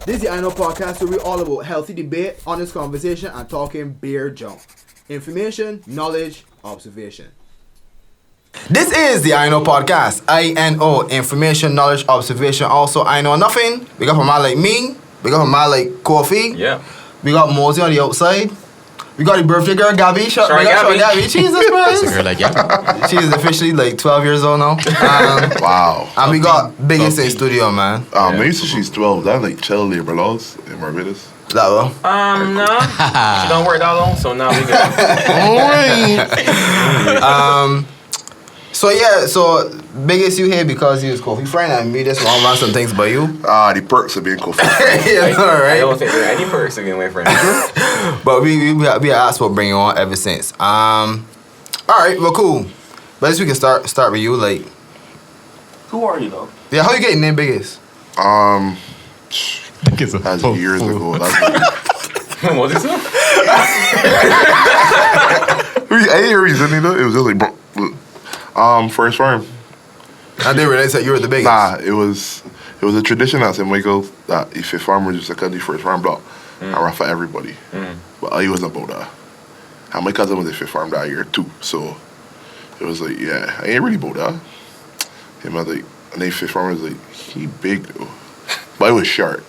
This is the I Know Podcast where we're all about healthy debate, honest conversation, and talking beer junk. Information, knowledge, observation. This is the I Know Podcast. I-N-O, information, knowledge, observation. Also, I know nothing. We got a man like me. We got a man like Kofi. Yeah. We got Mosey on the outside. We got the birthday girl, Gabby. Sorry, Gabby. Jesus Christ. Girl like yeah. She's officially like 12 years old now. Wow. And we got Biggest in studio, man. Maybe she's 12. That's like child labor laws in Barbados. That well? No. She don't work that long, so now we good. So Biggest you here because you was Kofi friend and me just want to run some things by you. The perks of being Kofi. Yeah, all I right. don't think there are any perks to get away from it. But we asked for bringing you on ever since. All right, well, cool. But we can start with you. Like, Who are you, though? yeah, how you getting named Biggest? That's years ago. What is it? Any reason, you know? It was just like, bro. First farm. I didn't realize that you were the biggest. Nah, it was a tradition at St. Michael that if a farmer just cut the first farm block and run for everybody. But I wasn't about that. And my cousin was a fifth farm that year too. So it was like, yeah, I ain't really about that. Him was like, and then fifth farmer was like, he big though. But I was short,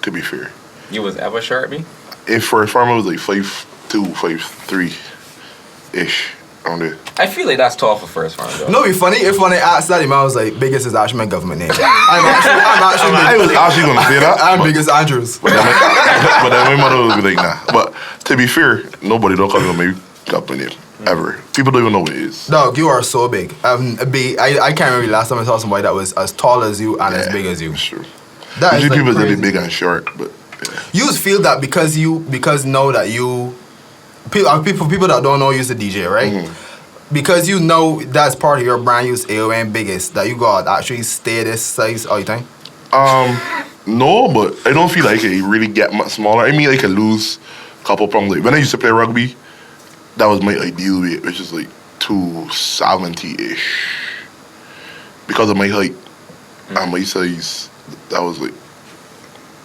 to be fair. You was ever short, me? If first farmer was like 5'2", 5'3" on there. I feel like that's tall for first round, though. No, it'd be funny if when I asked that, I was like, Biggest is actually my government name. I'm I was actually gonna say that. I'm Biggest Andrews. But then my mother would be like, nah. But to be fair, nobody don't call me my government name ever. People don't even know what it is. Dog, you are so big. I can't remember the last time I saw somebody that was as tall as you and as big as you. That's true. That is Usually like people say crazy. they big and short, but yeah. You just feel that because know that you people that don't know you as a DJ, right? Because you know that's part of your brand, you AON Biggest, that you got actually stay this size all the time. No, but I don't feel like it really get much smaller. I mean, I can lose a couple pounds. Like when I used to play rugby, that was my ideal weight, which is like 270-ish. Because of my height and my size, that was like.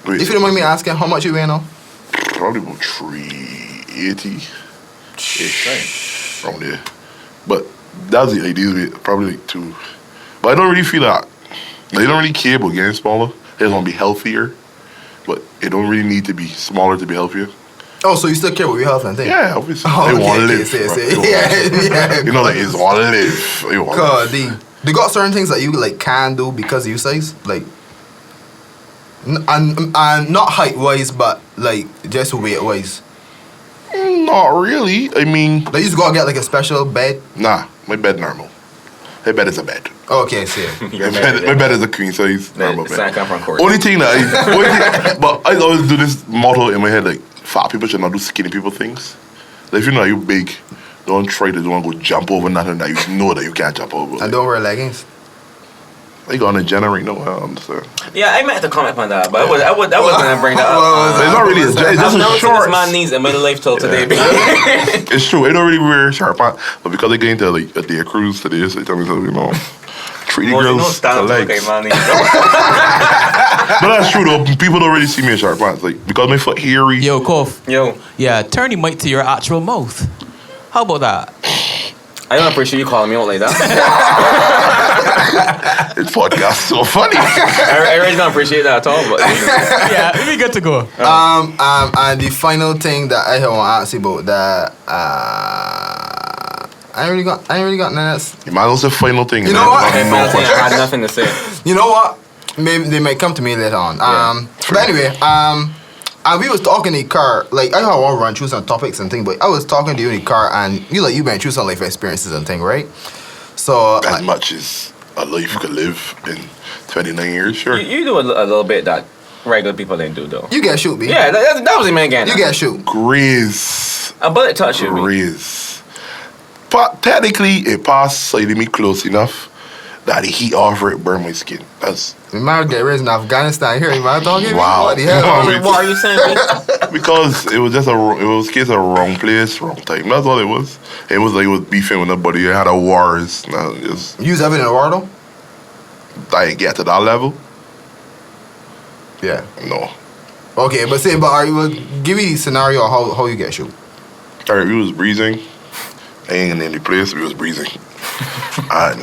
If you don't mind me asking, how much you weigh now? Probably about 380-ish around there. But that was the ideal weight, probably like 2. But I don't really feel that. They don't really care about getting smaller. They just want to be healthier. But it don't really need to be smaller to be healthier. Oh, so you still care about your health and things? Yeah, obviously. Oh, They want to live. Say. Bro. Yeah. You know, they just want to live. They want to God, live. they got certain things that you like can do because of your size, like, and not height wise, but like just weight wise. Not really. I mean, Like you just gotta get like a special bed. nah, my bed normal. My bed is a bed. Oh, okay, see. Your My bed is a queen size normal It's not bed. come from court. Only thing but I always do this motto in my head, like, fat people should not do skinny people things. Like, if you know you're big, don't try to go jump over nothing that you know that you can't jump over. And don't wear leggings. Like on a generate, no, I understand. Yeah, I meant to comment on that, but I wasn't gonna bring that up. It's not really, it's just a I've never seen shorts. this man needs in middle life till today. It's true, I don't really wear short pants, but because I get into like a day cruise today, so they tell me, you know, treat the Well, you know, girls to stand up, okay, legs. man. But that's true though, people don't really see me in short pants, like, because my foot hairy. Yo, Kof. Yo, Yeah, turn the mic to your actual mouth. How about that? I don't appreciate you calling me out like that. This podcast so funny. I really don't appreciate that at all. But Yeah, we good to go. And the final thing that I want to ask you about that, I ain't really got none else. You might as well say final thing. You know what? okay, No man, I question. had nothing to say. You know what? Maybe they might come to me later on. But anyway, and we was talking in the car, like I don't want to run through some topics and things, but I was talking to you in the car, and you been through some life experiences and things, right? So As much as a life you could live in 29 years, sure. You do a little bit that regular people didn't do, though. you get shoot, B. Yeah, that was the main game. You get shoot. Graze. A bullet touch you. Graze. But technically, it passed slightly me close enough that the heat off it burned my skin. That's We might get raised in Afghanistan here. You might talk to me. Wow. What the hell? Wow. What are you saying? because it was just it was case of wrong place, wrong time. That's all it was. It was like it was beefing with nobody. I had a wars. Nah, just You was ever in a war though? I didn't get to that level. Yeah. No. Okay, but give me the scenario of how you get shoot. Alright, we was breezing. I ain't in any place, we was breezing. And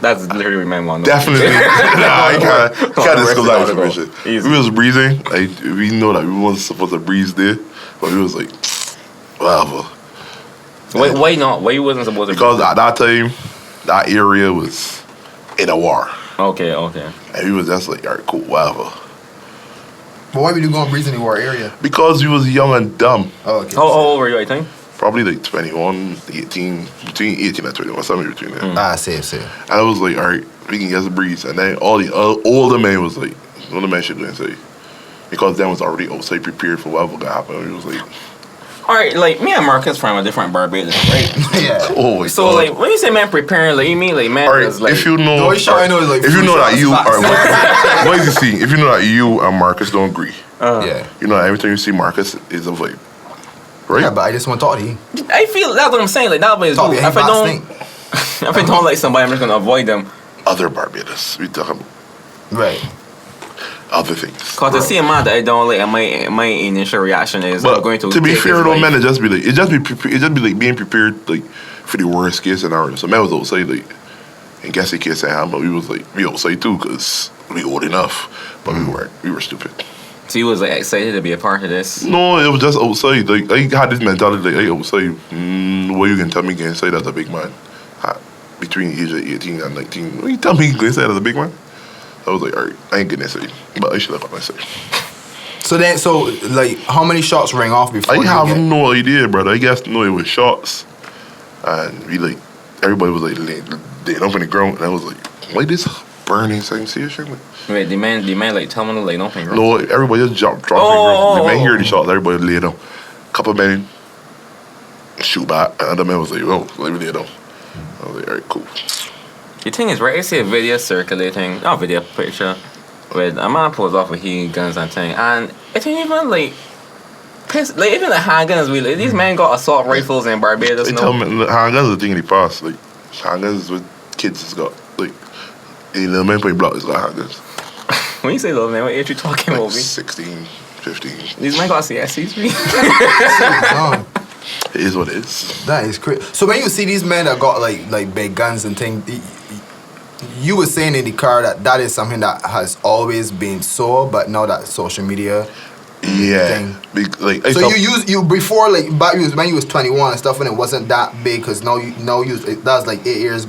That's literally my one. definitely. Nah, I can't disclose that information. Easy. We was breezing. Like, we know that we wasn't supposed to breeze there, but we was like, whatever. Why not? Why you wasn't supposed to? Because at that time, that area was in a war. Okay. And we was just like, alright, cool, whatever. But why would you go and breeze in the war area? Because we was young and dumb. Oh, okay. How old were you, I think? Probably like 21, 18, between 18 and 21, somewhere between there. Safe. And I was like, alright, we can get some breeze. And then all the older men was like, all the men should do and say, because them was already outside prepared for whatever gonna happen. It was like, Alright, like me and Marcus from a different Barbados, right? Yeah. oh my So God. like when you say man preparing, like you mean like man Alright, is like if you know, The only shot I know is like if you food know that shots, you facts. are, what is you see? If you know that you and Marcus don't agree, Yeah. you know that every time you see Marcus is a vibe, right? Yeah, but I just want to talk to you. I feel that's what I'm saying. Like that way is Talk to you. if I don't like somebody, I'm just gonna avoid them. Other Barbados, we talking about Right. other things. Cause to see a man that I don't like, my initial reaction is I'm But going to be take fair his though, life. man, it just be like being prepared like for the worst case scenario. So man was outside like, and guess he can't say how, but we was like we outside too because we old enough, but we weren't. We were stupid. So you was like excited to be a part of this. No, it was just outside. Like I had this mentality like, hey, outside. What you can tell me you can say as a big man? Between the age of 18 and 19, what you tell me you can say that as a big man? I was like, alright, I ain't gonna say, but I should have got myself. So like, how many shots rang off before I you have get... no idea, brother. I guess no, it was shots, and we like everybody was like laying up in the ground, and I was like, why this burning sensation? Like, Wait, the man like tell me to lay nothing, bro. no, everybody just dropped in the ground. The man hear the shots, everybody lay down. Couple men shoot back, and other man was like, oh, let me lay down. I was like, alright, cool. The thing is, right? I see a video circulating, not video picture, with a man pulls off with he guns and thing, and it ain't even like even the handguns. Like, these men got assault rifles in Barbados. They tell me handguns are the thing in the past. Like handguns is what kids has got. Like in the men playing block has got handguns. When you say little man, what age you talking Like about? Me? 16, 15. These men got CSCs, me. Oh, It is what it is. that is crazy. So when you see these men that got like big guns and things, you were saying in the car that is something that has always been so, but now that social media. Yeah. Like I So thought- you before like back when you was 21 and stuff, and it wasn't that big because now you that was like 8 years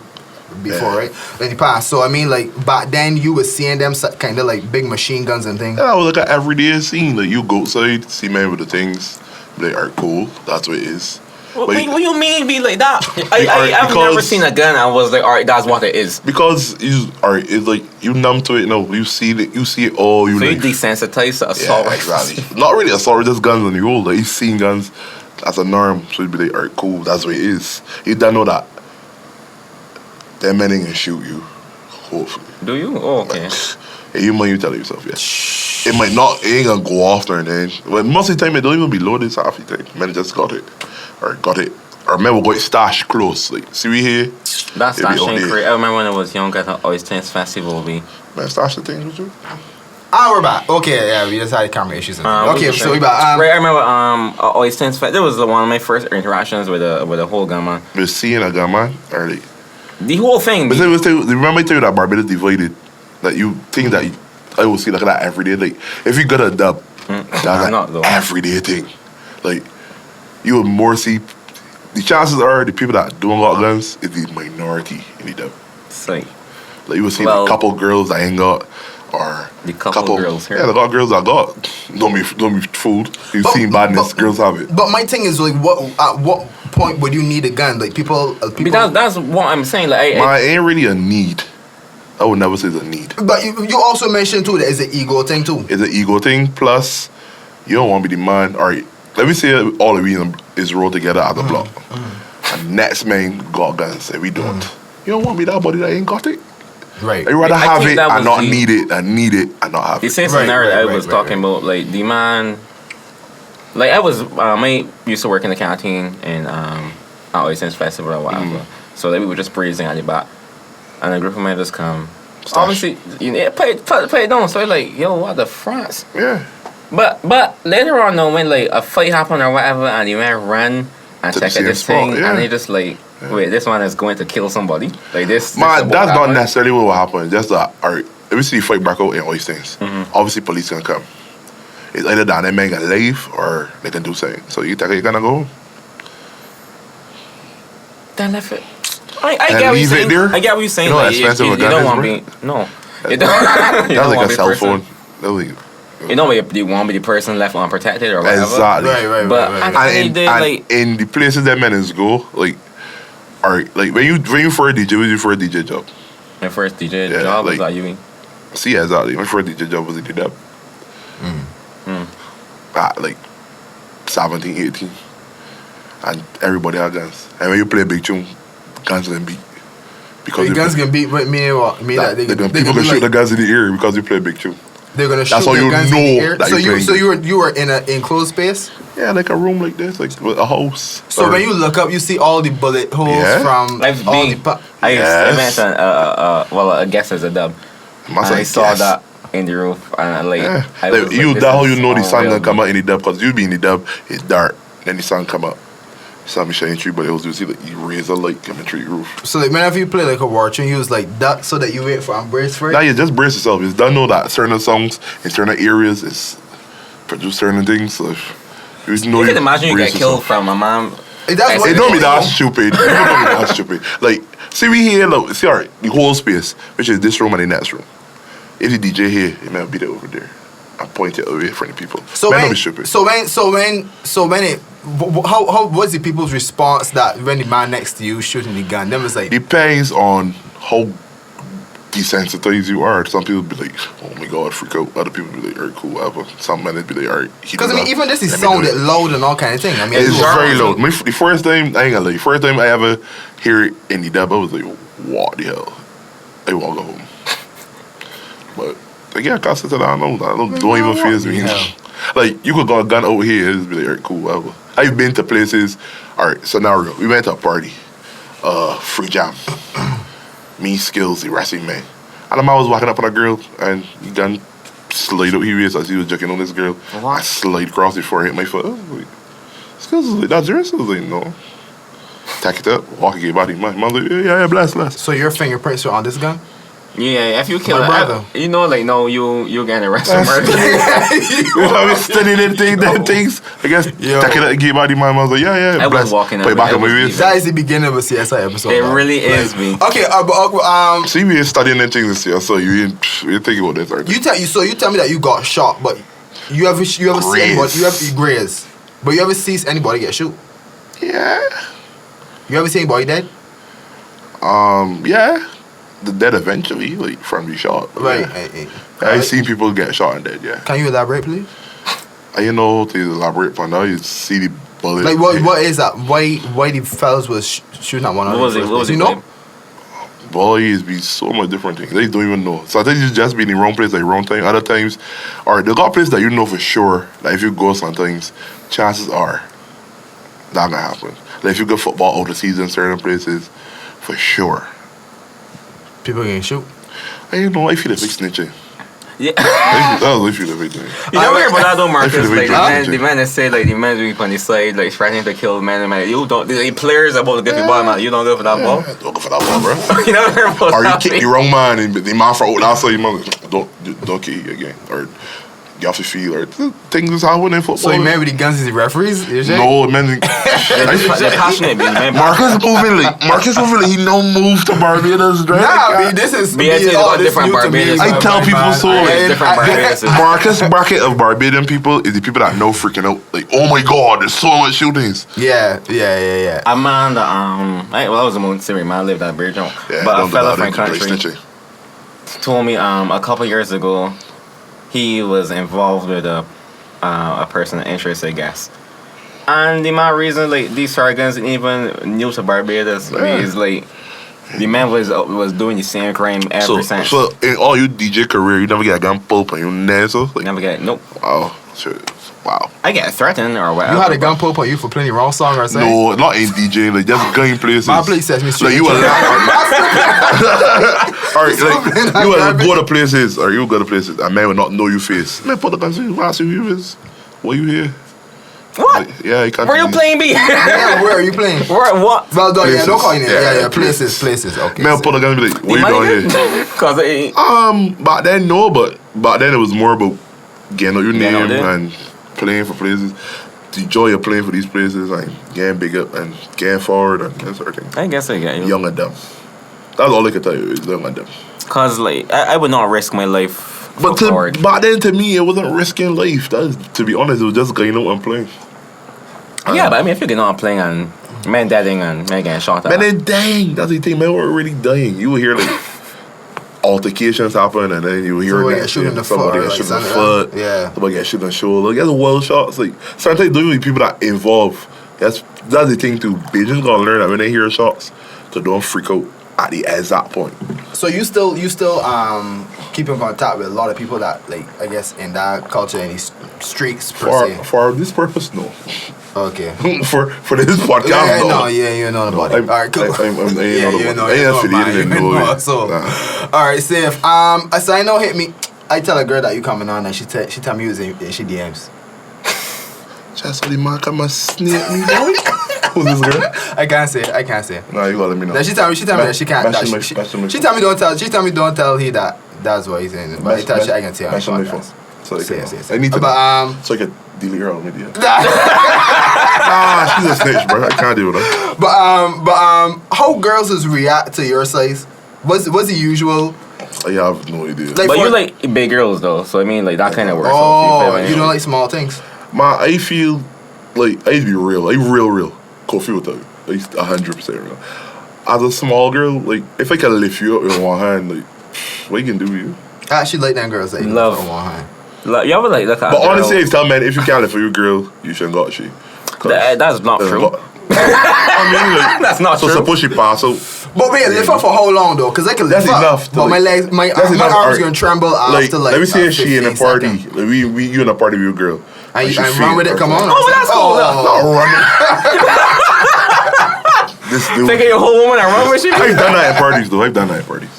before, right? In the past. So I mean, like back then you were seeing them kind of like big machine guns and things. Yeah, I was like an everyday scene. Like you go outside, see men with the things, they are cool. That's what it is. What Like, you mean be like that? I've never because- seen a gun. I was like, alright, that's what it is. because you are, it's like you numb to it. No, you see it all. You So you like, desensitized to assault yeah, rifles. exactly. Not really assault, just guns on the road. Like you seen guns as a norm, so you'd be like, alright, cool. That's what it is. You don't know that them men ain't gonna shoot you. Hopefully, Do you? Oh, okay. yeah, you might you tell yourself, yeah. It might not. It ain't gonna go off or anything. But most of the time, it don't even be loaded. Half the time, men just got it. Or men will go stashed close. Like, see we here? That's It'd be stashing okay. crazy. I remember when I was young at the Oysters Festival. Man, stash the things with you. We're back. Okay, yeah, we just had camera issues. And What okay, you so we saying? back. Right, I remember Oysters Festival. That was one of my first interactions with a whole gunman. We're seeing a gun, man. Or like, The whole thing. but remember I tell you that Barbados divided. That you think that I will see like that every day. Like if you got a dub, that's not an though. everyday thing. Like you would more see. The chances are the people that don't got guns is the minority in the dub. It's like Like you would see Well, a couple girls that ain't got, or The couple girls here. Yeah, the got girls that got. Don't be fooled. You've But- seen badness. Girls have it. But my thing is like, at what point would you need a gun? Like people. that's what I'm saying. Like Man, it ain't really a need. I would never say it's a need. But you also mentioned too that it's an ego thing too. It's an ego thing. Plus, you don't want to be the man. All right, let me say all of we is roll together as a block. And next man got guns and we don't. You don't want to be that body that ain't got it. Right. I rather I have think it that and was not the- need it and need it and not have the it. same Right, scenario that I right, was right, talking right. about. Like the man, like I was, I used to work in the canteen in Oysters Festival a while ago. So like, we were just breezing at the back, and a group of men just come. obviously, you know, play it down. So it's like, yo, what the France? Yeah. But later on, though, when like a fight happened or whatever, and you man run and To the check out same this spot, thing, yeah. and they just like, wait, this one is going to kill somebody. Like this. Man, this that's not happened. necessarily what will happen. Just that, alright, if we see fight back out in all these things, obviously police gonna come. It's either that they man gonna leave or they can do something. So you think you're gonna go home? Then left it. I get what you're leave it saying. there? I get what you're saying. You know how like, expensive you a gun don't is, want bro? to be no. You don't. You That's don't like want a to be cell person. phone. That like, You know, you want to be the person left unprotected or whatever. exactly. Right. But at the end of the day, like, in the places that men is go, like, alright, like when you for a DJ, was you for a DJ job? my first DJ Yeah, job was like- at UE. See, exactly. My first DJ job was a dub. At like 17, 18. And everybody had guns. And when you play a big tune, guns can beat. Because The you guns play- can beat me what? Me that people can shoot the guns in the ear because you play a big tune. They're gonna shoot That's how the you guns in know the air. that So you're playing you were in an enclosed space. Yeah, like a room like this, like with a house. So Or- when you look up, you see all the bullet holes Yeah. from I've all been. the. I Yes. went well, I guess as a dub. Must And I like, saw yes. that in the roof, and like, Yeah. I Like, was you this that how is you know the sun unreal, gonna come man. out in the dub because you be in the dub, it's dark, then the sun come up. Sun be shining through, but it was you see like you raise a light coming through your roof. So like whenever you play like a war tune, you was like duck so that you wait for embrace for it. Now you just brace yourself. You don't know that certain songs in certain areas is produce certain things. So if you know You can imagine you brace get killed yourself. from a man. That's what It don't be that stupid. It don't be that stupid. Like, see we here, look, see alright, the whole space, which is this room and the next room. If the DJ here, it might be there over there. I point it away from the people. So Man, when, don't be stupid. so when it, how was the people's response that when the man next to you shooting the gun? Them was like, Depends on how desensitized you are. Some people be like, oh my god, freak out. Other people be like, alright, cool, whatever. Some men be like, alright. because I mean even this is sounded loud and all kind of thing. I mean, It's you- very loud. The first time, I ain't gonna lie, the first time I ever hear it in the dub, I was like, what the hell? I want to go home. But, like, yeah, cause I don't know. Don't even faze me. Yeah. Like, you could go a gun out here and just be like, alright, cool, whatever. I've been to places, alright, scenario. We went to a party, free jam. Me, Skills, the wrestling man. And the man was walking up on a girl, and he gun slide out his waist as he was joking on this girl. What? I slide across before I hit my foot. I was like, Skills was like, that's yours? I was like, no. Tack it up, walk again body. My mom was like, yeah, blast. So your fingerprints were on this gun? Yeah, if you kill My her, brother. you know, like, no, you getting arrested. murder. I was studying them things. I guess Yo. tack it up again body. My mom was like, yeah, I was blast. walking Put it up, back I on my was waist. That is the beginning of a CSI episode. It man. really is, me. Okay, See, we ain't studying them things this year, so you ain't thinking about this, aren't you? you tell me that you got shot, but you ever see anybody? You graze, but you ever see anybody get shoot? Yeah. You ever see anybody dead? Yeah. The dead eventually, like, from the shot. Right. Yeah. I've seen people get shot and dead, yeah. Can you elaborate, please? And you know, to elaborate on that, you see the bullet. Like what is that? Why the fellas was shooting at one What another? was it? What was it? You know? Boys be so much different things. They don't even know. So I think you just be in the wrong place at the wrong time. Other times, or they got places that you know for sure that if you go sometimes, chances are that gonna happen. Like if you go football out the season, certain places, for sure. People getting shoot. I don't know. I feel a big snitching. Yeah. That was I feel a big thing. You never hear about that though, Marcus. I feel Like very the man that say like the man be on the side, like threatening to kill man. And man, you don't. The players about to get the ball, man. You don't go for that ball. Don't go for that ball, bro. You never hear about Or you that. kick the wrong man and the man for outside you man. Don't kick you again. Or get off the field. Or things is happening in football. So you married with the guns as the referees? You saying? No, man. They're passionate, man. Marcus moving like he no move to Barbados, right? Nah, I mean, this is BS is all about this different new to me. Barbados. I tell people so. It's different Barbados. Marcus bracket of Barbadian people is the people that know freaking out. Like, oh my god, there's so much shootings. Yeah. A man that I was a Mount Siri man. I lived at Beer Junk, Yeah, but a don't do fella that, from they play country snitching. told me a couple years ago he was involved with a person of interest, I guess. And the main reason like these sargons even new to Barbados is like the man was doing the same crime ever since. So in all your DJ career, you never get a gun pulled on your nasal. Like, Never get nope. wow, shit. wow. I get threatened or whatever. You had a gun pulled on you for playing the wrong song or something? No, not in DJ. Like just going places. My place sets me straight. Like you will alright, like you will go to places or you go to places and man will not know your face. Man, put the gun. Why see who you is? Why you here? What? Like, yeah, you can't. Where you playing B? Yeah, where are you playing? Where what? Well done, yeah, don't call your name. Yeah, Yeah, places. Okay. Man, put the gun and be like, what you doing here? Cause it, Back then no, but back then it was more about getting out your name and playing for places. The joy of playing for these places and getting big up and getting forward and that sort of thing. I guess I get you. Young and dumb. That's all I can tell you is young and dumb. Cause like I would not risk my life. But back then to me it wasn't risking life. To be honest, it was just going out and playing. Yeah, but I mean if you're getting on playing and men deading and men getting shot at. Man, then dang, that's the thing. Men were already dying. You would hear like altercations happen, and then you would hear Somebody that get shot in the somebody foot, get shot in the like, foot. yeah. Somebody get shot in the shoulder. Like, that's wild shots. Like sometimes those people that involved. That's the thing too. Beijing's gonna learn that when they hear shots, to don't freak out at the exact point. So you still keep in contact with a lot of people that like I guess in that culture in these streets per se. For this purpose, no. Okay. for this podcast, Yeah, no. no, yeah, you know about it. All right, cool. I ain't affiliated. no. So, all right, safe. So I know hit me. I tell a girl that you coming on, and she tell me you was in she DMs. Just so the man come and snake me, boy. Who's this girl? I can't say. Nah, you gotta let me know. Then she tell me that she can't. She tell me don't tell he that that's what he's saying. But I tell she I can say on the podcast. So Say. I need to But so I can delete her on media. Nah, she's a snitch, bro. I can't deal with her. But how girls is react to your size? What's the usual? I have no idea. Like But you like big girls though, so I mean like that kind of works. Oh, you don't like small things. I feel like I used to be real. Like real. Coffee with her. Like 100% real. As a small girl, like if I can lift you up in one hand, like what you can do with you? I actually like them girls that you Love. on one hand. You ever like look at But a girl, honestly, I tell men if you can't lift for your girl, you shouldn't got she. that's not true. I mean, like, That's not so true. suppose she pass out. But wait, lift up for how long though? Cause I can lift That's up, enough to, but my like- legs, my that's enough, arms alright. gonna tremble after like. Let me say she in a 15 party. seconds. Like you in a party with your girl. And she run faint with it. or Come on. something. Oh, that's cool. Oh. Nah, run it. This dude. Taking your whole woman and run with you. I've done that at parties though. I've done that at parties.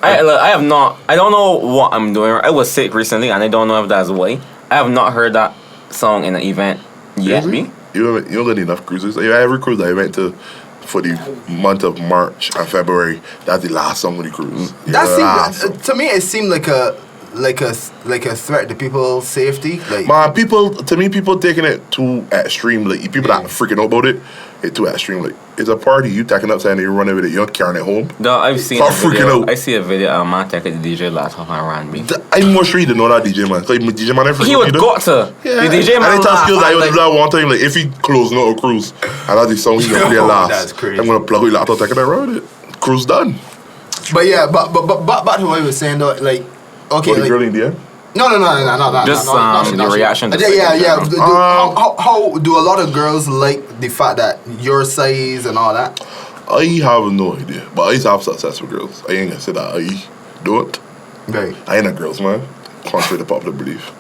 I have not. I don't know what I'm doing. I was sick recently, and I don't know if that's why. I have not heard that song in an event yet. Really? Me? You don't get enough cruises. Every cruise that I went to for the month of March and February, that's the last song of the cruise. That seemed to me. It seemed like a threat to people's safety. Like Man, people taking it too extreme. Like people that freaking out about it, it's too extreme. Like it's a party, you taking up saying you running with it, you're carrying it home. No, I've seen Stop a video. freaking out. I see a video of a man taking the DJ laptop and ran me. I'm more sure you didn't know that DJ man. Like DJ man, He would got to. Yeah. The DJ man And I tell skills that he laughed, would do that one time. Like if he closing out a cruise, and that's the song he's gonna play last. That's crazy. I'm gonna plug your laptop, take it around it. Cruise done. but back to what I was saying though. Like okay, What the like girl in the end? no. Just, your reaction to Yeah. something. How do a lot of girls like the fact that your size and all that? I have no idea, but I used to have success with girls. I ain't gonna say that I don't. Right. I ain't a girls man, contrary to popular belief.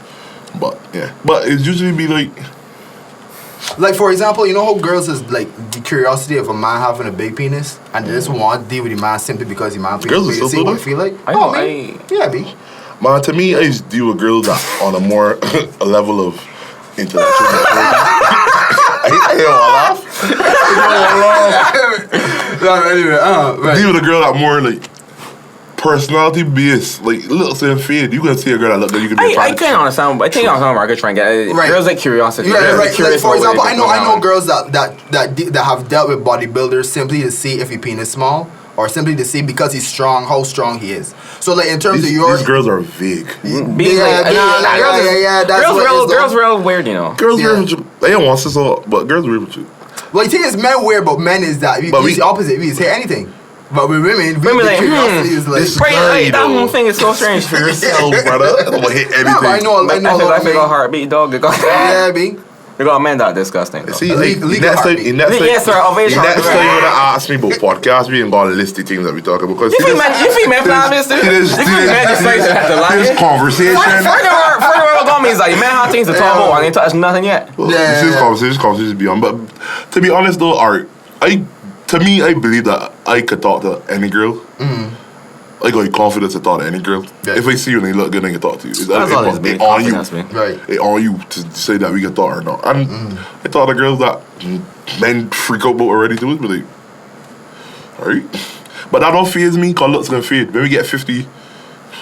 But yeah, but it's usually be like for example, you know how girls is like the curiosity of a man having a big penis and they just want to deal with the man simply because the man Girls penis are big, so see what good. it feel like. I Oh know, man, yeah, B. man. To me, I used to deal with girls that on a more a level of intellectual maturity. I laugh. Anyway, right. Deal with a girl that more like personality based, like looks and fade. You can see a girl that look good, you can be I can't understand. I think I'm market trying to get Right. girls like curiosity. Yeah, Girls right. curious Like, for about example, what I they know think girls that have dealt with bodybuilders simply to see if his penis small or simply to see because he's strong how strong he is. So like in terms of your these girls are vague. Girls real weird, you know. Girls Yeah. weird with you. They don't want this all, but girls weird with you. Well, the thing is, men weird, but men is that But it's the opposite. We say anything, but with women, Women the like, curiosity is like. this- Right, like, that though. whole thing is so strange. For yourself, brother. I'm gonna hit anything. Yeah, but I know a I lot of feel got men. heartbeat, dog. They got Yeah, B. men that disgusting. Though. See, Legal next time, heartbeat. Yes, sir, ovation. next time you wanna ask me about podcasts, we ain't gonna list the things that we talk about because You feel man plan this, dude? You feel man decide to have to lie? this conversation. Furthermore, about me is that you may have things to talk about and ain't touched nothing yet. Well, this is conversation beyond. But to be honest though, I believe that I could talk to any girl. I got confidence to talk to any girl. Yeah. If I see you and they look good, I can talk to you. That's all it's been. on you. Confidence, man. Right. It on you to say that we can talk or not. And I talk to girls that men freak out about already too, but like, alright. But that don't faze me because looks gonna fade. When we get 50,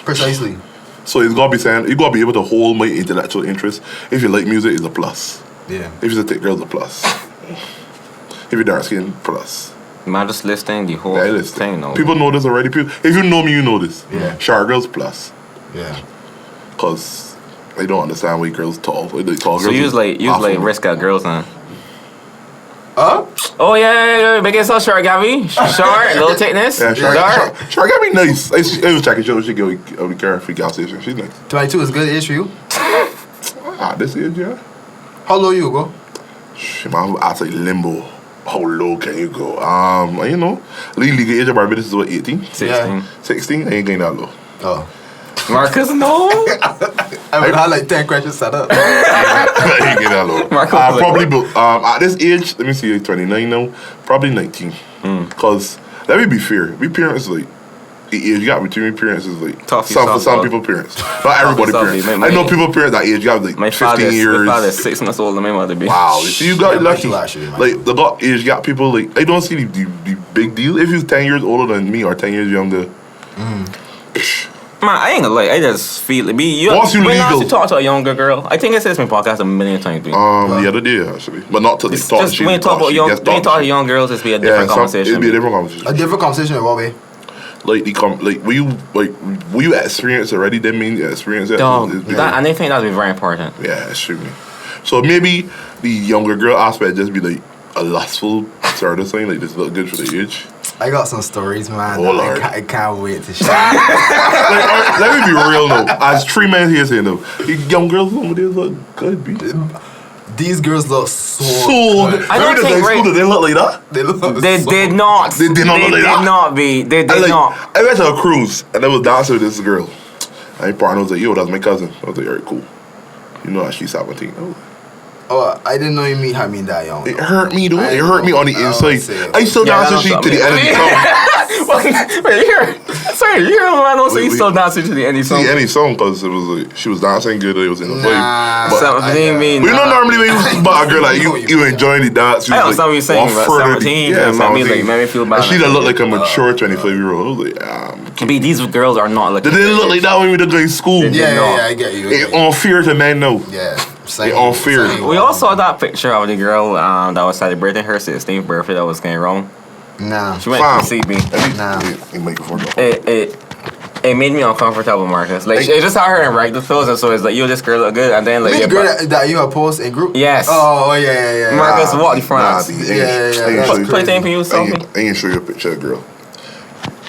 Precisely. so it's gotta be saying, you gotta be able to hold my intellectual interest. If you like music, it's a plus. Yeah. If you're a thick girl, it's a plus. If you're dark skin, plus. Man, just listing the whole Yeah, listen. thing, no. People know this already. If you know me, you know this. Yeah. Short girls, plus. Yeah. Because they don't understand why girls tall. Like, tall So girls you was like awful. risk out girls now. Huh? Oh yeah, make it so short, Gabby. Short, low thickness. Yeah, short. Dark. Short got me nice. I was checking she go over the car free gas station. She's nice. 22 is good age for you. This age, yeah. How low you go? Shit, man, I say limbo. How low can you go? You know, legal age of Barbados is what, 18? 16. Yeah. 16? I ain't getting that low. Oh. Marcus, no. I would have like 10 questions set up. I ain't getting that low. Marco was like, Probably, but at this age, let me see, 29 now, probably 19. Because, let me be fair, we parents like, the age gap between parents is like, Tough, for some tough. people parents. Not everybody tough, parents. my- I know people parents that age gap like my 15 years. My father's 6 months older than my mother be. Wow, you see, you got Yeah, lucky. Michael actually, Michael. Like, the got age gap people, like, I don't see the big deal. If he's 10 years older than me or 10 years younger, Man, I ain't gonna lie. I just feel it. Once you when legal. you talk to a younger girl, I think I said this in my podcast a million times. B. the other day, actually. But not to like, It's talk just shit. when you talk about Yes, when you talk to young girls, it's be a different conversation. It'd be a B. different conversation. A different conversation in what way? Will you experience already? That mean you experience it. Dog, It's- that, and I think that'd be very important. Yeah, it's true. So maybe the younger girl aspect just be like a lustful sort of thing, like this look good for the age. I got some stories, man. Oh, that Lord. I can't wait to share. Like, let me be real though. As 3 men here saying though, the young girls over there look good, B. These girls look so So good. I don't think school, right- did they look like that? They look They so did not. They did not look like that? did not be. They did not. I went to a cruise and I was dancing with this girl. And my partner was like, yo, that's my cousin. I was like, alright, cool. You know that she's 17. I was like, Oh, I didn't know you mean had me that young. it hurt me though. I It hurt me on the know. inside. See. I still Yeah, dancing that's to the what end of the song. Wait, you're the man who say you still dancing to the end of the See song. any song because it was like she was dancing good. It was in the Nah. vibe. But Something mean. we know normally when you about a girl like you enjoying the dance. I understand what you're saying, but 17, yeah, it made me feel bad. And she done look like a mature 25-year-old. I was like, B, these girls are not they looking. didn't look like that when we were going to school. Yeah, I get you. I It get you. unfair to men now. Yeah. Same, They all fear. same. We all saw that picture of the girl that was celebrating her 16th birthday that was going wrong. Nah. She went Fam. to see me. Nah. Hey, microphone up. It made me uncomfortable, Marcus. Like, it just had her in regular clothes, and so it's like, yo, this girl look good, and then like, Wait, yeah, the girl that you have post in group? Yes. Oh, yeah. Marcus, what the France? Yeah. Play thing for you, I selfie. ain't show you a picture of the girl.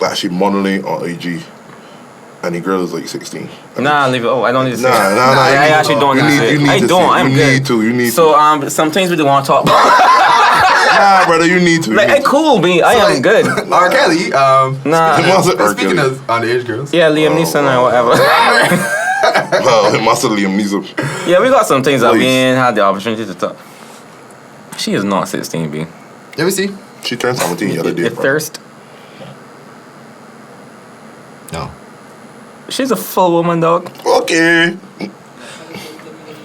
Like she modeling on IG, and the girl is like 16. Nah, leave it. Oh, I don't need to see Nah, it. nah, nah, I you need- actually don't you need need- to you see need it. I to don't. see it. I'm You good. need to, you need So, some things we do want to talk about. Nah, brother, you need to. Like, hey, cool, B. I am good. R. Kelly, Nah. speaking of underage girls. Yeah, Liam Neeson or whatever. It must have Liam Neeson. Yeah, we got some things that we Please. ain't had the opportunity to talk. She is not 16, B. Let me see. She turned 17 the other day. You bro. thirst. No. She's a full woman, dog. Okay.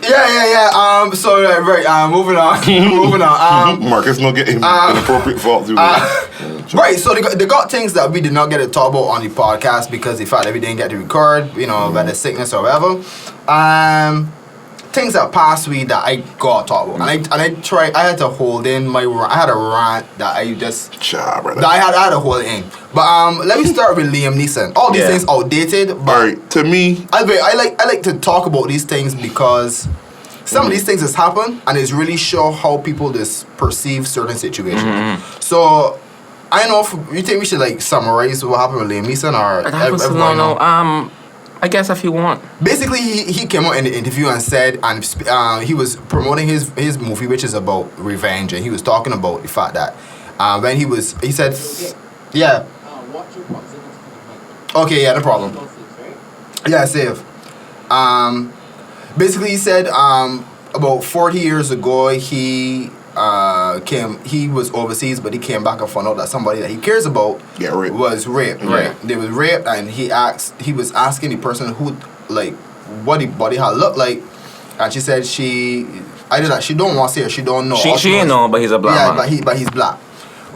Yeah. So right. Moving on. Marcus not getting inappropriate fault too. Right. So they got things that we did not get to talk about on the podcast because the fact that we didn't get to record. You know, about the sickness or whatever. Things that past week that I got to talk about, and I tried. I had to hold in my. I had a rant that I just. Cha, brother. That I had to hold it in. But let me start with Liam Neeson. All these Yeah. things outdated, but Alright, to me, I like to talk about these things because some of these things has happened and it's really show how people just perceive certain situations. So I don't know if you think we should like summarize what happened with Liam Neeson or everyone know? I guess if you want. Basically, he came out in the interview and said, and he was promoting his movie, which is about revenge, and he was talking about the fact that when he said, yeah. Okay, yeah, no problem. Yeah, safe. Basically, he said about 40 years ago he was overseas, but he came back and found out that somebody that he cares about was raped. Right, they was raped, and he was asking the person who, like, what the body had looked like, and she said she don't want to say it, she don't know. She didn't know, but he's a black man. but he's black.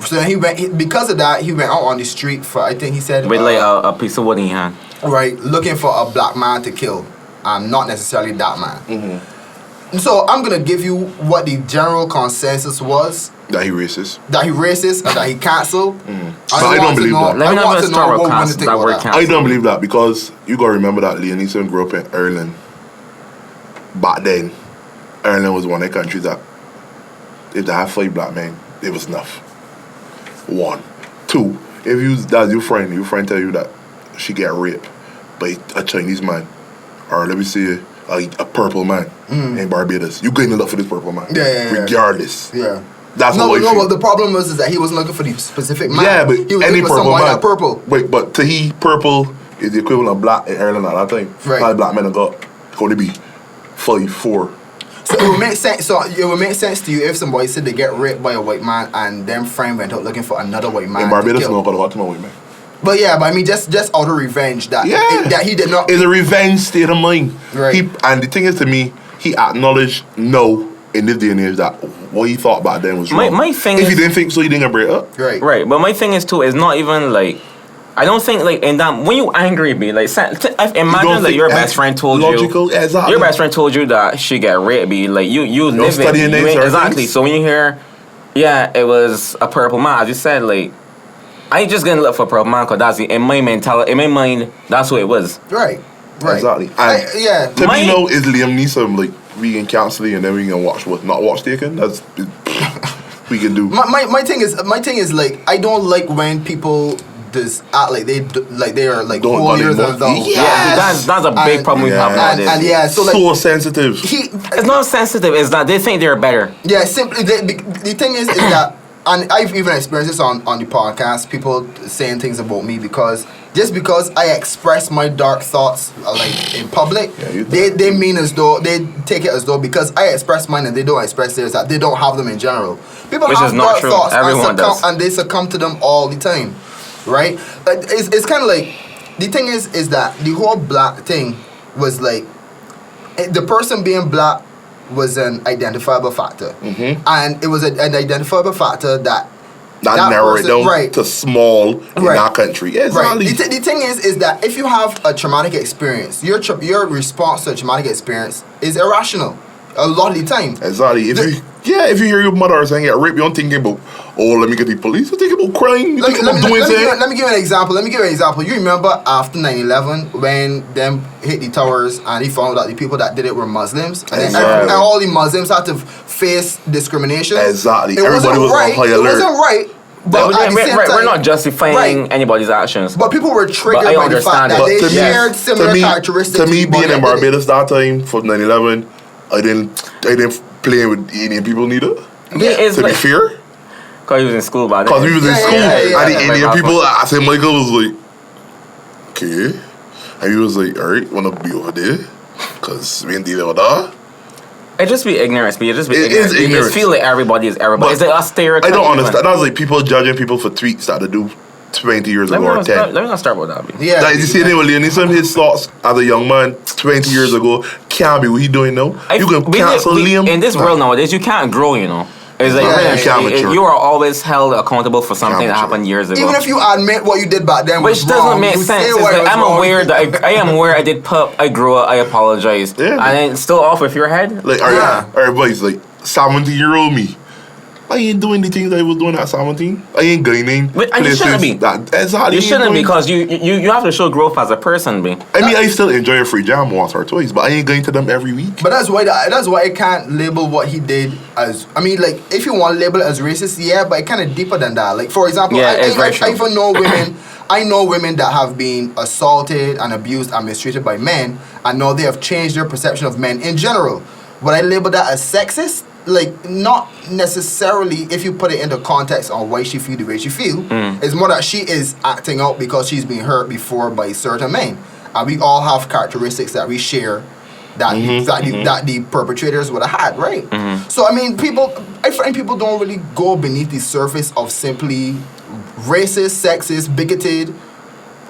So then because of that, he went out on the street for, I think he said, with like a piece of wood in his hand. Right, looking for a black man to kill, and not necessarily that man. Mm-hmm. So I'm gonna give you what the general consensus was. That he racist. And that he canceled. I don't believe that. Let me not even start with that word cancel. I don't believe that, because you gotta remember that Neeson grew up in Ireland. Back then, Ireland was one of the countries that, if they had 5 black men, it was enough. 1. 2, if that's your friend tell you that she get raped by a Chinese man, or let me say a purple man in Barbados, you going to look for this purple man. Regardless. Yeah. That's what but the problem was is that he wasn't looking for the specific man. Yeah, but he was any looking for purple somebody man. that purple. Wait, but to he, purple is the equivalent of black in Ireland at that time. Right. How black men have got going to be 5, 4. So it would make sense. So it would make sense to you if somebody said they get raped by a white man and them friend went out looking for another white man. In Barbados, no, because I got to my white man. But yeah, but I mean, just out of revenge that he did not. It's a revenge state of mind. Right. And the thing is, to me, he acknowledged no in this day and age that what he thought back then was wrong. My thing if he didn't think so, he didn't get break up. Right. Right, but my thing is too, it's not even like, I don't think like in that when you angry be like imagine that your best friend told logical, you exactly. Your best friend told you that she got raped be like you live it exactly. So when you hear it was a purple man, as you said, like I ain't just gonna look for a purple man because that's in my mentality, in my mind, that's what it was. Right. Exactly. And to me now is Liam Neeson like vegan counseling, and then we can not watch Taken. That's we can do. My thing is like I don't like when people just act like they are like holier than thou. That's a big problem we have nowadays. So sensitive. It's not sensitive. It's that they think they're better. Yeah, simply the thing is that, and I've even experienced this on the podcast. People saying things about me because I express my dark thoughts like in public, they mean as though they take it as though because I express mine and they don't express theirs that they don't have them in general. People Which have is not dark true. thoughts Everyone does. and they succumb to them all the time, right? It's kind of like the thing is that the whole black thing was like the person being black was an identifiable factor, and it was an identifiable factor that narrow it down to small in our country. Yeah, exactly. Right. The thing is that if you have a traumatic experience, your response to a traumatic experience is irrational a lot of the time. Exactly. If you hear your mother saying get raped, you're not thinking about, let me get the police. You're thinking about crying. Let me give you an example. You remember after 9/11 when them hit the towers and he found out the people that did it were Muslims, and all the Muslims had to face discrimination. Exactly. Everybody was on high alert. It wasn't right. But at the same time, we're not justifying anybody's actions. But people were triggered by the fact that they shared similar characteristics. To me, being in Barbados that time for 9/11, I didn't play with Indian people neither. To be fair. Because he was in school by then. Because we was in school, and the Indian people, I said Michael was like, okay. And he was like, alright, wanna be over there? Because we ain't dealing with that. It just be ignorance, but it just be ignorance. It is ignorance. You just feel like everybody is everybody. It's like a stereotype. I don't understand. That's like people judging people for tweets that they do 20 years ago or 10. Let me not start with that. Yeah. Like, you see anything with Neeson, his thoughts as a young man 20 years ago can't be what he doing now. You can cancel Liam. In this world nowadays, you can't grow, you know. It's like you are always held accountable for something that happened years ago. Even if you admit what you did back then, which doesn't make sense. It's like, I'm aware that I am aware I did I grew up, I apologized, and then still off with your head. Like, everybody's like 17-year-old me. I ain't doing the things I was doing at 17. I ain't gaining. And you shouldn't be. You shouldn't because you have to show growth as a person, be. I mean, I still enjoy a free jam once or twice, but I ain't going to them every week. But that's why I can't label what he did as. I mean, like, if you want to label it as racist, but it kind of deeper than that. Like, for example, I even know women. I know women that have been assaulted and abused and mistreated by men, and know they have changed their perception of men in general. Would I label that as sexist? Like, not necessarily if you put it into context on why she feel the way she feel. It's more that she is acting out because she's been hurt before by certain men. And we all have characteristics that we share that that the perpetrators would have had, right? So I mean, I find people don't really go beneath the surface of simply racist, sexist, bigoted,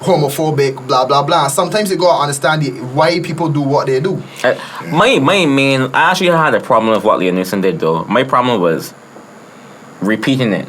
homophobic, blah blah blah. Sometimes you gotta understand why people do what they do. I actually had a problem with what Neeson did though. My problem was repeating it.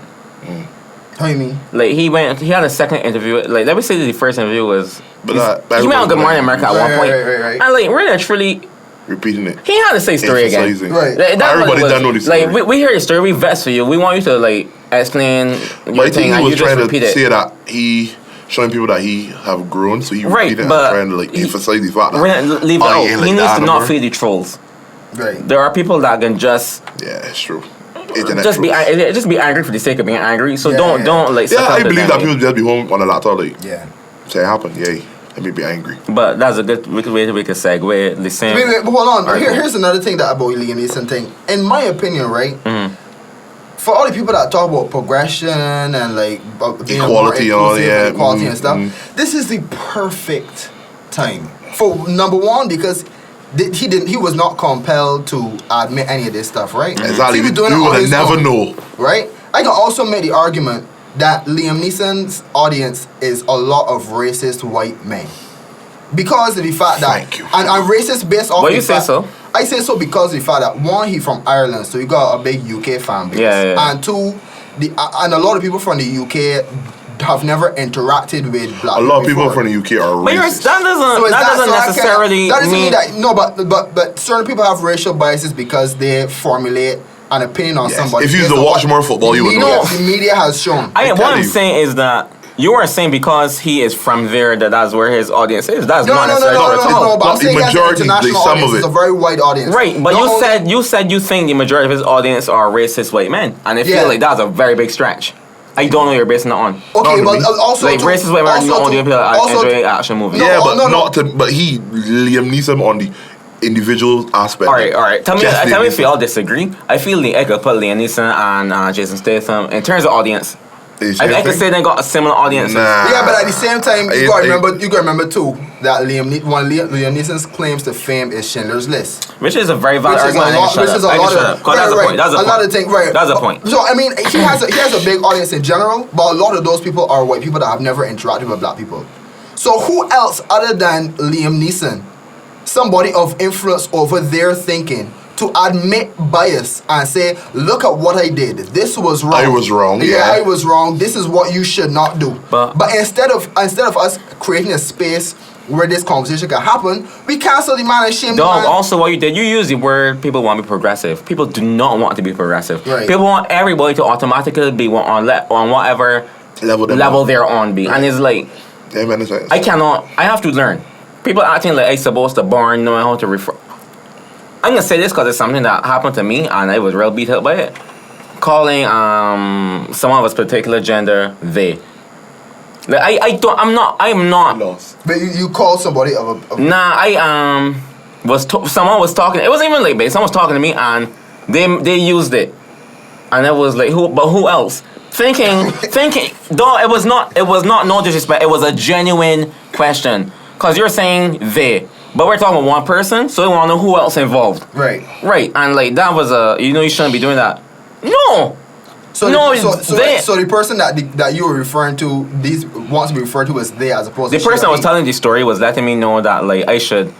How you mean? Like he had a second interview. Like let me say that the first interview was he went on Good Morning America at one point, right. and like really truly repeating it. he had to say story again. Right. Like, Everybody done know the story. Like we hear the story, we vest for you. We want you to like explain your thing, and you just repeat it. Say that he showing people that he have grown, so he repeat it but and trying to like emphasize the fact that we're gonna leave it out. He needs to not feed the trolls. Right. There are people that can just it's true. Just be angry for the sake of being angry. So don't like. I believe that people just be home on a laptop like say it happened. Let me be angry. But that's a good way we can segue. The same. Wait, but hold on. Here's another thing that about Liam Neeson thing. In my opinion, right. For all the people that talk about progression and like being equality and stuff, this is the perfect time for number one because he was not compelled to admit any of this stuff, right? Exactly. He was doing you it on would his never own, know, right? I can also make the argument that Liam Neeson's audience is a lot of racist white men. Because of the fact that and racist based off. Why you say so? I say so because of the fact that one, he from Ireland, so he got a big UK fan base. And two, and a lot of people from the UK have never interacted with black people. A lot of people from the UK are racist. That doesn't necessarily mean that. But certain people have racial biases because they formulate an opinion on somebody. If you used to watch more football, you would know. The media has shown. What I'm saying is that you are saying because he is from there that's where his audience is. That's not necessarily no. But I'm saying majority, international audience is a very wide audience. Right, but you said you think the majority of his audience are racist white men, and I feel like that's a very big stretch. I don't know you're basing it on. Okay, but also like racist white men are only people that enjoy action movies. But Liam Neeson on the individual aspect. All right. Tell me if you all disagree. I feel I could put Liam Neeson and Jason Statham in terms of audience. I could say they got a similar audience. Yeah, but at the same time, you gotta remember too that Liam Neeson's claims to fame is Schindler's List, which is a very valid argument. That's a point. So I mean, he has a big audience in general, but a lot of those people are white people that have never interacted with black people. So who else other than Liam Neeson, somebody of influence over their thinking, to admit bias and say, look at what I did. This was wrong. I was wrong. I was wrong. This is what you should not do. But instead of us creating a space where this conversation can happen, we cancel the man and shame the man. Also what you did, you use the word people want to be progressive. People do not want to be progressive. Right. People want everybody to automatically be on whatever level they're on be. Right. And it's like, I have to learn. People acting like I'm supposed to born knowing how to refer. I'm gonna say this because it's something that happened to me and I was real beat up by it. Calling someone of a particular gender they. Like I'm not lost. But you call somebody of a someone was talking. It wasn't even like babe. Someone was talking to me and they used it, and it was like who else? Thinking. Though it was not no disrespect. It was a genuine question because you're saying they. But we're talking about one person, so we want to know who else involved. Right. And like that was you shouldn't be doing that. No. So the person that you were referring to, wants to be referred to as they as opposed to the person that was telling the story was letting me know that like I should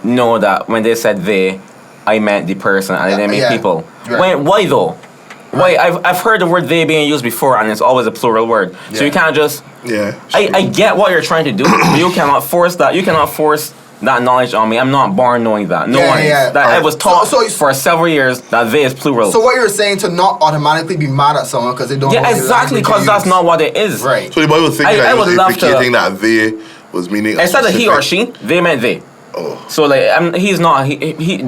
know that when they said they, I meant the person and I didn't mean people. Right. Why though? Why I've heard the word they being used before and it's always a plural word. So you can't just I get what you're trying to do, but you cannot force that. You cannot force that knowledge on me. I'm not born knowing that. I was taught for several years that they is plural. So what you're saying to not automatically be mad at someone because they don't. Yeah, exactly, because that's not what it is. Right. So you might think that implicating that they was meaning instead of he or she, they meant they. Oh. So like he's not he.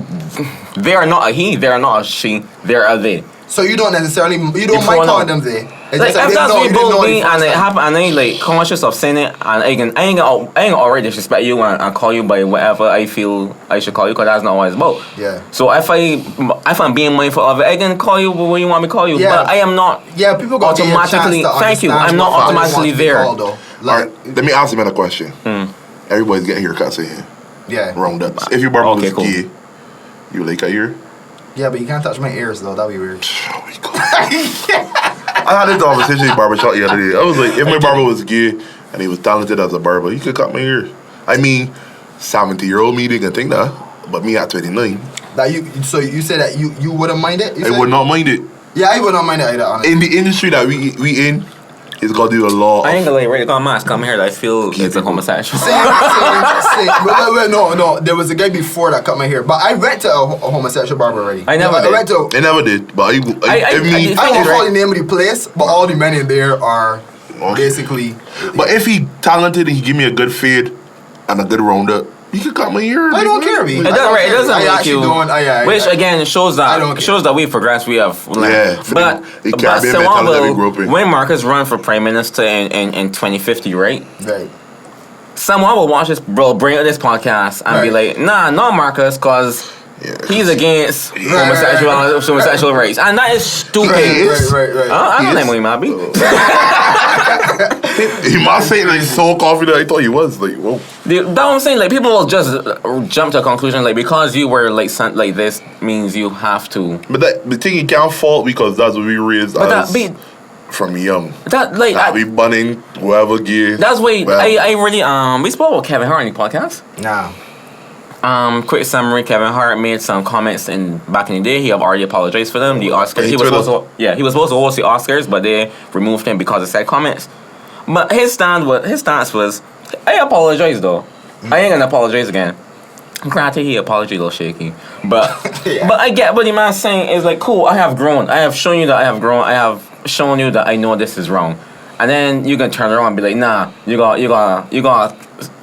They are not a he. They are not a she. They are a they. So you don't mind calling them they. Like, if that's what both me and it happen and I like conscious of saying it and I ain't already disrespect you and call you by whatever I feel I should call you because that's not what it's about. Yeah. So if I'm being mindful of it, I can call you what you want me to call you. Yeah. But I am not. Yeah, people got automatically. Thank you. I'm not automatically there. Alright, let me ask you another question. Everybody's getting haircuts in here. Yeah. roundups. If your barber Okay, was cool. gay, you like a ear. Yeah, but you can't touch my ears though. That'd be weird. Oh my God. I had this conversation with barbershop the other day. I was like, if my barber was gay and he was talented as a barber, he could cut my ear. I mean, 70-year-old me didn't think that, but me at 29, That so you said that you wouldn't mind it? I would not mind it. Yeah, I would not mind it either. Honestly. In the industry that we in, it's got to do a law. I ain't Of, gonna like right on mask. Come here, I feel it's a homosexual. Same. Wait, no. There was a guy before that cut my hair, but I went to a homosexual barber already. I never I did. went to. they never did, but I did. I don't know the name of the place, but all the men in there are basically. But if he talented and he give me a good fade and a good roundup, he could cut my ear. I don't care, me. It doesn't, right, it doesn't I make actually you. don't. Which again shows I don't care. that we've progressed. We have learned. Yeah, but the Caribbean someone mentality that we grew up will, in. when Marcus run for prime minister in 2050, right? Right. Someone will watch this, bro, bring up this podcast and be Right. like, nah, not Marcus, cause he's against homosexual rights, and that is stupid. Right. I don't know what he might be. He must say like so confident. I thought he was like, whoa. That's what I'm saying. Like people will just jump to a conclusion like because you were like like this means you have to. But that the thing you can't fault because that's what we raised But as that be from young. that like That we bunning whoever gay. that's why well, I really we spoke about Kevin Hart on the podcast. Nah. Quick summary: Kevin Hart made some comments back in the day. He have already apologized for them. The Oscars. He was supposed to, he was supposed to host the Oscars, but they removed him because of said comments. But his stance was, I apologize though. I ain't gonna apologize again. Granted, he apology a little shaky, but Yeah. but I get what the man's saying is like, cool. I have grown. I have shown you that I have grown. I have shown you that I know this is wrong, and then you can turn around and be like, nah, you got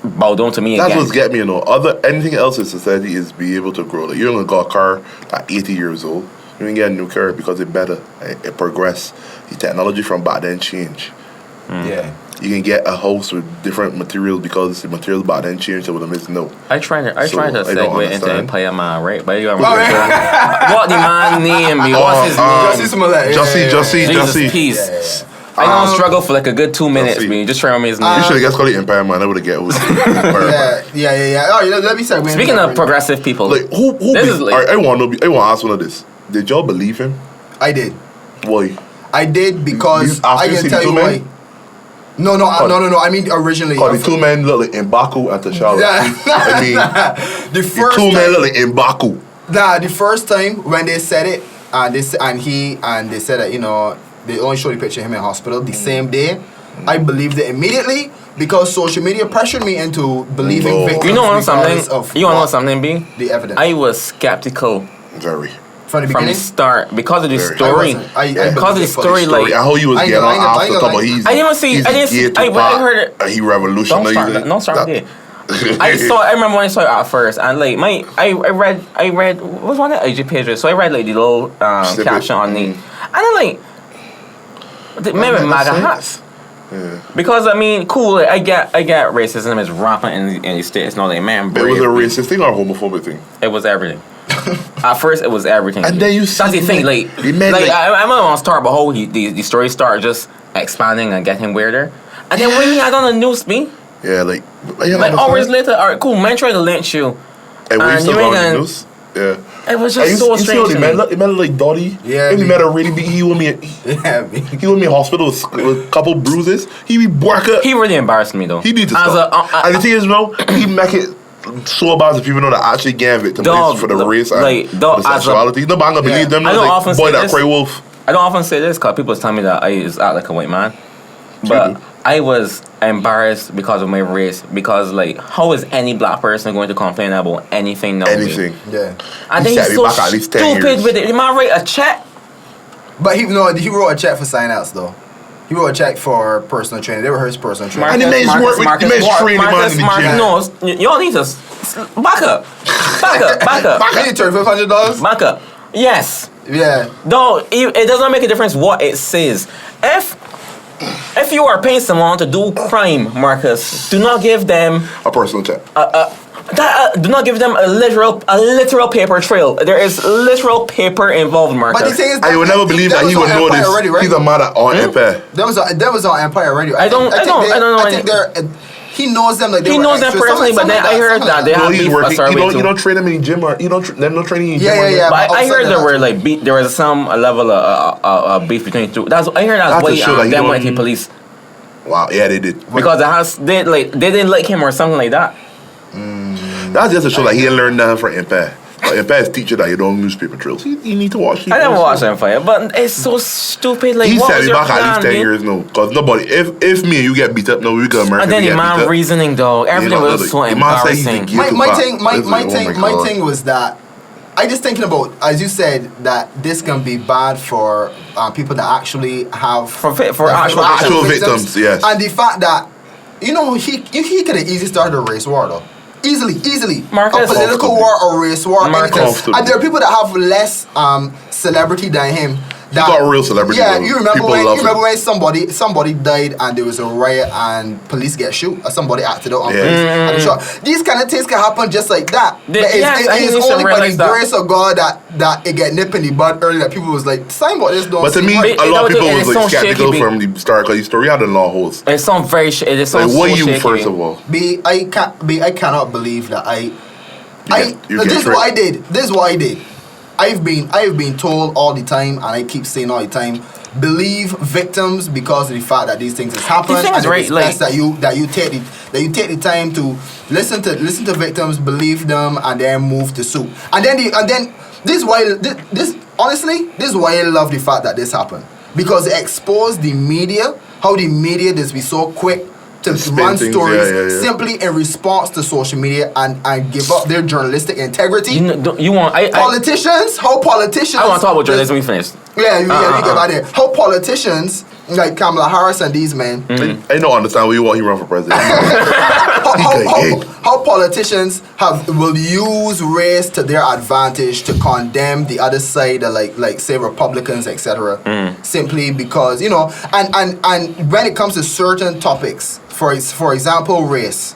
bow down to me That's again. what's get me, you know. Anything else in society is be able to grow. Like you only got a car at 80 years old. You can get a new car because it better. It progress. The technology from back then change. Yeah. You can get a house with different materials because the materials back then changed. So with them, no. I tried to I don't segue into understand. Empire Man, right? But you got Oh, what the man name be? What's his name? Jussie Smollett. Jussie. Jesus, peace. I don't struggle for like a good 2 minutes, Jussie. man. Just try to remember his name. You should have guessed called it Empire Man. I would have get it. Yeah. Oh, let me say. Speaking of progressive people, Like who? This is like- I want to ask one of this. Did y'all believe him? I did. Why? I did because You- after I you can see tell the you two why. men? No. I mean originally. Cause the two men look like M'Baku at the shower. Yeah. I mean, The the first two men time, look like M'Baku. the first time when they said it, they said that they only showed the picture of him in hospital the same day. I believed it immediately because social media pressured me into believing No. victims. you know what regardless something? of You want to know what something, B? the evidence. I was skeptical Very. from the from beginning. the start because of the Very. story. I Because of the believed it for story, like I how he was I getting know, on I know, after I know, talking about I he's. I didn't see- he's I didn't gay see- I Tupac, heard it. and he revolutionized. Don't start there. I remember when I saw it at first, and like I read what was one of the IG pages, so I read like the little Snippet. caption on the, and then like, maybe That MAGA makes hats. sense. Yeah. Because I mean, cool. Like, I get racism is rampant in the states. No, like man, It was a brave. racist thing or a homophobic thing? It was everything. At first, it was everything. And then you that's the see, thing. like, Like, the men, like like- I'm not gonna start, but how the story started just expanding and getting weirder. And then when he had on the news, me Yeah, like like hours later, all right, cool. Man tried to lynch you. And when you and still you ain't on the gonna- news, yeah. It was And just so you see strange. how to the me. man look like Dottie? Yeah, If the me. man already be, he with me Yeah, he with me in hospital with a couple bruises. He be bark up. He really embarrassed me though. He need to As stop. And the thing is, bro, he make it so bad that people know that actually gave victimized Dog, for the the- race and like, the dog, as a- sexuality. No, but I'm gonna Yeah. believe them. I No, don't like, often boy say that this. cry wolf. I don't often say this because people tell me that I just act like a white man, but do. I was embarrassed because of my race. Because like, how is any black person going to complain about anything now? Anything. yeah. And He then set he's me so back at least 10 stupid years. with it. The man write a check. But he wrote a check for sign outs though. He wrote a check for personal training. They were his personal training. And the man's work with- the man's training man in the gym. No, y'all need to back up. He need $2,500. Back up. Yes. Yeah. No, it does not make a difference what it says. If you are paying someone to do crime, Marcus, do not give them A personal check. do not give them a literal paper trail. There is literal paper involved, Marcus. But the thing is, I would never believe that he would know this. Already, right? He's a man on Empire. That was on Empire Radio. I don't know I think he knows them like they He were knows them extras. personally, but Something then I heard something that they No, have he's beef a working. certain way You too. don't train him in gym or you don't. Them no training in gym. Yeah, or yeah, yeah. But I outside heard of there that were too. like beef. There was some level of beef between two. I heard that's That's why a show that he them don't- went to police Wow, yeah, they did. because the house they didn't like him or something like that. That's just a show that he didn't learn nothing from Impact. Impact is teacher that you don't newspaper trails. You need to watch. I never watched them fight, but it's so stupid. Like He what said was me your back at plan, least 10 man? years now. Because nobody, if me and you get beat up now, we got America. And then we the get beat man up. reasoning though, everything was so The man said he's the embarrassing. guilty My part. thing, It's like, oh my God. thing was that I just thinking about, as you said, that this can be bad for people that actually have For that- actual victims, yes. and the fact that he could have easily started a race war though. Easily. Marcus. A political war or race war. Marcus. Anything. And there are people that have less celebrity than him. He got a real celebrity, Yeah, though. you remember People when love him. somebody died and there was a riot and police get shoot or somebody acted out on Yeah. police and they shot. These kind of things can happen just like that. The- But yes, I it's used to only by realize the that. grace of God that it get nipped in the bud early that people was like, sign about this don't But to seem me, right." a lot of people and was it's like so skeptical shaky, from the start because the story had a law holes. It sounds very. It sounds Like, what so you shaky. first of all? I cannot believe that You this is get what I tricked. did. This is what I did. I've been told all the time, and I keep saying all the time, believe victims because of the fact that these things has happened, The thing is, and right, it's like- best that you take the time to listen to victims, believe them, and then move to suit. And then this is why this honestly this is why I love the fact that this happened, because it exposed the media, how the media just be so quick to spin run things, stories yeah. simply in response to social media and give up their journalistic integrity. You want? Politicians, how politicians. I want to talk about journalism when we finish. Yeah, you get about it. How politicians like Kamala Harris and these men, I don't understand why you want him run for president. how politicians will use race to their advantage to condemn the other side, like say Republicans, etc. Simply because and when it comes to certain topics, for example, race,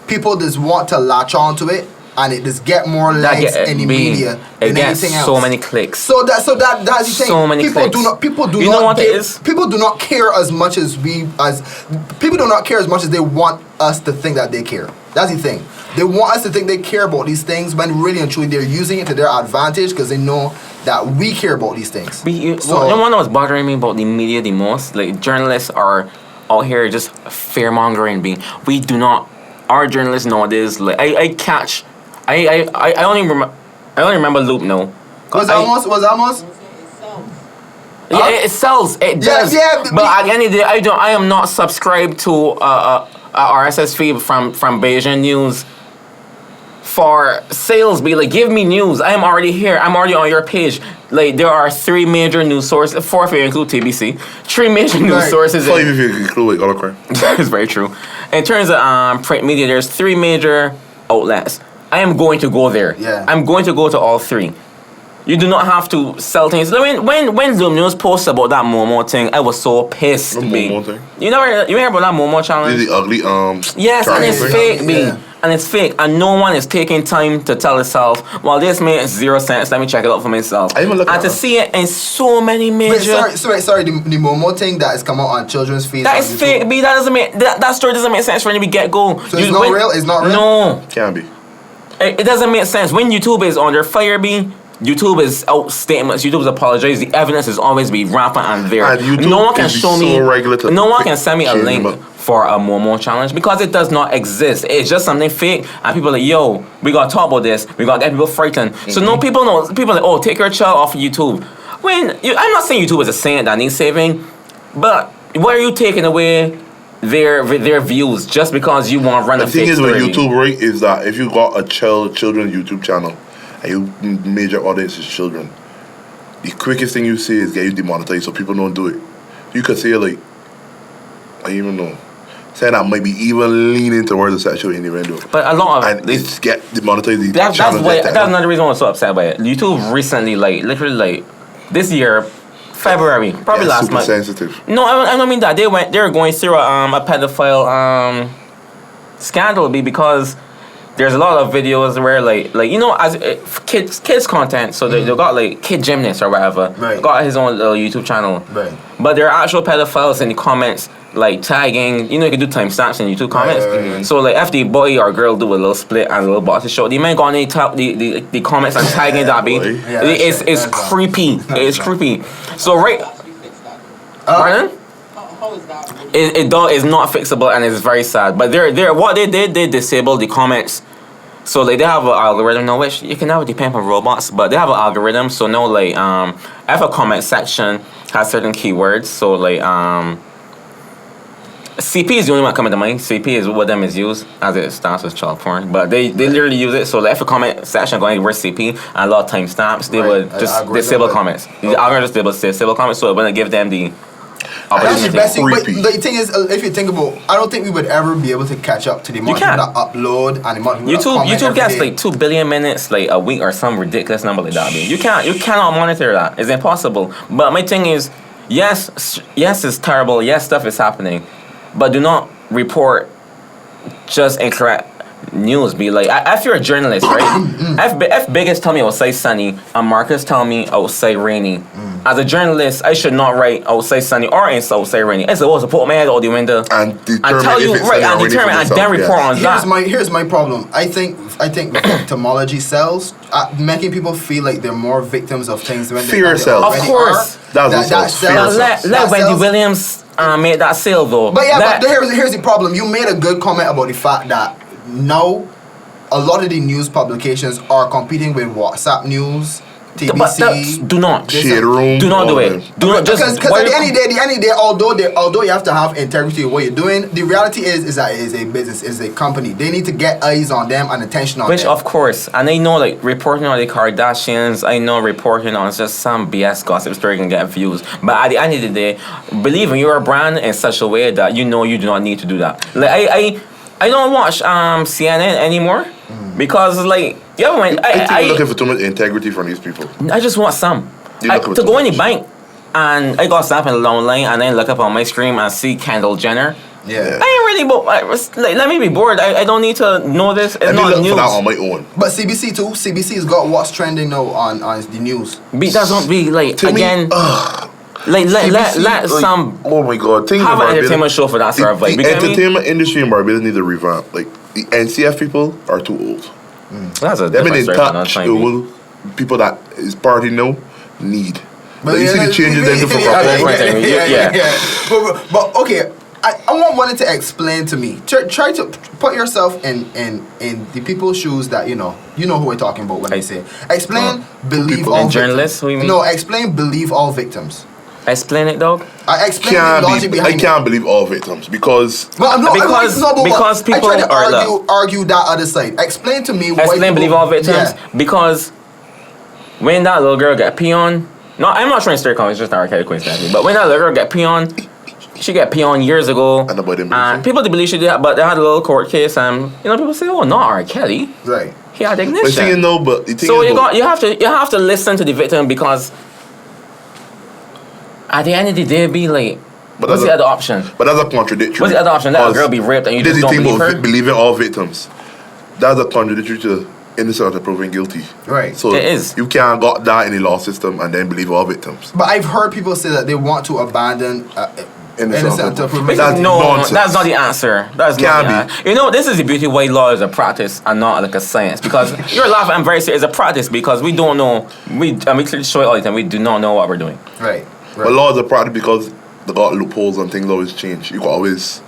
people just want to latch onto it. And it just get more likes in the media It than gets anything else. so many clicks. So that's the thing. So many people clicks. do You know not what it is? People do not care as much as people do not care as much as they want us to think that they care. That's the thing. They want us to think they care about these things when really and truly they're using it to their advantage because they know that we care about these things. You know what's bothering me about the media the most? Like journalists are out here just fear mongering. We do not. Our journalists nowadays, like I only remember Loop now. Was almost? Yeah, it sells. It does. yeah, But at the end of the day, I am not subscribed to a RSS feed from Beijing News for sales. Be like, give me news. I am already here. I'm already on your page. Like there are 3 major news sources. 4 if you include TBC. 3 major news Right. sources. So even if you include it, all okay. That is very true. In terms of print media, there's 3 major outlets. I am going to go there. Yeah. I'm going to go to all 3. You do not have to sell things. When Zoom News posted about that Momo thing, I was so pissed. The B. Momo thing? You hear about that Momo challenge? This is the ugly Yes, and it's triangle fake, thing. B. Yeah. And it's fake, and no one is taking time to tell itself, well, this makes 0 cents. Let me check it out for myself. I even look and at to that. see it in so many major. Wait, sorry. The Momo thing that has come out on children's feeds. That on is YouTube. fake, B. That doesn't make that story doesn't make sense from the get go. So it's not real? It's not real? No. Can be. It doesn't make sense. When YouTube is on their fire beam, YouTube is out statements, YouTube is apologize. The evidence is always be rampant and there. And YouTube No one can is show me. so regular to No one can send me a change link them up. for a Momo challenge because it does not exist. It's just something fake, and people are like, yo, we gotta talk about this. We gotta get people frightened. So no people know. People are like, oh, take your child off of YouTube. I'm not saying YouTube is a saint that needs saving, but why are you taking away their views just because you want to run The a thing fake is with story? YouTube, right, is that if you got a children's YouTube channel and your major audience is children, the quickest thing you see is get you demonetized so people don't do it. You could say like, I even know, say that might be even leaning towards the sexual innuendo. But a lot of And it's get demonetized. The that's channels why get that. that's another reason I was so upset by it. YouTube recently, literally this year, February, probably Yeah, last super month. sensitive. No, I don't mean that. They were going through a pedophile scandal because there's a lot of videos where like you know, as kids content, so they got like kid gymnasts or whatever. Right. Got his own little YouTube channel. Right. But there are actual pedophiles in the comments, like tagging. You know, you can do timestamps in YouTube comments. Right. So like, if the boy or girl do a little split and a little boxing show, the man go on the comments and tagging that be. Yeah, It's that's creepy. It's creepy. So right. Pardon? It's not fixable and it's very sad. But they're what they did, they disabled the comments. So like they have an algorithm now, which you can never depend on robots, but they have an algorithm. So now like if a comment section has certain keywords, so like CP is the only one coming to mind. CP is what them is used as it stands as child porn, but they literally use it. So like if a comment section going with CP and a lot of timestamps, they would just disable comments. The algorithm just disable comments, so it wouldn't give them the That's the best thing. But Creepy. the thing is, if you think about, I don't think we would ever be able to catch up to the amount of people that upload and the amount of people that comment YouTube every gets day. like 2 billion minutes like a week or some ridiculous number like that. You cannot monitor that. It's impossible. But my thing is, yes, it's terrible. Yes, stuff is happening, but do not report just incorrect news. Be like, if you're a journalist, right? if Biggest tell me I will say sunny and Marcus tell me I will say rainy. As a journalist, I should not write I will say sunny or I will say rainy. I supposed to put my head out the window And determine tell you if it's right sunny or and rainy determine for and then yourself, report yes. on that. Here's my problem. I think victimology sells, making people feel like they're more victims of things when Fear they sells. already Of course. are. That's what sells. Fear sells. sells. Let Wendy sells. Williams make that sale though. But yeah, That- but here's the problem. You made a good comment about the fact that now a lot of the news publications are competing with WhatsApp news, TBC. do not. Shade room. Do not do all it. them. Do not just. Because at the end of the day, although you have to have integrity in what you're doing, the reality is that it is a business, it's a company. They need to get eyes on them and attention on Which them. of course, and I know like reporting on the Kardashians, I know reporting on just some BS gossip story can get views. But at the end of the day, believe in your brand in such a way that you know you do not need to do that. Like I don't watch CNN anymore because like I think you're looking for too much integrity from these people. I just want some. You look To too go in the much. bank and I got something online and then look up on my screen and see Kendall Jenner. Yeah. I ain't really, let me be bored. I don't need to know this. It's Let me not look news. for that on my own. But CBC too. CBC's got what's trending now on the news. That's not be like To me, again. Like let CBC, let like, some oh my god, things have in an Barbados- entertainment show for that sort of like. The You get me? entertainment industry in Barbados need to revamp. Like the NCF people are too old. That's a Them different in story. for another touch time. will people that is party now need. Like, you see the yeah, changes they do for yeah, couple. yeah. But okay, I want one to explain to me. Try to put yourself in the people's shoes that you know who we're talking about when I say explain believe people. all And journalists, victims. who you mean? No, explain believe all victims. Explain it, dog. I explain the logic I behind it. can't believe all victims because But Because people I try to are argue that other side. Explain to me why Explain people- believe all victims Yeah. because when that little girl got pee on. No, I'm not trying to start calling. It's just an arcade coincidence. But when that little girl got pee on, she got pee on years ago. And nobody didn't believe And it. people did believe she did, but they had a little court case, and people say, "Oh, not R. Kelly. Right. He had but ignition." saying no, but the thing So is, you have to listen to the victim because at the end of the day, be like, But what's that's the a- other option? but that's a contradictory. What's the other option? Let a Because girl be raped and you this just is the don't thing believe about her? believing all victims. That's a contradictory to innocent until proven guilty. Right. So It is. you can't got that in the law system and then believe all victims. But I've heard people say that they want to abandon innocent until proven That's guilty. No, nonsense. that's not the answer. That's not Can't the be. answer. This is the beauty why law is a practice and not like a science. Because you're laughing, I'm very serious. It's a practice because we don't know. We clearly show it all the time. We do not know what we're doing. Right. But law is a product because they got loopholes and things always change. You can always,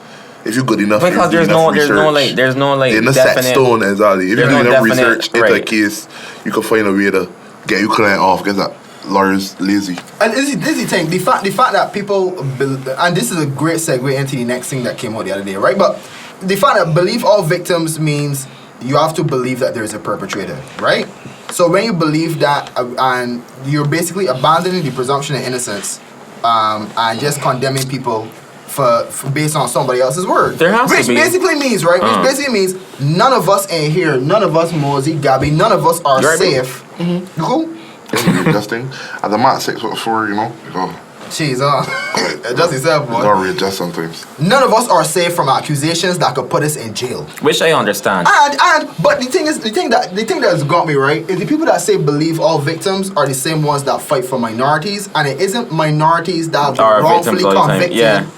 if you're good enough, Because you do enough research, there's no in a set definite. stone exactly. If you there's do no enough definite- research into a right. case, you can find a way to get your client off because that lawyer's lazy. And this is the thing, the fact that people, and this is a great segue into the next thing that came out the other day, right? But the fact that believe all victims means you have to believe that there's a perpetrator, right? So when you believe that, and you're basically abandoning the presumption of innocence, and just condemning people for based on somebody else's word. There has which to be. basically means, right? Which basically means none of us in here, none of us Mosey, Gabby, none of us are You right, safe. You cool? It's disgusting. As a man 6'4", you know, Jeez, Jussie said, boy. Gotta readjust sometimes. None of us are safe from accusations that could put us in jail. Which I understand. But the thing that's got me right is the people that say believe all victims are the same ones that fight for minorities, and it isn't minorities that have been Or wrongfully victims all the time, convicted. yeah.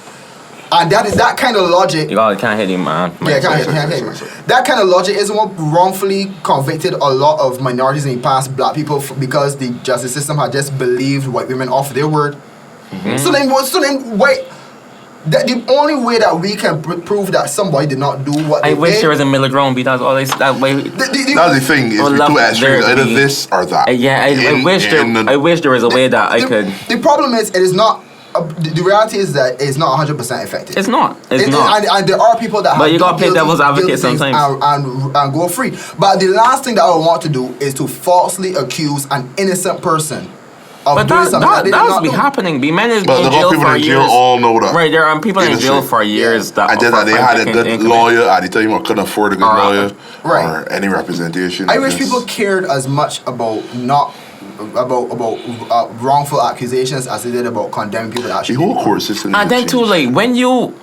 And that is that kind of logic. You can't hit him, man. Yeah, can't hit him. That kind of logic isn't what wrongfully convicted a lot of minorities in the past, black people, because the justice system had just believed white women off their word. Mm-hmm. So then wait. The only way that we can prove that somebody did not do what I they wish did, there was a middle ground because all this that way. That's the thing. It's two extremes. Either this or that. I wish there was a way that I could. The problem is, it is not. The reality is that it's not 100% effective. It's not. It's not. And there are people that. But you gotta play devil's advocate sometimes. And go free. But the last thing that I want to do is to falsely accuse an innocent person. But that must be happening. The men is but in jail people for in jail years. all know that. Right, there are people in jail for years that. And just that they had a good lawyer, and they tell you I couldn't afford a good lawyer, right, or any representation. I wish people cared as much about wrongful accusations as they did about condemning people that actually. The whole court system. And then too, like when you.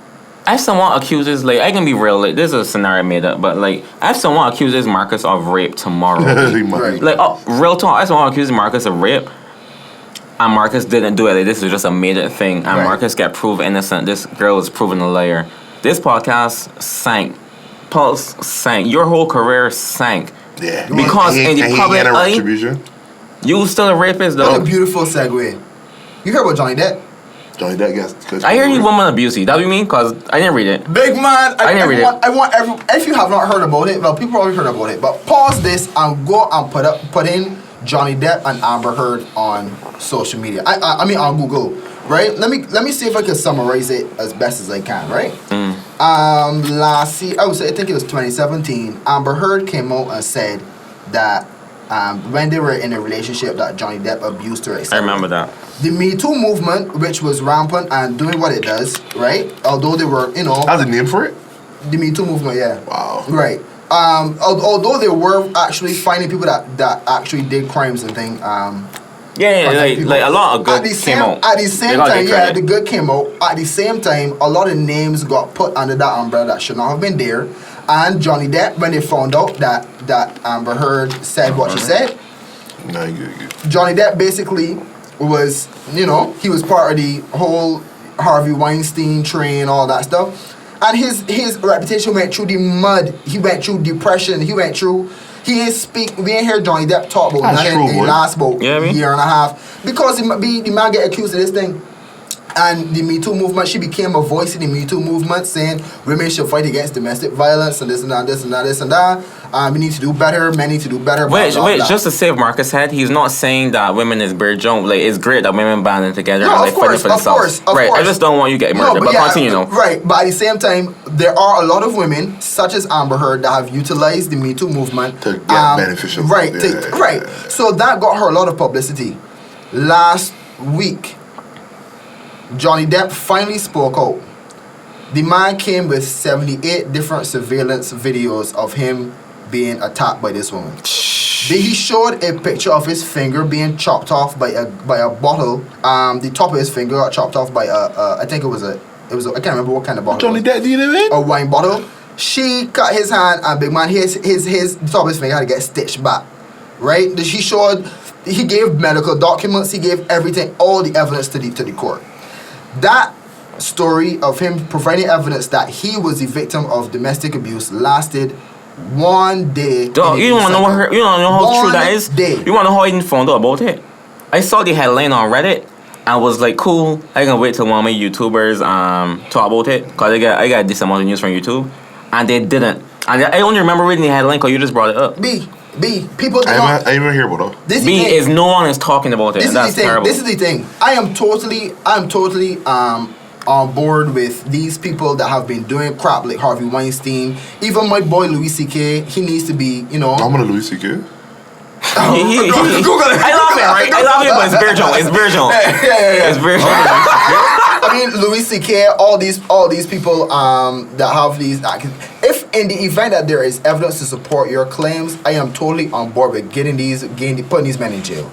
If someone accuses, like, I can be real, like, this is a scenario made up, but, like, if someone accuses Marcus of rape tomorrow, right. Like, real talk, if someone accuses Marcus of rape, and Marcus didn't do it, like, this is just a made up thing, and right. Marcus got proved innocent, this girl was proven a liar, this podcast sank. Pulse sank. Your whole career sank. Yeah. Because in the public eye, you still a rapist, though. That's a beautiful segue. You heard about Johnny Depp? Johnny Depp gets. I hear you woman abuse. That what you mean? Because I didn't read it. Big man, I didn't read it. If you have not heard about it, well, people probably heard about it, but pause this and go and put in Johnny Depp and Amber Heard on social media. I mean on Google, right? Let me see if I can summarize it as best as I can, right? Last year, I think it was 2017. Amber Heard came out and said that when they were in a relationship, that Johnny Depp abused her. I remember that. The Me Too movement, which was rampant and doing what it does, right? Although they were, How's the name for it? The Me Too movement, yeah. Wow. Right. Although they were actually finding people that actually did crimes and things. Like a lot of good came out. At the same time, yeah, the good came out. At the same time, a lot of names got put under that umbrella that should not have been there. And Johnny Depp, when they found out that Amber Heard said what she said, Johnny Depp basically was, he was part of the whole Harvey Weinstein train, all that stuff. And his reputation went through the mud. He went through depression. We ain't hear Johnny Depp talk about nothing in the last about year and a half. Because the man get accused of this thing. And the Me Too movement, she became a voice in the Me Too movement, saying women should fight against domestic violence and this and that, this and that, this and that. We need to do better. Men need to do better. Wait, just to save Marcus' head, he's not saying that women is bare junk. Like, it's great that women banding together and of course. Right, I just don't want you getting murdered, but continue now. Right, but at the same time, there are a lot of women, such as Amber Heard, that have utilized the Me Too movement to get beneficial. Right, So that got her a lot of publicity. Last week, Johnny Depp finally spoke out. The man came with 78 different surveillance videos of him being attacked by this woman. He showed a picture of his finger being chopped off by a bottle. The top of his finger got chopped off by I think it was I can't remember what kind of bottle. Johnny Depp did it? A wine bottle. She cut his hand, and big man, his top of his finger had to get stitched back. Right? He gave medical documents. He gave everything, all the evidence to the court. That story of him providing evidence that he was the victim of domestic abuse lasted 1 day. You don't want to know how true that is? You want to know how I found out about it? I saw the headline on Reddit and was like, cool, I can wait till one of my YouTubers talk about it, because I got this amount of news from YouTube, and they didn't. And I only remember reading the headline because you just brought it up. People do not. I even hear about it. No one is talking about it, and that's terrible. This is the thing. I'm totally on board with these people that have been doing crap like Harvey Weinstein. Even my boy Louis C.K. He needs to be, I'm gonna Louis C.K. Google it. I love it, right? I love it, but it's spiritual. Yeah. It's spiritual. I mean, Louis C.K., all these people that have these. If in the event that there is evidence to support your claims, I am totally on board with putting these men in jail.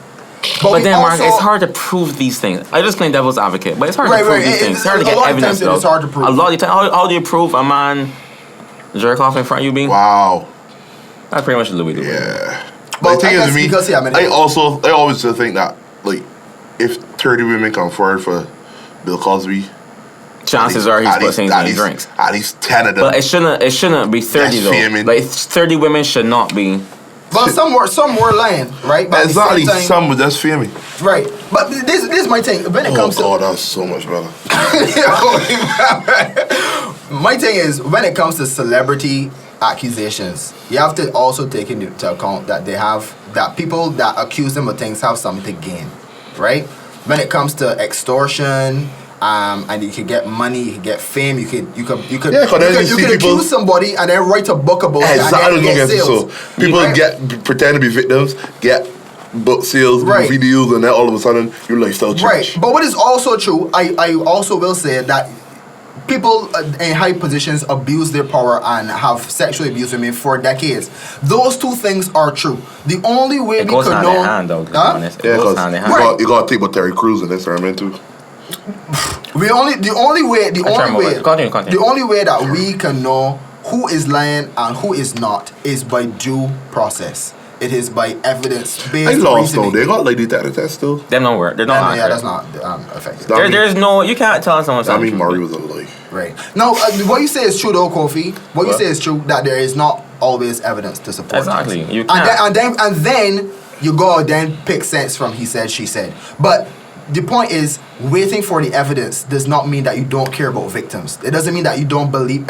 But we then, Mark, also- it's hard to prove these things. I just claim devil's advocate, but it's hard Right, to prove right. these things. It's hard to A get lot of evidence. times it's hard to prove. A lot of times, how do you prove a man jerk off in front of you being? Wow. That's pretty much Louis doing. Yeah. But But the thing I is, guess to me, because, yeah, I mean, I always just think that, like, if 30 women come forward for Bill Cosby, Chances are he's putting things in his drinks. At least 10 of them. But it shouldn't be 30 That's though. famine. Like 30 women should not be. But some were lying, right? But at the same Exactly. time- Some were just family. Right. But this is my thing. When it Oh, comes God, that's so much better. my thing is, when it comes to celebrity accusations, you have to also take into account that that people that accuse them of things have something to gain, right? When it comes to extortion, and you could get money, you could get fame, you could Yeah, 'cause then you see people- accuse somebody and then write a book about it Exactly. and then get sales. So people Right? pretend to be victims, get book sales, Right. videos, and then all of a sudden your lifestyle change. Right, but what is also true, I also will say that people in high positions abuse their power and have sexually abused women for decades. Those two things are true. The only way It we goes could hand know, in hand though. To be Huh? honest. It Yeah, goes because hand in you, hand. Right. you got to take about Terry Crews in this sermon too. the only way Continue. the only way that we can know who is lying and who is not is by due process. It is by evidence-based I lost reasoning. though. They got like detector tests still. Them don't work. They're not. Yeah, accurate. that's not effective. That- There's no. You can't tell someone I something. mean, Murray was a lie. Right. No, what you say is true though, Kofi. What you What? say is true that there is not always evidence to support Exactly. things. You and can't. then you go then pick sense from he said, she said. But the point is, waiting for the evidence does not mean that you don't care about victims. It doesn't mean that you don't believe.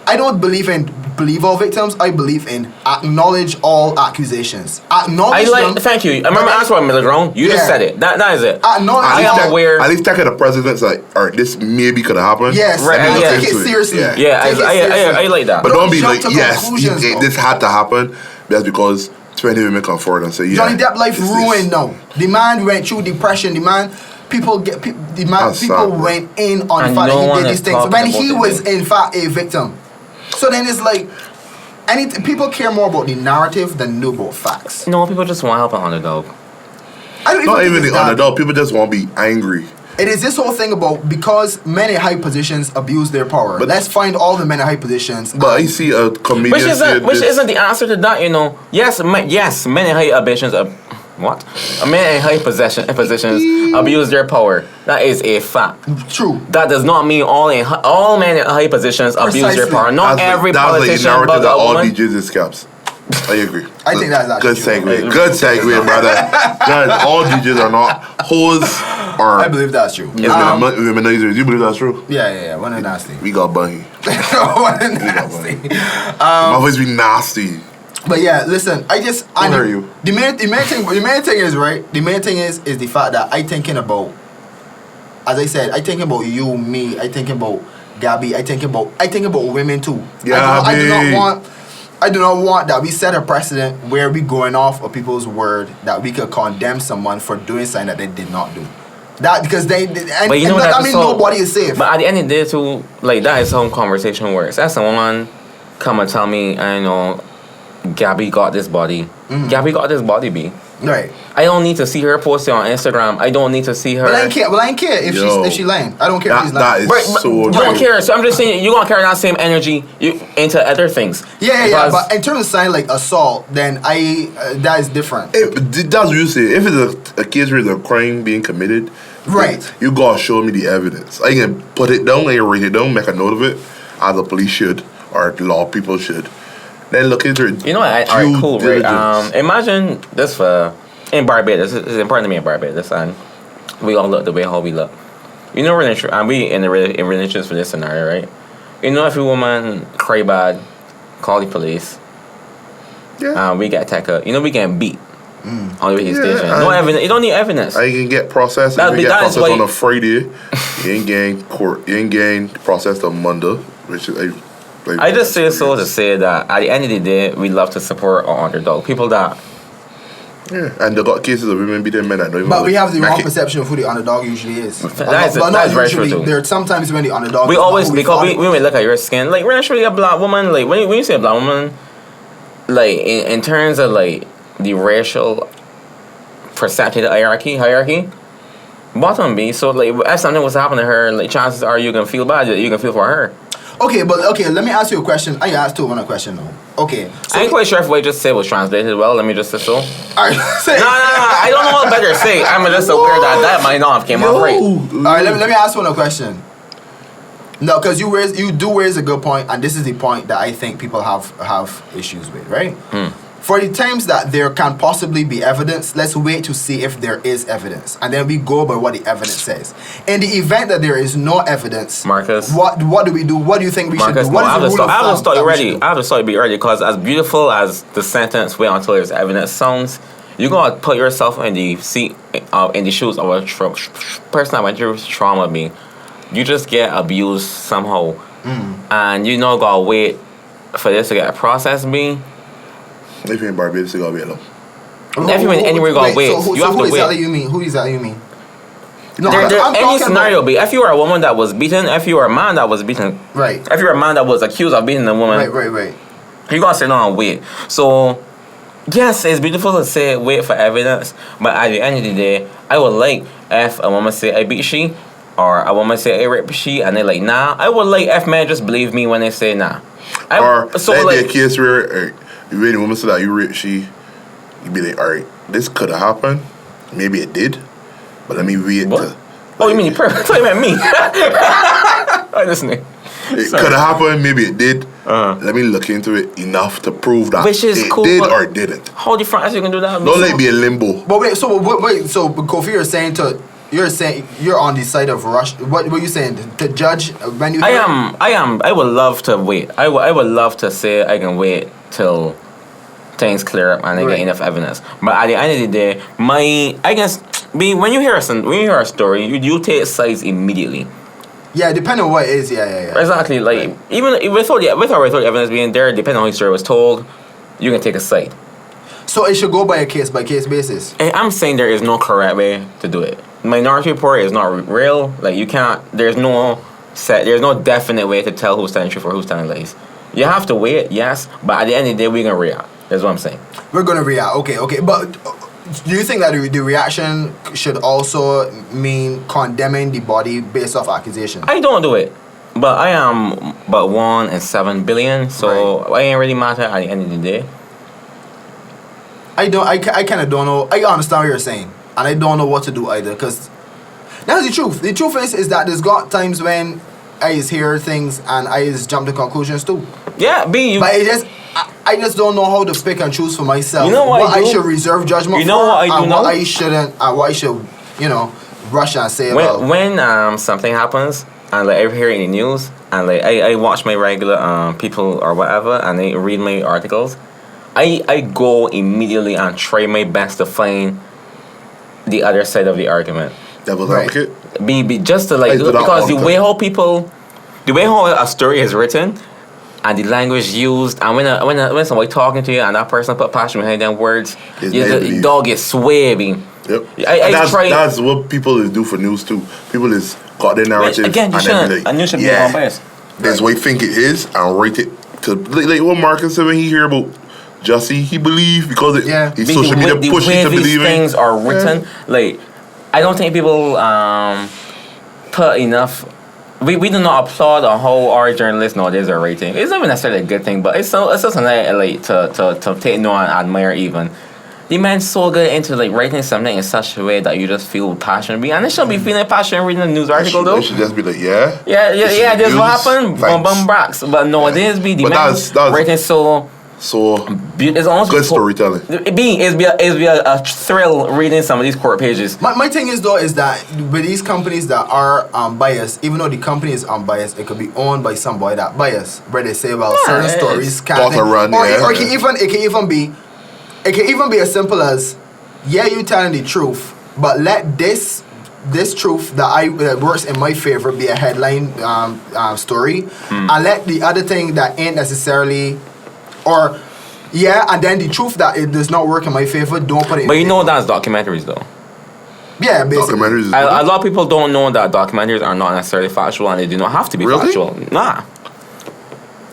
I don't believe all victims. I believe in acknowledge all accusations. Acknowledge them. Thank you. I remember asking about middle ground. You just Yeah. said it. That is it. Acknowledge I all- am aware. At least check at the president's like, all right, this maybe could have happened. Yes, Right, and yeah. take it seriously. Yeah. Yeah, Take it I seriously. like that. But don't be jump like, to yes, conclusions, though. this had to happen. That's because 20 women come forward and say, yeah. Johnny Depp life this is- ruined now. The man went through depression. The man, people That's people sad, bro. went in on the And fact no that he one did is these things talking when about he it, was though. in fact a victim. So then it's like, people care more about the narrative than know about facts. No, people just want to help an underdog. I don't Not think even it's the that. underdog. People just want to be angry. It is this whole thing about because men in high positions abuse their power. But- Let's find all the men in high positions. But I see a comedian Which said isn't this. the answer to that, you know. Yes, men in high ambitions what? Men in high positions abuse their power. That is a fact. True. That does not mean all men in high positions abuse their Precisely. power. Not every politician narrative but that a all woman. DJs is caps. I agree. I think that's actually good true. segue. Good segue, brother. Guys, all DJs are not hoes or I believe that's true. womenizers. You believe that's true? Yeah. One of nasty. We got bunny. One of nasty. My voice be nasty. But yeah, listen. I hear you. The main thing is right. The main thing is the fact that I thinking about. As I said, I thinking about you, me. I thinking about Gabby. I thinking about women too. I do not want that we set a precedent where we going off of people's word that we could condemn someone for doing something that they did not do. That because But you know I that's mean so- nobody is safe. But at the end of the day, too, like that is how conversation works. That's the woman come and tell me, I know, Gabby got this body. Mm-hmm. Gabby got this body, B. Right. I don't need to see her post it on Instagram. I don't need to see her. But I ain't care. Well, I ain't care if Yo. she lying. I don't care if she's That lying. is But so you don't care. So I'm just saying you're gonna carry that same energy into other things. Yeah. Because- But in terms of sign like assault, then that is different. That's what you say. If it's a case where there's a crime being committed, Right. you gotta show me the evidence. I can put it down, I can write it down, make a note of it, as the police should, or the law people should. Then look into it. You know what? All right, cool, right? Imagine this in Barbados. It's important to me in Barbados, and we all look the way how we look. You know, we in relationships for this scenario, right? You know, if a woman cry bad, call the police. Yeah. We get attacked. You know, we get beat on the way to the Yeah, station. No evidence. You don't need evidence. I can get processed. That If you get is processed why- on a Friday, you ain't getting court. You ain't getting processed on Monday, which is I just say so to say that at the end of the day, we love to support our underdog. People that Yeah, and they got cases of women beating men that don't even. But we have the make wrong it. perception of who the underdog usually is. That is very true too. There are sometimes when the underdog. we is not always who because thought it we may look at your skin like we're not really a black woman. Like when you say a black woman, like in terms of like the racial perception of hierarchy. Bottom B. So like, if something was happening to her, like chances are you gonna feel bad. You gonna feel for her. Okay, but let me ask you a question. I asked one question now. Okay. So I ain't quite sure if what I just said was translated well. Let me just assume. Alright, say. No. I don't know what better to say. I'm just aware that might not have came out right. Alright, let me ask one a question. No, because you do raise a good point, and this is the point that I think people have issues with, right? For the times that there can possibly be evidence, let's wait to see if there is evidence, and then we go by what the evidence says. In the event that there is no evidence, Marcus, what do we do? What do you think we Marcus, should do? What is the rule of I have to thumb that we should do? I have to start you ready because as beautiful as the sentence "wait until there's evidence" sounds, you gotta put yourself in the seat, in the shoes of a person that went through trauma. You just get abused somehow, and you know gotta wait for this to get processed. If you're in Barbados, you gotta wait alone. If you're anywhere, you gotta wait. You have to wait. Who exactly you mean? No, any scenario be. If you are a woman that was beaten, if you are a man that was beaten, right. If you're a man that was accused of beating a woman, right. You gotta sit down and wait. So, yes, it's beautiful to say wait for evidence, but at the end of the day, I would like if a woman say I beat she, or a woman say I rape she, and they like nah. I would like if men just believe me when they say nah. Or that'd be a case where you read a woman say that you rape she, you be like, alright, this could have happened, maybe it did, but let me read what? Oh, you mean you perfect? You meant me? I'm listening. It could have happened, maybe it did. Let me look into it enough to prove that which is it cool, did or didn't. How different you can do that? Don't let it be a limbo. But wait, so Kofi, you're saying you're on the side of rush. What were you saying? To judge when you? I would love to wait. I would love to say I can wait till things clear up and I get enough evidence. But at the end of the day, when you hear a story, you take sides immediately. Yeah, depending on what it is. Yeah. Exactly. Like even with all the evidence being there, depending on how the story was told, you can take a side. So it should go by a case basis. And I'm saying there is no correct way to do it. Minority Report is not real. Like you can't. There's no definite way to tell who's telling truth or who's telling lies. You have to wait, yes, but at the end of the day, we're gonna react. That's what I'm saying. We're gonna react. Okay. But do you think that the reaction should also mean condemning the body based off accusation? I don't do it, but I am but 1 in 7 billion, so I ain't really matter at the end of the day. I kind of don't know. I understand what you're saying, and I don't know what to do either. Cause that's the truth. The truth is that there's got times when I just hear things and I just jump to conclusions too. Yeah, but I just don't know how to pick and choose for myself. You know what I should reserve judgment for, what I do what I shouldn't, and what I should, rush and say about. When something happens and like I hear it in the news and like I watch my regular people or whatever and they read my articles, I go immediately and try my best to find the other side of the argument. Devil's advocate. Be just to like because the way how a story is written. And the language used, and when somebody talking to you and that person put passion behind them words, the dog gets swayed. Yep. That's what people do for news too. People is got their narrative again, you should be unbiased. That's what you think it is and write it. Like what Marcus said when he hear about Jussie, he believe because he's social media pushing to believe these things are written. Like I don't think people put enough. We do not applaud on how our journalists nowadays are writing. It's not even necessarily a good thing, but it's something like to take note and admire even. The man's so good into like writing something in such a way that you just feel passionate. And it shouldn't be feeling passionate reading a news article though. It should just be like, yeah. This what happened. Bum bracks. But nowadays the man's writing so it's almost good storytelling. It'd be a thrill reading some of these court pages. My thing is though is that with these companies that are biased, even though the company is unbiased, it could be owned by somebody that biased, where they say certain stories can't. It can even be as simple as you telling the truth, but let this truth that works in my favor be a headline story, and let the other thing that ain't necessarily. Or, and then the truth that it does not work in my favor, don't put it in. But that's documentaries though. Yeah, basically. Documentaries a lot of people don't know that documentaries are not necessarily factual and they do not have to be factual. Nah.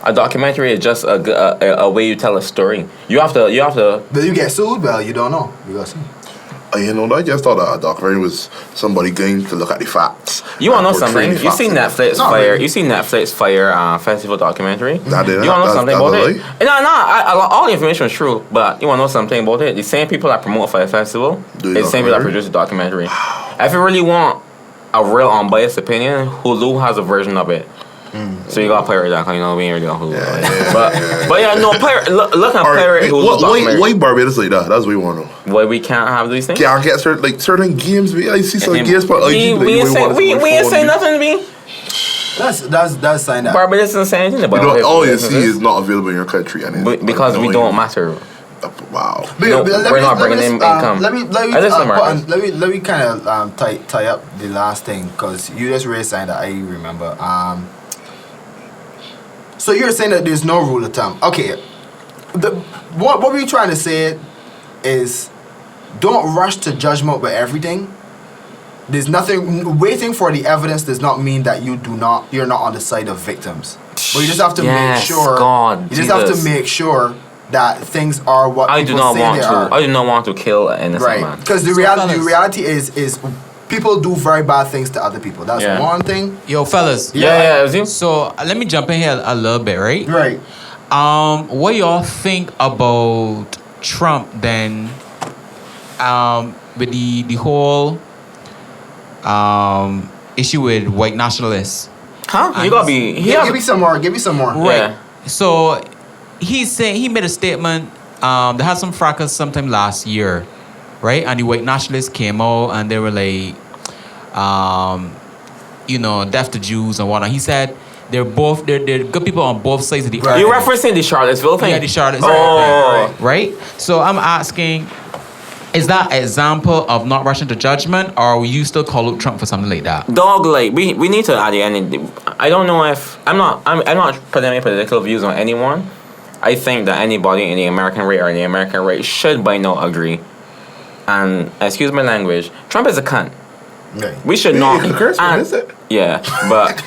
A documentary is just a way you tell a story. You have to. But you get sued, well, you don't know. You got sued. You know, I just thought that a documentary was somebody going to look at the facts. You want to know portray something? the You facts see in it. Netflix Not Fire? really. You see Netflix Fire festival documentary? That didn't You want to know something that's about a it? lie? No. All the information is true, but you want to know something about it? The same people that promote Fire Festival, Do the it's the same people that documentary? produce the documentary. If you really want a real unbiased opinion, Hulu has a version of it. So you got pirate that, you know, we ain't really on Hulu. But yeah, no, pirate. Look at pirate Hulu documentary. Why Barbados like that? That's what we want to know. Why we can't have these things? Can't get certain games. I see some And games, but we ain't say nothing to me. That's sign that. Barbados doesn't say anything about You know, it. all you see is not available in your country, and it's Because we don't matter. Wow. No, we're not bringing in income. Let me let me kind of tie up the last thing, because you just raised something that I remember. So you're saying that there's no rule of thumb. Okay. What we're trying to say is, don't rush to judgment with everything. There's nothing. Waiting for the evidence does not mean that you're not on the side of victims. But you just have to make sure. God, you just have to make sure that things are what I do people not say want they to. are. I do not want to kill an innocent man. Right. Because the reality is people do very bad things to other people. That's one thing. Yo, fellas. Yeah, it was you. So let me jump in here a little bit, right? Right. What y'all think about Trump then? With the whole issue with white nationalists. Huh? You gotta be. Give me some more. Give me some more. Right. Yeah. So he's saying, he made a statement. They had some fracas sometime last year, right? And the white nationalists came out and they were like, death to Jews and whatnot. He said they're good people on both sides of the Right. You're referencing the Charlottesville thing. Yeah, the Charlottesville Oh. thing, right? So I'm asking, is that an example of not rushing to judgment, or will you still call out Trump for something like that? Dog, like we need to at the end. I don't know if I'm not putting any political views on anyone. I think that anybody in the American race or in the American race should by now agree. And excuse my language, Trump is a cunt. Right. We should You not. can curse, man, and- is it? Yeah, but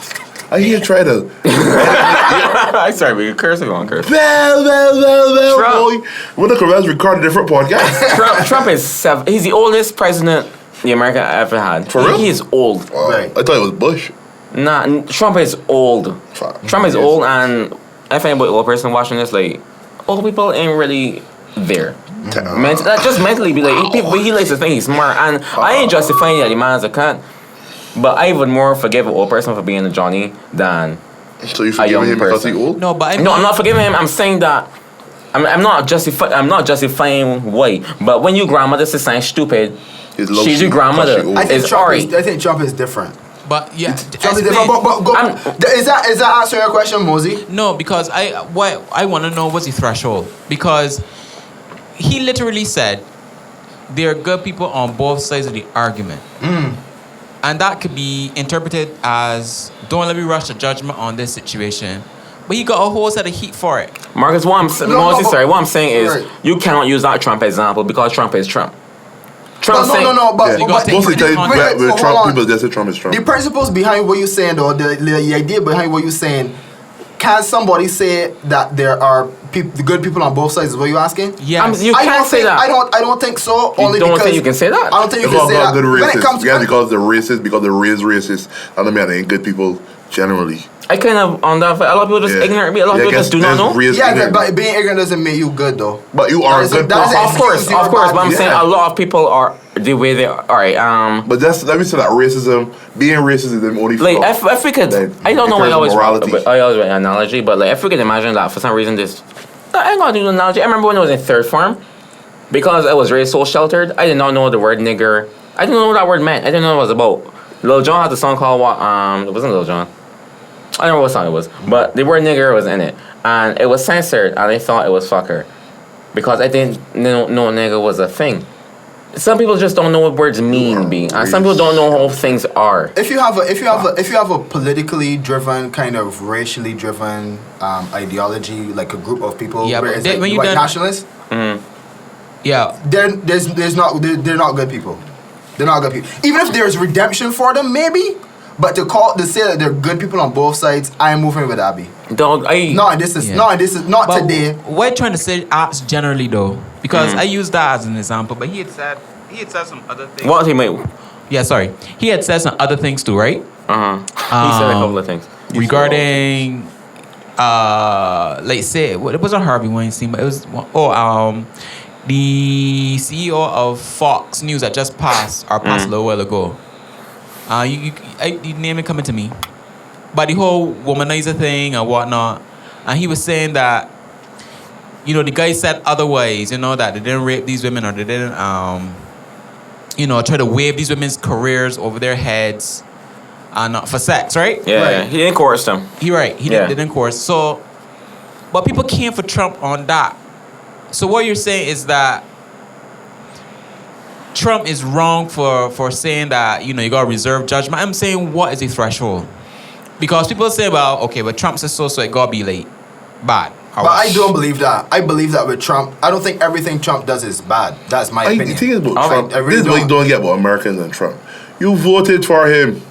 I hear try to. I'm sorry, we can curse if you want to curse. Well, Trump. boy. We're not going to record a different podcast. Trump is he's the oldest president the America ever had. For real? He is old. Wow. Right. I thought it was Bush. Nah, Trump is old. Fuck. Trump is Yes. old, and if anybody old person watching this, like, old people ain't really there. Just mentally be like, he likes to think he's smart, and I ain't justifying that the man's a cunt, but I would more forgive an old person for being a Johnny than So you a forgive young him because person. he's old? No, but No, I'm not forgiving him. I'm saying that I'm not justifying why. But when your grandmother says something stupid, He's low she's your key, grandmother. because she old. I think It's Trump alright. I think Trump is different. But yeah, Trump is different. But go, is that answering your question, Mosey? no, because I want to know what's the threshold, because he literally said there are good people on both sides of the argument, and that could be interpreted as don't let me rush to judgment on this situation. But he got a whole set of heat for it. Marcus, what I'm saying is Right. you cannot use that Trump example because Trump is Trump. Trump saying, No. But, Yeah. You gotta but take Most of the Wait, time, wait, with hold Trump, on. people just say Trump is Trump. the principles behind what you're saying, though, the idea behind what you're saying, can somebody say that there are good people on both sides? Is what you're asking? Yes. You can't say that. I don't think so. You Only don't because think you can say that? I don't think you Because can say they're that. good When it racists. comes Yeah, to because they're racist, because they're raised racist. I don't mean they ain't good people generally. I kind of on that. A lot of people just Yeah. ignorant. A lot of Yeah, people just do not know. raised yeah, ignorant. but being ignorant doesn't make you good, though. But you are a That is good that is person. an Of course. excuse you're But I'm bad. saying Yeah. a lot of people are the way they are. All right. But let me say that racism, being racist is the only Like flaw. if we could, Like, I don't know why in I terms of morality. always an analogy, but like if we could imagine that for some reason this, I ain't gonna do the analogy. I remember when I was in third form, because I was raised so sheltered, I did not know the word nigger. I didn't know what that word meant. I didn't know what it was about. Lil Jon had a song called what? It wasn't Lil Jon. I don't know what song it was, but the word nigger was in it, and it was censored, and I thought it was fucker, because I didn't know nigger was a thing. Some people just don't know what words mean, and some people don't know how things are. If you have a politically driven, kind of racially driven ideology, like a group of people, Yeah, where but it's then like when you white done- nationalists, Yeah. they're not good people. They're not good people. Even if there's redemption for them, maybe. But to say that they're good people on both sides, I am moving with Abby. Dog, Not Yeah. not But today. we're trying to say arts generally, though. because I used that as an example, but he had said some other things. What he made? Yeah, sorry. He had said some other things too, right? He said a couple of things Regarding, like say, well, it wasn't Harvey Weinstein, but it was the CEO of Fox News that just passed a little while ago. The name is coming to me, but the whole womanizer thing and whatnot, and he was saying that, you know, the guy said otherwise, you know, that they didn't rape these women or they didn't, you know, try to wave these women's careers over their heads, and for sex, right? Yeah, right. He didn't coerce them. He didn't coerce. So, but people came for Trump on that. So what you're saying is that Trump is wrong for saying that, you know, you got to reserve judgment. I'm saying, what is the threshold? Because people say, well, okay, but Trump says so it got to be late. Bad. But I don't believe that. I believe that with Trump, I don't think everything Trump does is bad. That's my opinion. The thing is about Trump, I really this is what you don't get about Americans and Trump. You voted for him.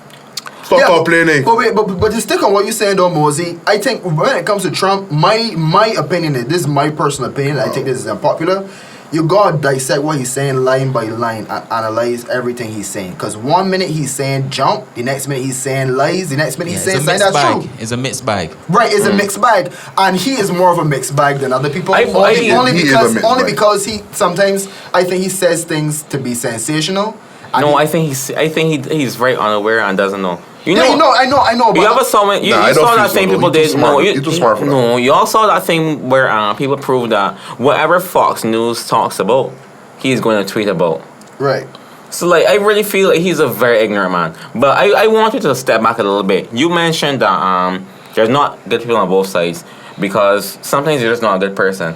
Stop complaining. But wait, but to stick on what you're saying though, Mosey, I think when it comes to Trump, my opinion, this is my personal opinion, I think this is unpopular. You gotta dissect what he's saying line by line and analyze everything he's saying. Because 1 minute he's saying jump, the next minute he's saying lies, the next minute he's saying something that's true. It's a mixed bag. Right, it's a mixed bag. And he is more of a mixed bag than other people. Only because he sometimes, I think he says things to be sensational. No, I think he's very unaware and doesn't know. You know, I know. You ever saw it? You saw that thing people did. No, you're too smart for that. No, you all saw that thing where people proved that whatever Fox News talks about, he's going to tweet about. Right. So like, I really feel like he's a very ignorant man. But I want you to step back a little bit. You mentioned that there's not good people on both sides because sometimes you're just not a good person.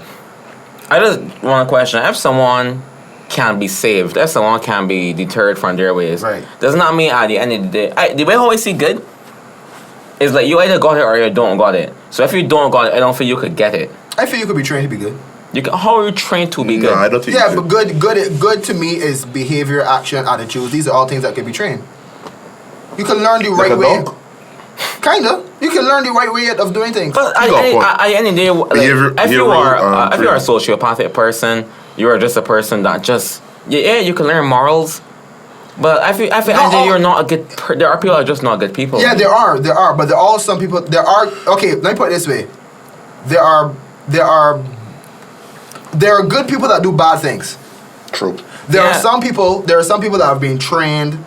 I just want to question if someone can be saved, if someone can be deterred from their ways, right, does not mean at the end of the day, the way how I see good is like you either got it or you don't got it. So if you don't got it, I don't feel you could get it. I feel you could be trained to be good. How are you trained to be good? No, I don't think. Yeah, but good to me is behavior, action, attitudes. These are all things that can be trained. You can learn the right way. Kinda. You can learn the right way of doing things. But at the end of the day, like, if you are a sociopathic person, you are just a person that just you can learn morals. But I feel you're not a good. There are people that are just not good people. Yeah, there are, but there are some people. There are. Okay, let me put it this way. There are good people that do bad things. True. There are some people that have been trained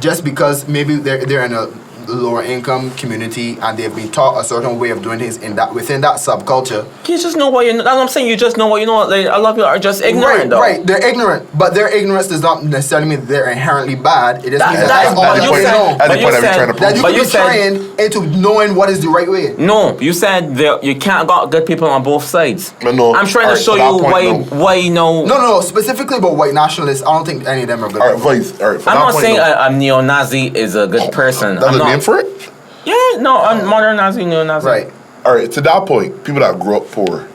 just because maybe they're in a lower income community and they've been taught a certain way of doing things within that subculture. You just know what you know. That's what I'm saying. You just know what you know. Like, a lot of people are just ignorant, though. Right, they're ignorant, but their ignorance does not necessarily mean they're inherently bad. It just means that's all you know. That you can be trained into knowing what is the right way. No, you said you can't got good people on both sides. No. I'm trying to show you why you know. No, specifically about white nationalists, I don't think any of them are good. All right, I'm not saying a neo-Nazi is a good person. That's a name for it? Yeah, no, I'm modern Nazi, neo-Nazi. Right. All right, to that point, people that grew up poor,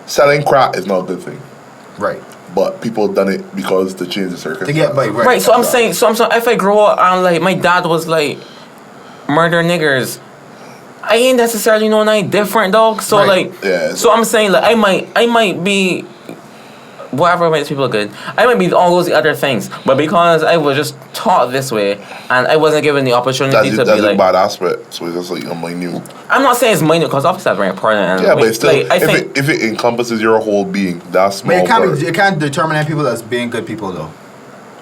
selling crack is not a good thing. Right. But people done it because to change the circumstances. To get by, right. Right, so I'm saying, if I grow up and like my dad was like murder niggers, I ain't necessarily know nothing different, dog. So right. So I'm saying like I might be whatever makes people good. I might be all those other things, but because I was just taught this way and I wasn't given the opportunity to be like. That's a bad aspect. So it's just like minute. I'm not saying it's minute because obviously that's very important. And yeah, but it's still, like, if it encompasses your whole being, that's small. But you can't determine people as being good people though.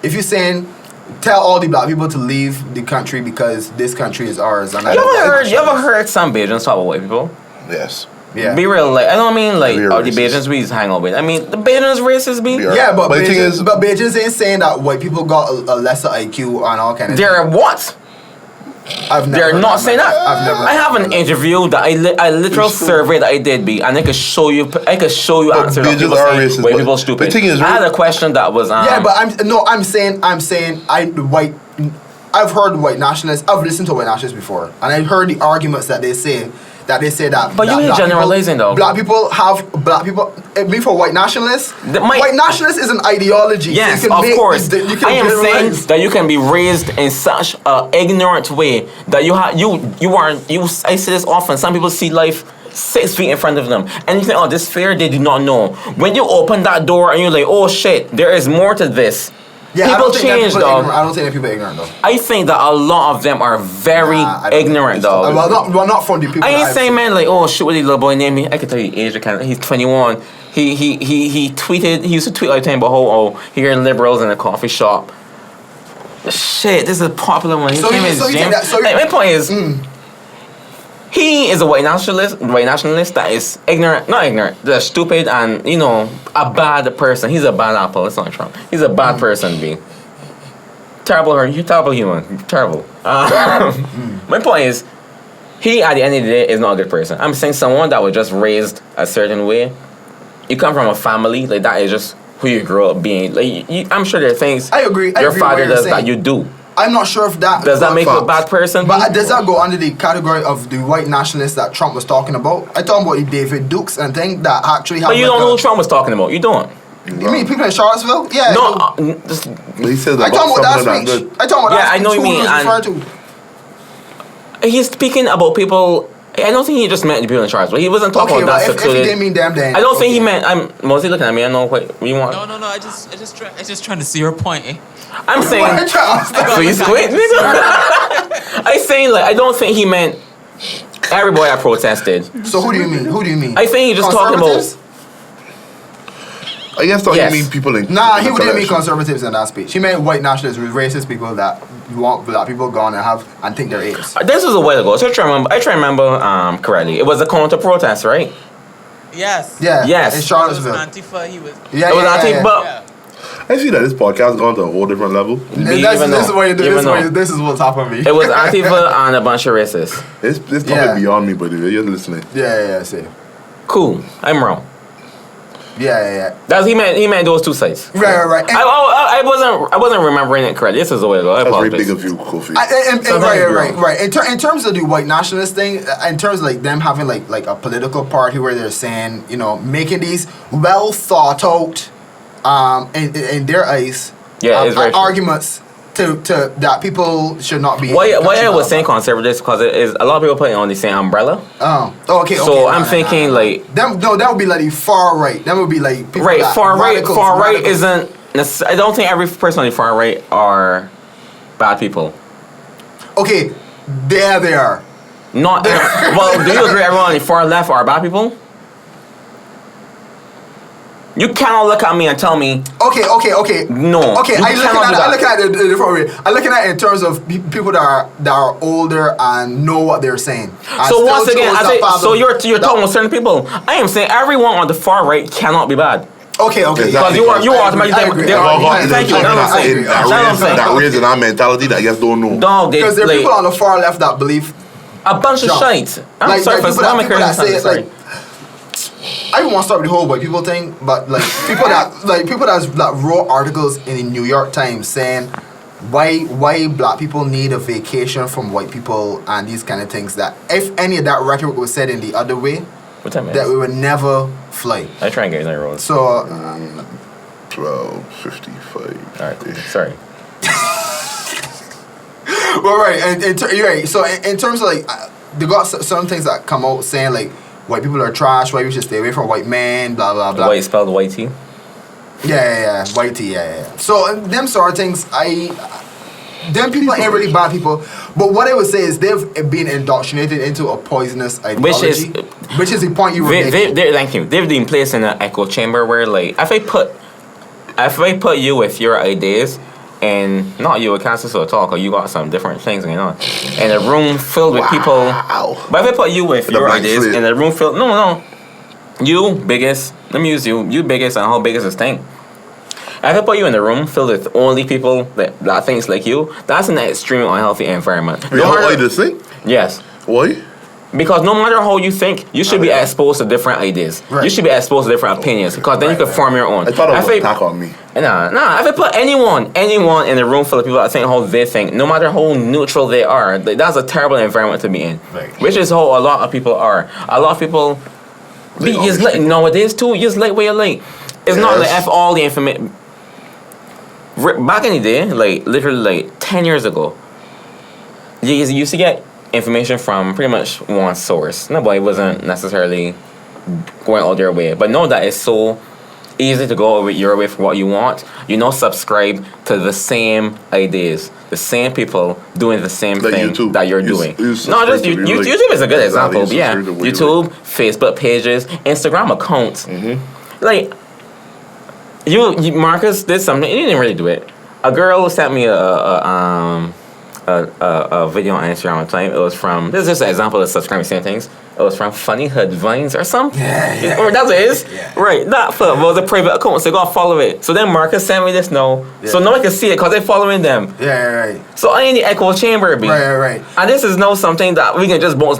If you're saying tell all the black people to leave the country because this country is ours, and you ever heard some Bajans talk about white people? Yes. Yeah. Be real, like I don't mean like the Bajans we hang out with. I mean the Bajans racist be. Yeah, but the thing is, but Bajans ain't saying that white people got a lesser IQ and all kind of. They're what? They're not saying that. I have an interview that I literal survey that I did and I could show you answers of people saying white people stupid. The thing is, I had a question that was yeah, but I've heard white nationalists. I've listened to white nationalists before, and I've heard the arguments that they say that. But you ain't generalizing though. Black people. Me for white nationalists. White nationalists is an ideology. Yes, of course. I am saying that you can be raised in such an ignorant way that I say this often. Some people see life 6 feet in front of them. And you think, oh, this fear, they do not know. When you open that door and you're like, oh shit, there is more to this. Yeah, people change, dog. I don't think that people are ignorant, though. I think that a lot of them are very ignorant, dog. Well, not from the people. I ain't saying, man, like, oh shit, what did little boy name me? I can tell you age, he's 21. He tweeted, he used to tweet like time about how he heard liberals in a coffee shop. Shit, this is a popular one. His name is James. My point is, he is a white nationalist that is not ignorant, that's stupid and, you know, a bad person. He's a bad apple. It's not Trump. He's a bad person, B. Terrible human. Terrible. My point is, he, at the end of the day, is not a good person. I'm saying someone that was just raised a certain way. You come from a family, like, that is just who you grew up being. Like, I'm sure there are things I agree. your father does that you do. I'm not sure if that... Does that make you a bad person? But does that go under the category of the white nationalists that Trump was talking about? I talking about the David Dukes and things that actually have... But you don't know who Trump was talking about. You don't. You mean people in Charlottesville? Yeah. No. He said that I talking about that speech. I talking about that speech. I know you mean. He's speaking about people... I don't think he just meant the people in Charlottesville. He wasn't talking about that secluded... If he didn't mean them, then... I don't think he meant... I'm mostly looking at me. I don't know what you want. No. I just trying to see your point. Eh? I'm saying... Please quit, nigga. I'm saying, like, I don't think he meant everybody that protested. So who do you mean? I think he just talking about... I guess you mean people in... Nah, he didn't mean conservatives in that speech. He meant white nationalists, racist people that want black people gone and think they're apes. This was a while ago, so I try to remember correctly. It was a counter-protest, right? Yes. Yeah. Yes. In Charlottesville. It was Antifa, he was... Yeah, it was Antifa, but... Yeah. I see that this podcast has gone to a whole different level. This is what's happening. It was Antifa and a bunch of racists. This topic beyond me, but you're listening. Yeah, see. Cool. I'm wrong. Yeah. That's he meant those two sides. Right. I wasn't remembering it correctly. This is a way ago. I That's very apologize. big of you, Kofi. Right. In terms of the white nationalist thing, in terms of like them having like a political party where they're saying, you know, making these well thought out, in their eyes, arguments to that people should not be. Why I was saying conservatives because it is a lot of people putting on the same umbrella. Okay. So I'm thinking like them. No, that would be like the far right. That would be like people right. That Far radicals, right isn't. I don't think every person on the far right are bad people. Okay, there they are. Not well. Do you agree everyone on the far left are bad people? You cannot look at me and tell me. Okay. No. Okay, I look at it a different way. I looking at it in terms of people that are older and know what they're saying. So once again, so you're talking about certain people. I am saying everyone on the far right cannot be bad. Okay. Because you automatically they are. Thank you. That's what I'm saying. That raising our mentality that you just don't know. Dog, because there are people on the far left that believe a bunch of shite. I'm sorry for that. Sorry. I don't want to start with the whole white people thing, but like people that wrote articles in the New York Times saying why black people need a vacation from white people and these kind of things, that if any of that rhetoric was said in the other way, what time that we would never fly. I try and get in that road. So 12:55. All right, sorry. Well, right, and you're right. So in terms of like, they got some things that come out saying like white people are trash, white people should stay away from white men, blah blah blah. White spelled white T. Yeah, white T, yeah. So them sort of things, them people ain't really bad people, but what I would say is they've been indoctrinated into a poisonous ideology, which is the point you were making. Thank you. They've been placed in an echo chamber where, like, if I put you with your ideas, and not you, it can't just sort of talk, or you got some different things going on, in a room filled with people. But if I put you with your ideas in a room filled, no, you biggest. Let me use you biggest, and how big is this thing? If I put you in a room filled with only people that thinks like you, that's an extremely unhealthy environment. Why do you think? Yes. Why? Because no matter how you think, you should be exposed to different ideas. Right. You should be exposed to different opinions, because then you can form your own. I thought it was an attack on me. Nah. If I put anyone in a room full of people that think how they think, no matter how neutral they are, that's a terrible environment to be in. Right. Which is how a lot of people are. A lot of people, nowadays too, you just like where you're like. It's not like F all the information. Back in the day, like literally like 10 years ago, you used to get information from pretty much one source. Nobody wasn't necessarily going all their way. But know that it's so easy to go your way for what you want. You know, subscribe to the same ideas, the same people doing the same Like thing YouTube. that you're doing. You Not just subscribe to YouTube. like- YouTube is a good example. Exactly, But yeah, subscribe to what you YouTube, Facebook pages, Instagram accounts. Like, you Marcus did something. He didn't really do it. A girl sent me a video on Instagram one time. It was from, this is just an example of subscribing to same things. It was from Funny Hood Vines or something. Yeah. Or that's what it is. Yeah. Right. That was a private account, so go follow it. So then Marcus sent me this now. So Yeah. no one can see it because they're following them. Yeah, right. So I ain't the echo chamber, B. Right. And this is now something that we can just bounce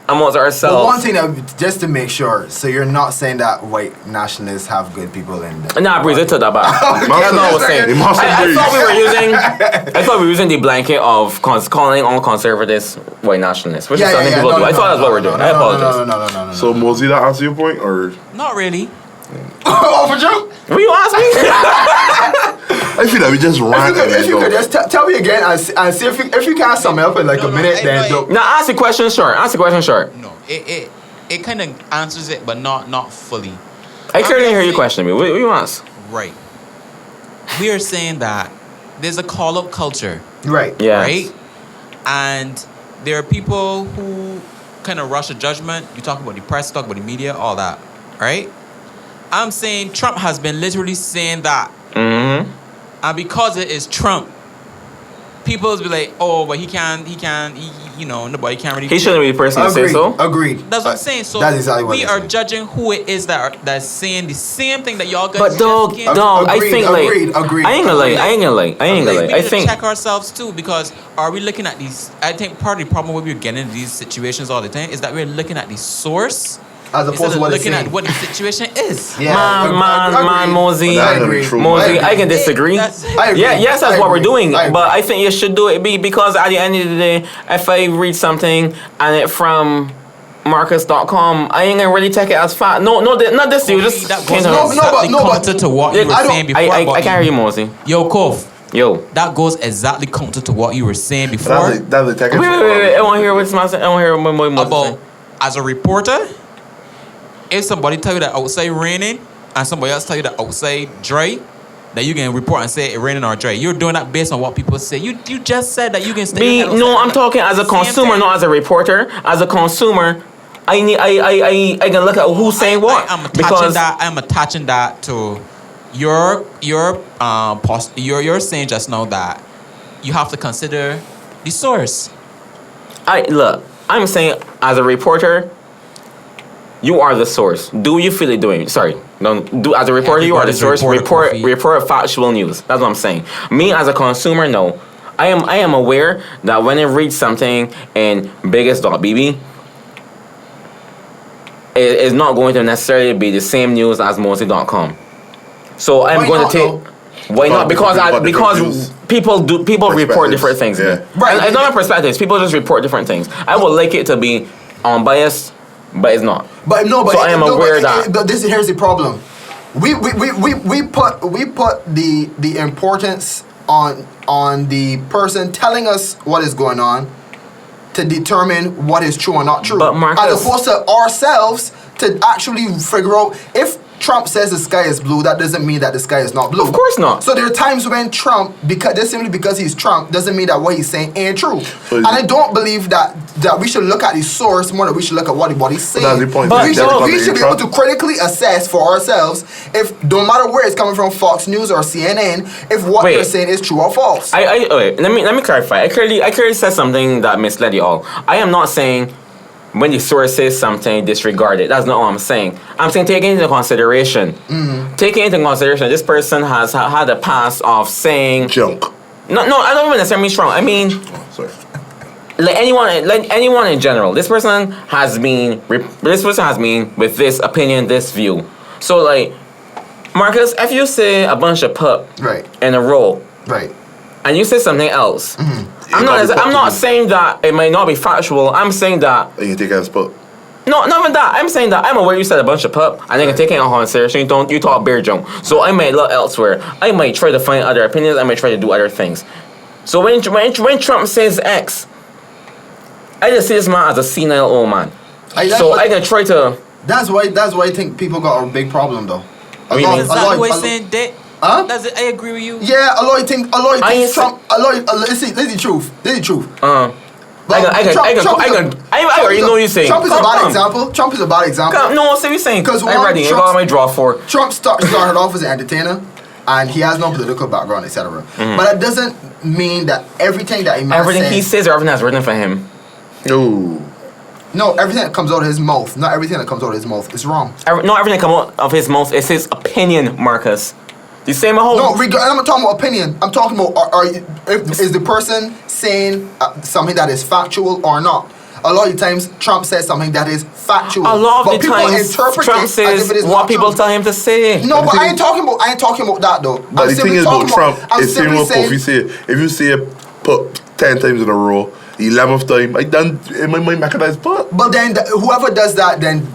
amongst ourselves. But one thing that, just to make sure, so you're not saying that white nationalists have good people in them. Nah, breeze it to that back. That's not what I was saying. It must I breeze. thought we were using the blanket of calling all conservatives white nationalists, which is something people do. I thought that's what we're doing. I apologize. No. So Mosey, that answer your point, or Not really. Oh, for sure. Will you ask me? I feel that we just ran If you could just tell me again and see if you can sum it up in like a minute, then don't. Now ask the question short. No, it kind of answers it, but not fully. I clearly hear your question. What you ask? Right. We are saying that there's a call-up culture, Right. Yeah. right? And there are people who kind of rush a judgment. You talk about the press, talk about the media, all that, right? I'm saying Trump has been literally saying that. Mm-hmm. And because it is Trump, people will be like, oh, but he nobody can't really. He shouldn't be the person to say so. Agreed. That's what I'm saying. So That's exactly what we I'm are saying. judging who it is that's saying the same thing that y'all guys. But just dog, came- I Agreed, think agreed. I ain't gonna lie. We I need to think check ourselves too, because are we looking at these? I think part of the problem where we're getting into these situations all the time is that we're looking at the source As instead opposed to of what it's looking saying. at what the situation is. Yeah. man, Mosey. I agree. Mosey, I can disagree. That's it. I agree. Yeah, yes, that's I what we're agree. doing. I agree. But I think you should do it because at the end of the day, if I read something and it from Marcus.com, I ain't gonna really take it as fact. No, not this. You just that can't. goes No, exactly but- counter to what you were I don't- saying before. I about can't hear you, Mosey. Yo, Kof, Yo. that goes exactly counter to what you were saying before that's the technical. Wait. I want to hear what's my. I want to hear what Mosey about saying. as a reporter. If somebody tell you that outside raining and somebody else tell you that outside dry, that you can report and say it raining or dry. You're doing that based on what people say. You just said that you can stay. Me, your head no, outside. I'm talking as a Same consumer, thing. not as a reporter. As a consumer, I can look at who's saying what. I'm because attaching that to your you're saying just now that you have to consider the source. I'm saying as a reporter, you are the source. Do you feel it doing? Sorry, don't do as a reporter. You are the Everybody's source. reporter, Kofi. Report factual news. That's what I'm saying. Me as a consumer, no. I am aware that when I read something in biggest.bb, it is not going to necessarily be the same news as Mosey.com. So I'm Why going not, to take. though? Why not? Because Because people report different things. Yeah. Right. It's not my perspectives. People just report different things. I would like it to be unbiased, but it's not. But no, but So I am aware that- But here's the problem. We put the importance on the person telling us what is going on to determine what is true or not true. But Marcus- as opposed to ourselves to actually figure out if Trump says the sky is blue, that doesn't mean that the sky is not blue. Of course not. So there are times when Trump, just simply because he's Trump, doesn't mean that what he's saying ain't true. So And I don't believe that we should look at the source more than we should look at what he's saying. That's the point. But We so- should be able to critically assess for ourselves if, no matter where it's coming from, Fox News or CNN, if what Wait. they're saying is true or false. Wait, let me clarify. I clearly said something that misled you all. I am not saying when the source says something, disregard it. That's not what I'm saying. I'm saying take it into consideration. Take it into consideration. This person has had a past of saying Junk. no. I don't even necessarily mean strong. I mean Sorry. like anyone in general. This person has been with this opinion, this view. So like Marcus, if you say a bunch of pup Right. in a row, Right. and you say something else. I'm It not might be saying that it might not be factual. I'm saying that And you take it as put. no, not even that. I'm saying that I'm aware you said a bunch of pup, and I can take it on consideration. You talk bear junk, so I might look elsewhere. I might try to find other opinions. I might try to do other things. So when Trump says X, I just see this man as a senile old man. I can try to. That's why I think people got a big problem though. Is that the way saying that? Huh? I agree with you. Yeah, a lot of things Trump. Let's see the truth. I already know you're saying. Trump is a bad example. No, see what you're saying. Because I got my draw for. Trump started off as an entertainer, and he has no political background, etc. But that doesn't mean that everything that he says or everything that's written for him. No, everything that comes out of his mouth. Not everything that comes out of his mouth is wrong. Not everything that comes out of his mouth is his opinion, Marcus. You say my whole. No, I'm not talking about opinion. I'm talking about is the person saying something that is factual or not? A lot of times, Trump says something that is factual. A lot of the times, Trump says what people tell him to say. No, but I ain't talking about that though. But the thing is about Trump, it's same what Kofi say. If you say put 10 times in a row, the 11th time, I done in my mind mechanized put. But then whoever does that, then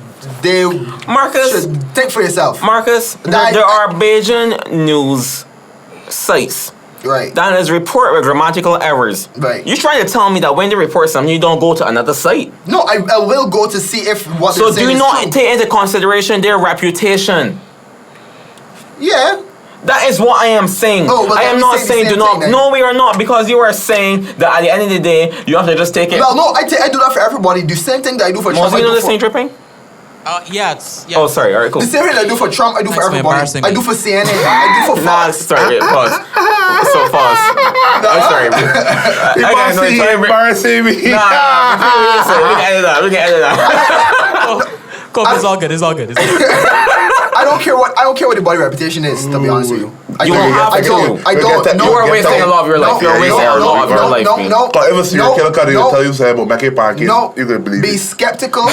they Marcus, should think for yourself. Marcus, there are Beijing news sites. Right. That is report with grammatical errors. Right. You trying to tell me that when they report something, you don't go to another site? No, I will go to see if what they're saying is true. So do you not take into consideration their reputation? Yeah. That is what I am saying. I am not saying do not. No, we are not, because you are saying that at the end of the day, you have to just take it. Well, no, I do that for everybody. The same thing that I do for Trump. You know the same dripping? Yeah. Oh, sorry. All right, cool. The same thing I do for Trump, I do for everybody. I do for CNN. I do for Fox. Sorry, pause. So pause. I'm sorry. Embarrassing me. We can edit that. It's all good. I don't care what the body reputation is. To be honest with you, You are wasting a lot of your life. You're wasting a lot of your life. No. If a serial killer could tell you something about making pancakes, you could believe it. Be skeptical,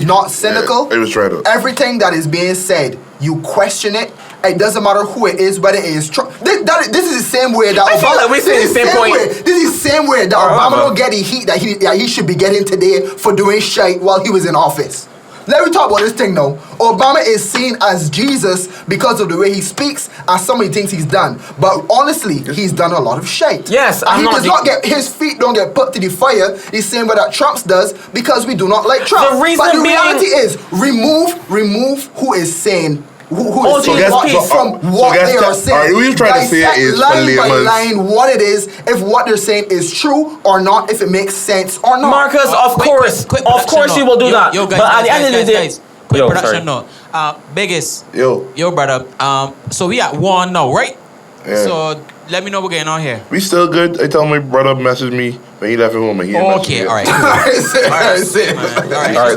not cynical. It was trying to. Everything that is being said, you question it. It doesn't matter who it is, whether it is Trump. This is the same way that Obama. We say the same point. This is the same way that Obama don't get the heat that he should be getting today for doing shit while he was in office. Let me talk about this thing now. Obama is seen as Jesus because of the way he speaks and some of the things he's done. But honestly, he's done a lot of shit. Yes, and his feet don't get put to the fire the same way that Trump's does because we do not like Trump. The reason but the reality is remove who is saying from what they are saying. Alright, what you trying to say is line by line what it is, if what they're saying is true or not, if it makes sense or not. Marcus, of course you will do that. But at the end of the day, quick production note. Biggest. Yo, brother. So we at 1 now, right? Yeah. So let me know what's going on here. We still good. I tell my brother message me when he left at home and he didn't okay, all right.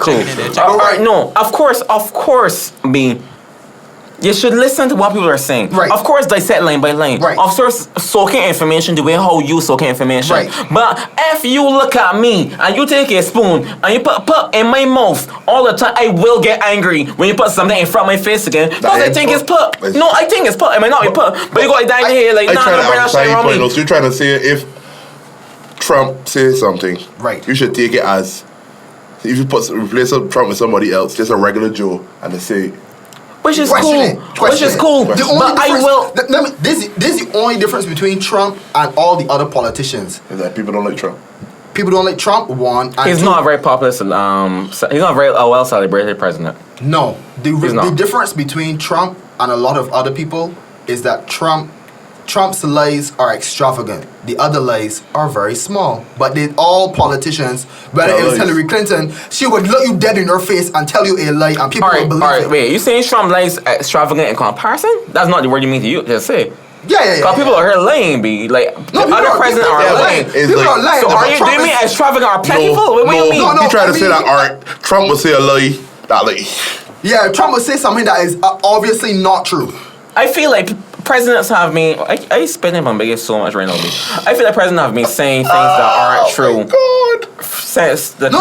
Cool. All right, no, of course, B. You should listen to what people are saying. Right. Of course, dissect line by line. Right. Of course, soaking information the way how you soaking information. Right. But if you look at me and you take a spoon and you put in my mouth all the time, I will get angry when you put something in front of my face again. Because I think it's put. No, I think it's put. It might not be put. But you got to die here like, nah, don't bring that shit around me. So you're trying to say if Trump says something, right, you should take it as if you replace Trump with somebody else, just a regular Joe, and they say. Which is cool. This is the only difference between Trump and all the other politicians. Is that people don't like Trump. People don't like Trump, one. He's not a very popular, he's not a very well celebrated president. No. The difference between Trump and a lot of other people is that Trump's lies are extravagant. The other lies are very small. But all politicians, whether it was Hillary Clinton, she would look you dead in your face and tell you a lie and people would believe it. Alright, wait, you saying Trump lies extravagant in comparison? That's not the word you mean to say. Yeah. Because people are here lying, be like other presidents are lying. People are lying. So do you mean extravagant or plentiful? What do you mean? No, you try to say that Trump would say a lie, that lie. Yeah, Trump would say something that is obviously not true. I feel like presidents have been. I spend on biggest so much right now. I feel like presidents have been saying things that aren't true. God. Since the I know.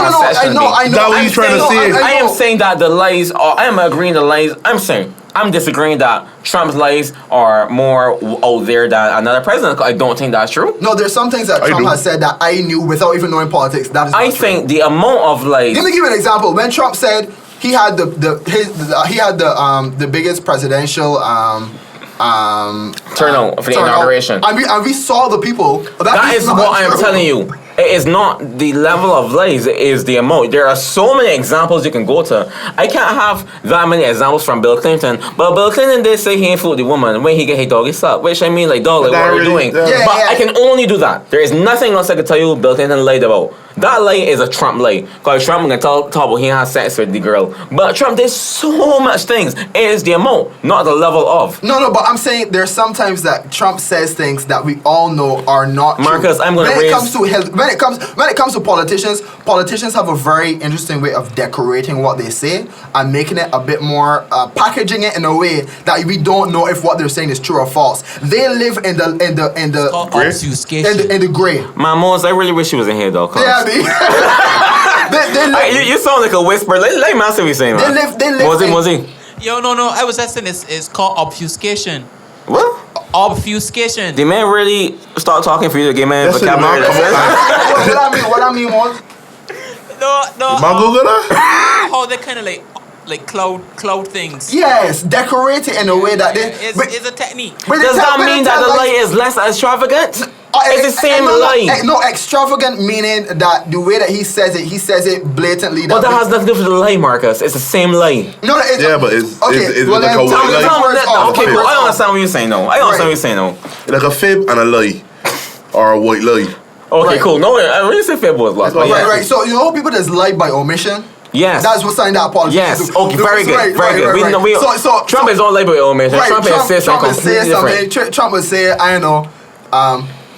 That what you trying to say? I am saying that the lies are. I am agreeing the lies. I'm disagreeing that Trump's lies are more out there than another president. I don't think that's true. No, there's some things that Trump has said that I knew without even knowing politics. That is not true. I think the amount of lies. Let me give you an example. When Trump said he had the biggest presidential turnout for the inauguration, and we saw the people. That is what I am telling you. It is not the level of lies, it is the amount. There are so many examples you can go to. I can't have that many examples from Bill Clinton, but Bill Clinton did say he ain't fooled the woman when he get his doggy sucked, which I mean, like, dog, like, what are you doing? But I can only do that. There is nothing else I can tell you Bill Clinton lied about. That lie is a Trump lie. Because Trump can talk about he has sex with the girl. But Trump did so much things. It is the amount, not the level of. No, but I'm saying there's sometimes that Trump says things that we all know are not Marcus, true. I'm going to raise... When it comes to politicians have a very interesting way of decorating what they say and making it a bit more, packaging it in a way that we don't know if what they're saying is true or false. They live in the Called obfuscation. in the gray. My Mose, I really wish he was in here, though. Yeah, they You sound like a whisper. Let me ask what you're saying, man. They live Mosey. Yo, no, I was just saying it's called obfuscation. What? Obfuscation. The man really start talking for you to give me That's it, vocabulary man. lessons? what I mean was No. Mango gonna? How they kind of like cloud things. yes, decorate it in a way that they. It's a technique. Does that mean that the lie is less extravagant? It's the same lie. No, extravagant meaning that the way that he says it blatantly. But that has nothing to do with the lie, Marcus. It's the same lie. No, it's Yeah, but it's well, like then a white lie. Okay, cool. I don't understand what you're saying, though. I don't understand what you're saying, though. Like a fib and a lie, or a white lie. Okay, Right. cool. No, I really say fib was lost. Right. So you know people that's lie by omission. Yes. That's what sign that politics. Yes. do. Okay. Very good. Very good. Right. So Trump is on label omission. Right, Trump is saying Trump something is saying completely different. something. Trump would say, I don't know,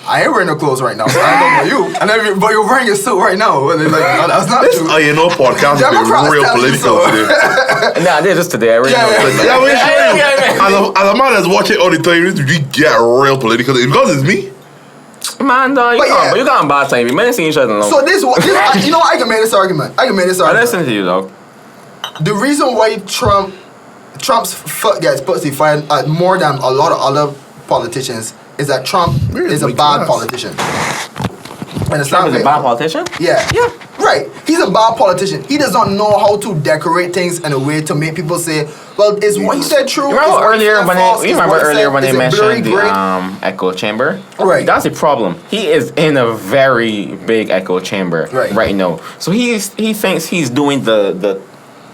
I ain't wearing no clothes right now. So I don't know you. And then, but you're wearing your suit right now. And they're like, no, that's not This true. podcast is Democrats real tell you political so. today. Nah, this is today. I really Yeah, know. yeah. As a man that's watching all the time, you get real political. Because it's me. Man, dog, you got a bad time. You may see each other alone. So you know, I can make this argument. I listen to you, though. The reason why Trump's foot gets pussy fired more than a lot of other politicians is that Trump is a bad politician. And Trump is a bad politician? Yeah. Right. He's a bad politician. He does not know how to decorate things in a way to make people say, well, is what he said true? You remember earlier when they mentioned the echo chamber? Right. That's the problem. He is in a very big echo chamber right now. So he thinks he's doing the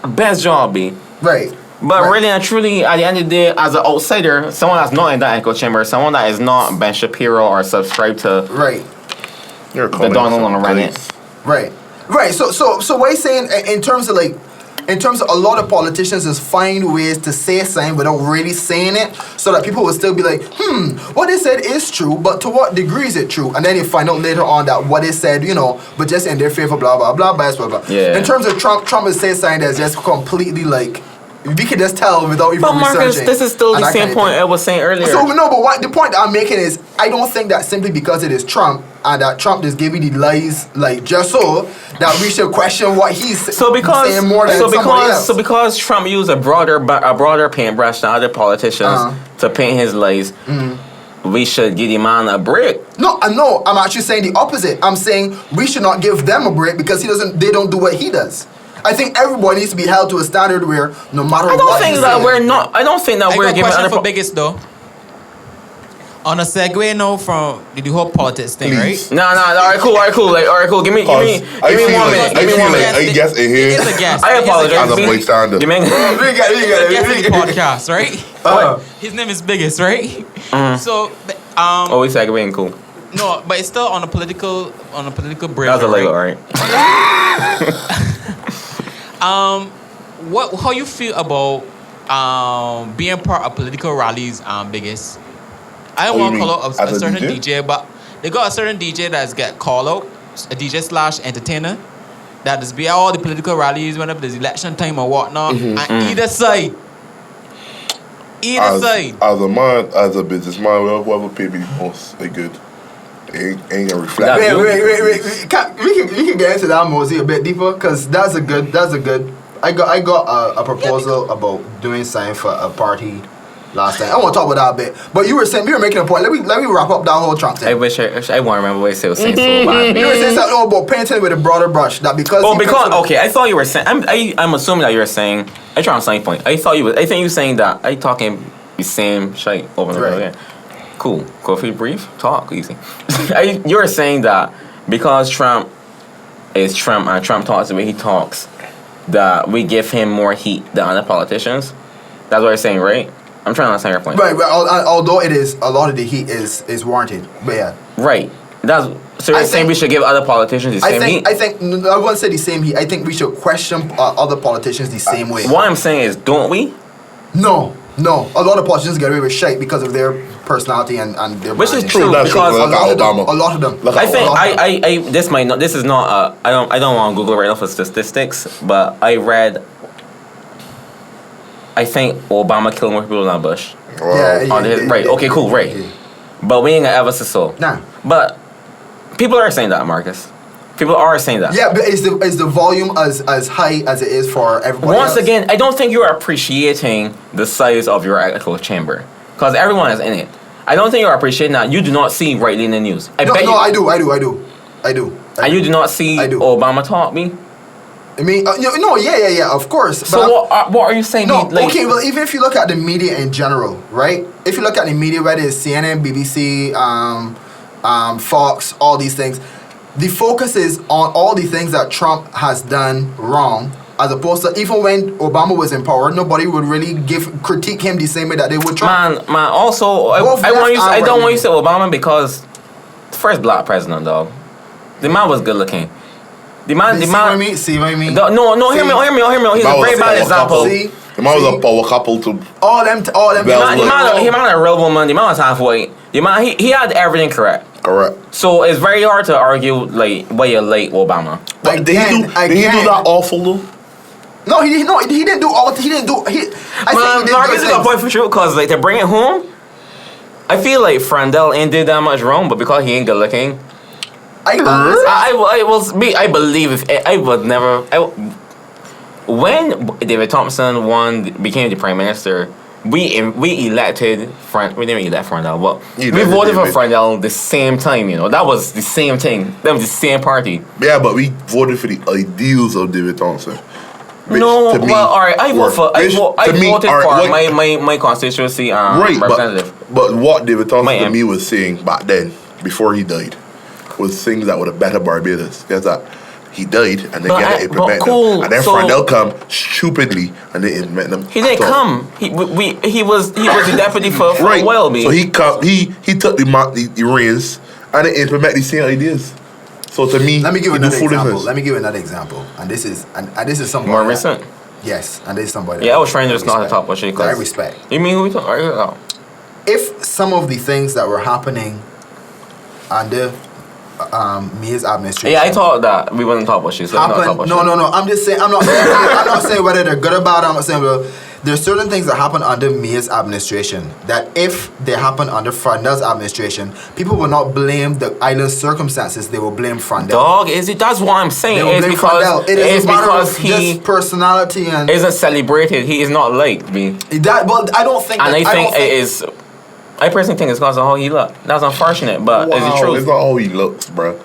best job, Right. But really and truly, at the end of the day, as an outsider, someone that's not in that echo chamber, someone that is not Ben Shapiro or subscribed to You're the Donald on Reddit. Right. So what he's saying in terms of a lot of politicians is find ways to say something without really saying it, so that people will still be like, what they said is true, but to what degree is it true? And then you find out later on that what they said, but just in their favor, blah blah blah blah blah. Yeah. In terms of Trump is saying something that's just completely like. We can just tell without even But Marcus, researching. this is still the same point I was saying earlier. So no, but the point that I'm making is I don't think that simply because it is Trump and that Trump just gave you the lies like just so that we should question what he's saying more than somebody else. So because Trump used a broader paintbrush than other politicians to paint his lies, we should give the man a break. No, I'm actually saying the opposite. I'm saying we should not give them a break because they don't do what he does. I think everyone needs to be held to a standard where no matter what. I don't think that we're giving question other for biggest though. On a segue now from the whole politics thing, Please. right? No. All right, cool. Give me 1 minute. I guess in here. It's a guest. I apologize. As a bystander. You mean? We got It's a podcast, right? His name is Biggest, right? So, We segueing, cool. no, but it's still on a political break. That's a Lego, alright. How you feel about being part of political rallies, Biggest? I don't want to call out a certain DJ, but they got a certain DJ that's get called out, a DJ / entertainer, that is be at all the political rallies whenever there's election time or whatnot, and either side. As a man, as a businessman, whoever pay me the most, they good. Ain't gonna reflect. Wait. We can get into that Mosey a bit deeper because that's a good. I got a proposal about doing something for a party last time. I want to talk about that a bit, but you were making a point. Let me wrap up that whole Trump thing. I wish I won't remember what I was saying so bad. You were saying something about painting with a broader brush. That because I thought you were saying. I'm assuming that you were saying. I try on same point. I think you were saying that I talking the same shit over and over again. Cool. Feel brief. Talk easy. You were saying that because Trump is Trump and Trump talks the way he talks, that we give him more heat than other politicians. That's what you're saying, right? I'm trying to understand your point. Right, but although it is, a lot of the heat is warranted. But yeah. Right. So you're saying we should give other politicians the same heat? I wouldn't say the same heat. I think we should question other politicians the same way. What I'm saying is, don't we? No. A lot of politicians get away with shit because of their personality and their Which is branding. true, That's because true. Look at Obama. A lot of them. Look at I think Obama. this might not. This is not. I don't want to Google right now for statistics, but I read. I think Obama killed more people than Bush. Right. Okay. Cool. Right. Yeah. But we ain't gonna ever say so. Nah. But people are saying that, Marcus. People are saying that. Yeah, but is the volume as high as it is for everybody Once else? again, I don't think you're appreciating the size of your echo chamber, because everyone is in it. I don't think you're appreciating that. You do not see rightly in the news. I bet you. I do. And you do not see Obama talk me. I mean, of course. So what are you saying? No, okay. Well, even if you look at the media in general, right? If you look at the media, whether it's CNN, BBC, Fox, all these things, the focus is on all the things that Trump has done wrong, as opposed to even when Obama was in power, nobody would really critique him the same way that they would Trump. Man. Also, I don't want you to say Obama because first black president, dog. The man was good looking. See what I mean? No, hear me. He's a very bad example. The man was a power couple to all them. The man a real woman. The man was halfway. The man he had everything correct. Correct. So it's very hard to argue like why you like Obama. But did he do that awful though? No, he didn't do all. He didn't do. I think he did Marcus got a point for sure, because like to bring it home, I feel like Frandel ain't did that much wrong, but because he ain't good looking, I believe if I would never. When David Thompson became the prime minister, we elected we didn't elect Frandel, but we voted for Frandel the same time. You know, that was the same thing. That was the same party. Yeah, but we voted for the ideals of David Thompson. No, well, all right. I voted for my constituency representative. But what David Thompson to me was saying back then, before he died, was things that would have bettered Barbados. That's that he died and they get to implement them, and then Frandel come stupidly and they implement them. He didn't come. He was the deputy for a while. So he took the reins and they implement the same ideas. So to me, let me give another example. And this is somebody more recent. Yes, and this is somebody. Yeah, I was trying to just not to talk about shit. I respect. You mean who we talking about? If some of the things that were happening under Mia's administration. Yeah, I thought that we wouldn't talk about shit. So no. I'm just saying. I'm not saying whether they're good about it. I'm not saying there's certain things that happen under Mia's administration that if they happen under Frandel's administration, people will not blame the island's circumstances. They will blame Frandel. Dog, that's what I'm saying. They will blame Frandel. It is because his personality and isn't celebrated. He is not liked. But I don't think. And I think it is. I personally think it's because of how he looks. That's unfortunate, but is it true? It's not how he looks, bro.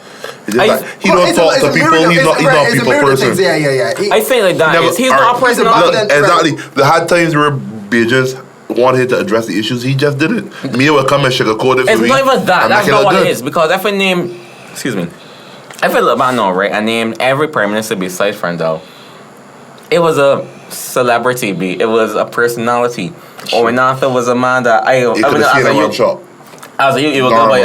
It's just he don't talk to people. He's not a people person. Yeah. I think like that. He's not a person. Exactly. The hard times where Beijing wanted to address the issues, he just didn't. Mia will come and sugarcoat it for me. It's not even that. That's not what it is. Because if I name, excuse me, if I look about now, right, I named every prime minister besides Frandel. It was a celebrity, it was a personality. Owen Arthur was a man that I could have seen him on shop. As a youth, you would go by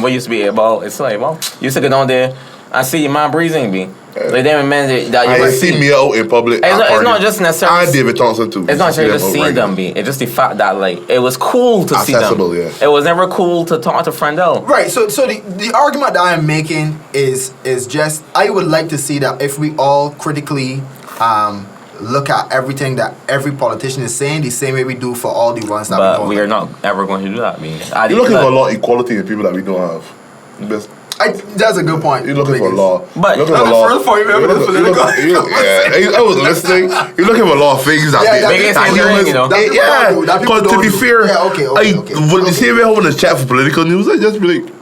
what used to be about. It's like you used to go down there and see your man breathing be. Like them men that you I see me out in public. It's not just necessarily. And David Thompson too. It's not just seeing them be. It's just the fact that like it was cool to see them. Accessible, yeah. It was never cool to talk to Frandel. Right. So the argument that I am making is just I would like to see that if we all critically look at everything that every politician is saying the same way we do for all the ones that but we are not ever going to do that. You're looking for a lot of equality in people that we don't have. That's a good point. You're looking for law. But I was listening. You're looking for a lot of things that because to be fair, the same way I want to chat for political news, I just be like,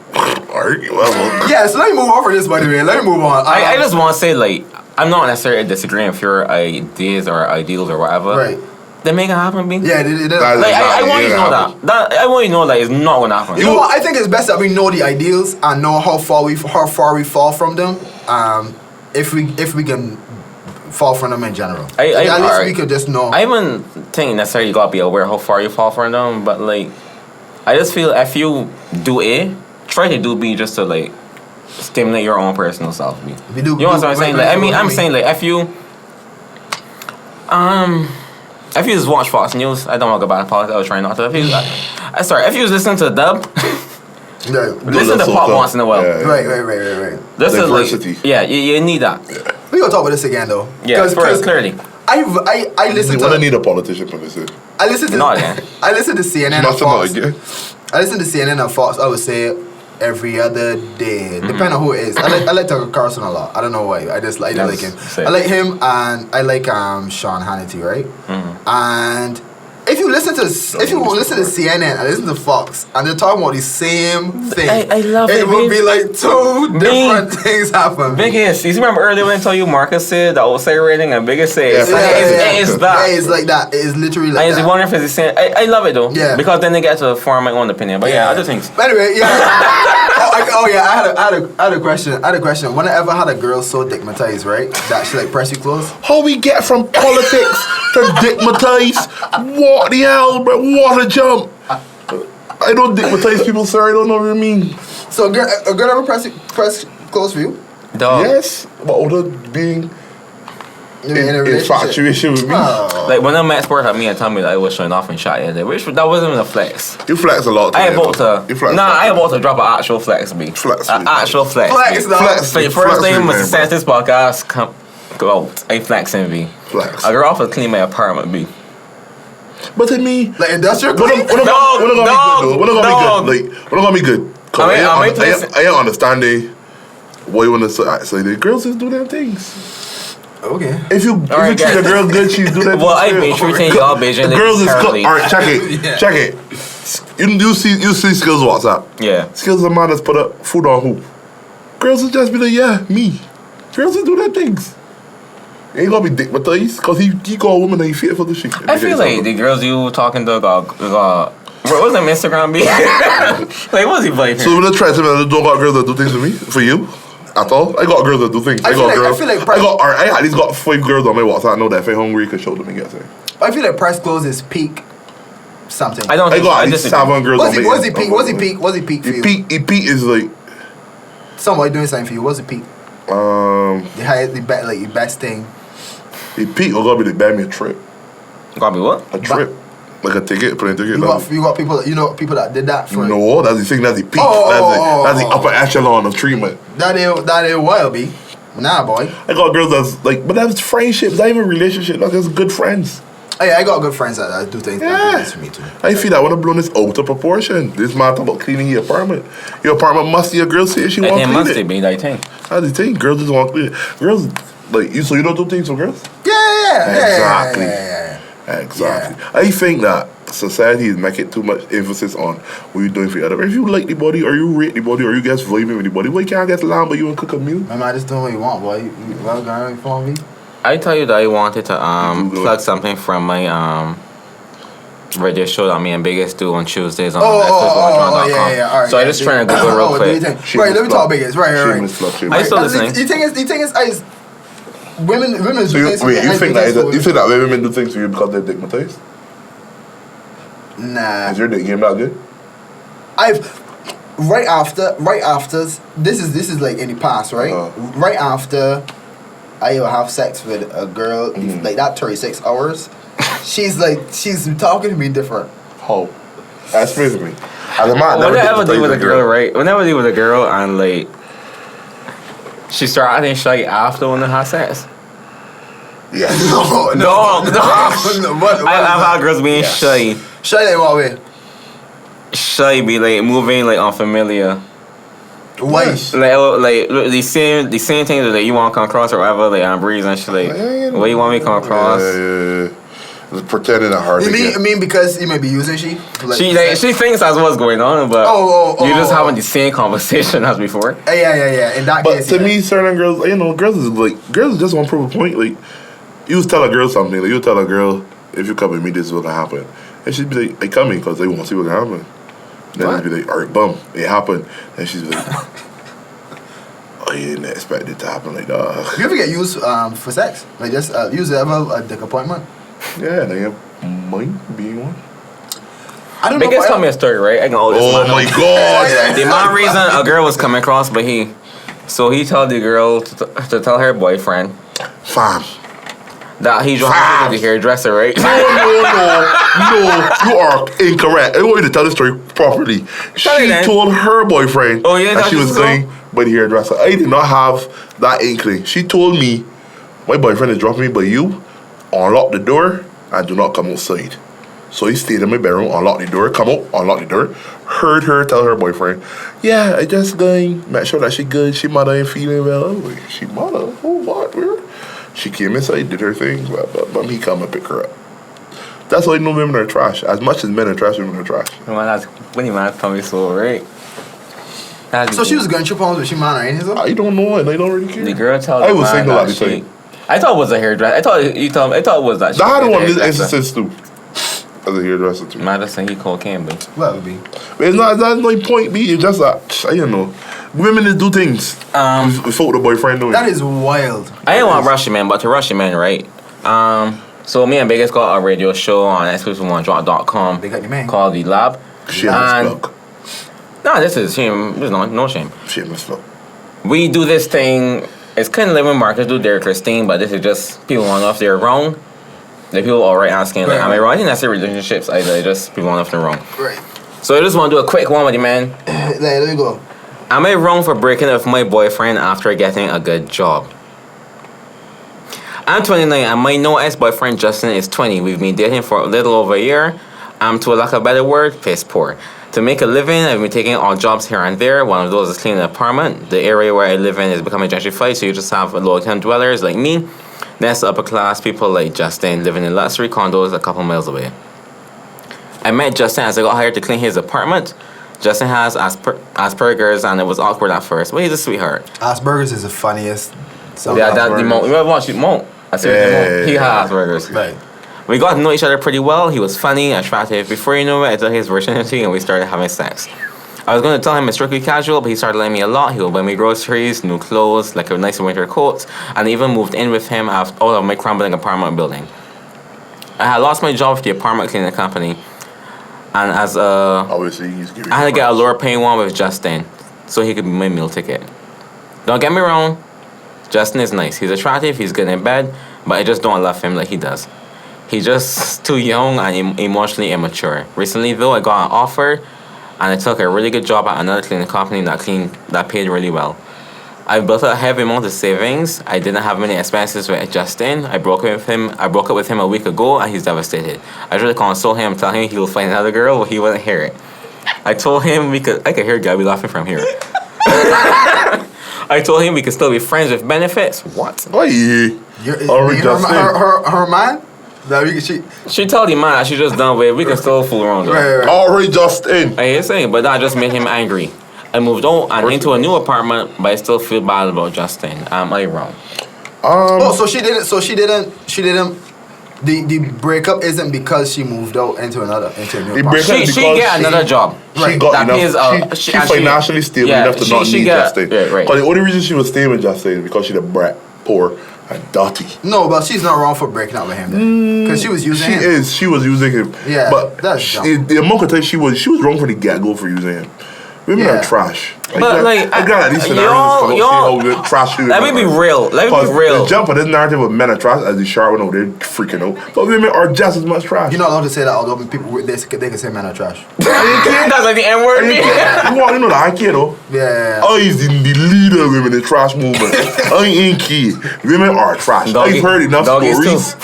alright, well. Yeah, so let me move on for this, by the way. Let me move on. I just want to say, like, I'm not necessarily disagreeing with your ideas or ideals or whatever. Right. They make it happen, B? Yeah, they That- Like, I Exactly, want you to yeah, know that. I want you to know that it's not going to happen. You know what? I think it's best that we know the ideals and know how far we fall from them. If we can fall from them in general, at least alright. we could just know. I even think necessarily you gotta be aware how far you fall from them, but like, I just feel if you do A, try to do B just to like stimulate your own personal self. B. If you do, You know what I'm saying? Like, I'm saying like if you just watch Fox News, I don't want to go back to politics. I was trying not to. If you was listening to Dub, Yeah. listen to pop once in a while. Yeah. Right. This is Diversity. like, yeah, you need that. We gonna talk about this again though. Yeah, clearly. I listen When I to need a politician for this. I listen to Not again. I listen to CNN and Not Fox. again. I listen to CNN and Fox. I would say every other day, depending on who it is. I like Tucker Carlson a lot. I don't know why. I just like him. Same. I like him and I like Sean Hannity, right? And if you listen to CNN and listen to Fox and they're talking about the same thing, I love it. It would be like two different things happen. Biggest, you remember earlier when I told you Marcus said the outside rating and biggest say it's Yeah, that. it's like that. It is literally like I was that. wondering if it's the same. I love it though. Yeah. Because then they get to form my own opinion. But yeah, other things. But anyway, yeah. I had a question. When I ever had a girl so digmatized, right, that she like press you close. How we get from politics to digmatize? What the hell, bro? What a jump! I don't digmatize people, sir. I don't know what you mean. So a girl ever press close for you? Dog. Yes, but other being In a in relationship? infatuation with me. Oh. Like when I met Sport at me and told me that I was showing off in shot yesterday, which that wasn't even a flex. You flex a lot. I today, about though. You to flex. I about to drop an actual flex, B. Flex, An B. actual flex. Flex, B. dog. Flex. So your Flex first thing with was me, to send this podcast go out. I flexing, B. Flex. A girl offered to clean my apartment, B. But to me, Like industrial When clean? I'm gonna be good. Like, when I'm gonna be good. 'Cause I I don't understand why you wanna say the girls just do them things. Okay. If you Alright, treat a guys. girl good, she's do that. Well, I things made too. sure to y'all Beijing. The girls is currently. alright, check it. You see Skills WhatsApp. Yeah. Skills is a man that's put up food on who? Girls will just be like, yeah, me. Girls will do them things. Ain't gonna be dick with these, cause he got a woman and he fit for the shit. I feel like the girls you talking to got what was that Instagram be? Like what's he playing? So when I try to tell me I don't got girls that do things for me, for you, at all. I got girls that do things. I I at least got 5 girls on my WhatsApp. I know that if I'm hungry, you can show them and get something. I feel like press close is peak something. I don't. I think got so. at least disagree. 7 girls on my What's he peak for you? Peak is like Somebody doing something for you. What's the peak? The best thing. the peak will gotta be to buy me a trip. Gotta be what? A trip. Like a ticket, plane ticket. You got people that did that for you. No, that's the thing, that's the peak. Oh, that's the upper echelon of treatment. That ain't wild, B. Nah, boy. I got girls that's like, but that's friendship, not even relationship, like that's good friends. Oh, yeah, I got good friends that do things that do this for me too. I feel that when I blown this out of proportion. This man talk about cleaning your apartment. Your apartment musty, your girl say she want to It clean must it. be that thing. That's the thing, girls just want to clean it. Girls, like, so you don't do things for girls? Yeah. Exactly. I think that society is making too much emphasis on what you're doing for the other. If you like the body, or you rate the body, or you guys vibing with the body, why can't I get along but you and cook a meal? Man, I just doing what you want, boy. You well going for me? I tell you that I wanted to Google plug it. something from my radio show that me and Biggest do on Tuesdays on yeah. All right. So I just trying to Google real quick. Right, let me talk Biggest. Right. Shameless plug, shameless I still plug. listening. The thing is, women So do things for you think guys do that women do things for you because they're digmatized? Nah. Is your dick game not good? Right after this is like in the past, right? Right after I have sex with a girl like that 36 hours, she's talking to me different. How? Explain to me. As a man, Whenever I never deal with a girl, right? Whenever I deal with a girl and like she start acting shy after when they have sex. Yeah. No. I've had girls being shy. Shy like what way? Shy be like moving like unfamiliar. Why? Like the same thing that like, you want to come across or whatever. Like I'm breathing and she like, what you want me to come across? Yeah. Just pretending that hard. You mean because you may be using she? Like, She thinks that's what's going on, but you're just having the same conversation as before. Yeah. In that But case, to me, certain girls, girls just want to prove a point. Like, you tell a girl something. Like, you tell a girl, if you come with me, this is what's gonna happen. And she'd be like, I come in because they want to see what's gonna happen. Then I'd be like, all right, bum, it happened. And she's like, oh, you didn't expect it to happen like that. You ever get used for sex? Like just use it ever a dick appointment? Yeah, they might be one. I don't know. Biggest tell me a story, right? I can always Oh my God! The main reason a girl was coming across, but he told the girl to tell her boyfriend Fam. that he drove her to the hairdresser, right? No, you are incorrect. I want you to tell the story properly. She told her boyfriend that she was going by the hairdresser. I did not have that inkling. She told me, my boyfriend is dropping me, but you unlock the door and do not come outside. So he stayed in my bedroom, unlocked the door, come out, unlocked the door, heard her tell her boyfriend, yeah, I just going, make sure that she good, she mother ain't feeling well. I'm like, she mother? Oh, what? Where? She came inside, did her thing, but he come and pick her up. That's why I know women are trash. As much as men are trash, women are trash. When you man tell me so, right? So she was going through problems with she man or anything? I don't know, and I don't really care. The girl told I was single at the time. I thought it was a hairdresser. I thought it was that. I had one of these instances too. As a hairdresser too. Man, just saying he cocaine, but Well, it would be. But it's not, that's no point be. It's just that, I don't know. Women just do things. Without the boyfriend doing. That is wild. I didn't want to rush you, man, but to rush you, man, right? So me and Vegas got a radio show on exclusive1drop.com. They got your man called The Lab. Shameless plug. No, this is shame. There's no shame. Shameless plug. We do this thing. It's kind of like when Marcus do Derek Christine, but this is just people want to know if they're wrong. Like people alright asking, like, am I wrong? I think that's the relationships either. Just people want to know if they're wrong. Right. So I just want to do a quick one with you, man. Let me go. Am I wrong for breaking up with my boyfriend after getting a good job? I'm 29 and my no ex-boyfriend Justin is 20. We've been dating for a little over a year. I'm, to a lack of a better word, piss poor. To make a living, I've been taking odd jobs here and there. One of those is cleaning an apartment. The area where I live in is becoming gentrified, so you just have low-income dwellers like me. Next, upper-class people like Justin living in luxury condos a couple miles away. I met Justin as I got hired to clean his apartment. Justin has Asperger's and it was awkward at first, but he's a sweetheart. Asperger's is the funniest. Yeah, that's the Mo. You ever watch Mo? I said he has Asperger's. Right. We got to know each other pretty well. He was funny, attractive. Before you know it, I took his virginity and we started having sex. I was going to tell him it's strictly casual, but he started letting me a lot. He would buy me groceries, new clothes, like a nice winter coat, and even moved in with him out of my crumbling apartment building. I had lost my job with the apartment cleaning company, and as obviously he's giving I had to get a lower paying one with Justin, so he could be my meal ticket. Don't get me wrong, Justin is nice. He's attractive, he's good in bed, but I just don't love him like he does. He's just too young and emotionally immature. Recently, though, I got an offer, and I took a really good job at another cleaning company that paid really well. I built a heavy amount of savings. I didn't have many expenses with Justin. I broke up with him a week ago, and he's devastated. I tried to console him, tell him he will find another girl, but he wouldn't hear it. I told him I could hear Gabby laughing from here. I told him we could still be friends with benefits. What? Oh yeah. Her man? She told him, man, she just done with. We can still fool around. Right. Already just in. I hear saying, but that just made him angry. I moved on and into a new apartment, but I still feel bad about Justin. Am I wrong? So she didn't. The breakup isn't because she moved out into a new apartment. She get another job. She got enough. She financially stable enough to not need Justin. Right. But the only reason she was staying with Justin is because she's a brat, poor, and dirty. No, but she's not wrong for breaking up with him then. Because she was using him. She was using him. Yeah, but that's the amount of time she was wrong from the get-go for using him. Women are trash. But I got these scenarios how trash you. Let me be real. The jump on this narrative of men are trash as the sharp one over there freaking out. But women are just as much trash. You're not allowed to say that, although people they can say men are trash. That's like the N word. You know that I can't though. Yeah. I is the leader of women in the trash movement. I ain't kid. Women are trash. I've heard enough stories.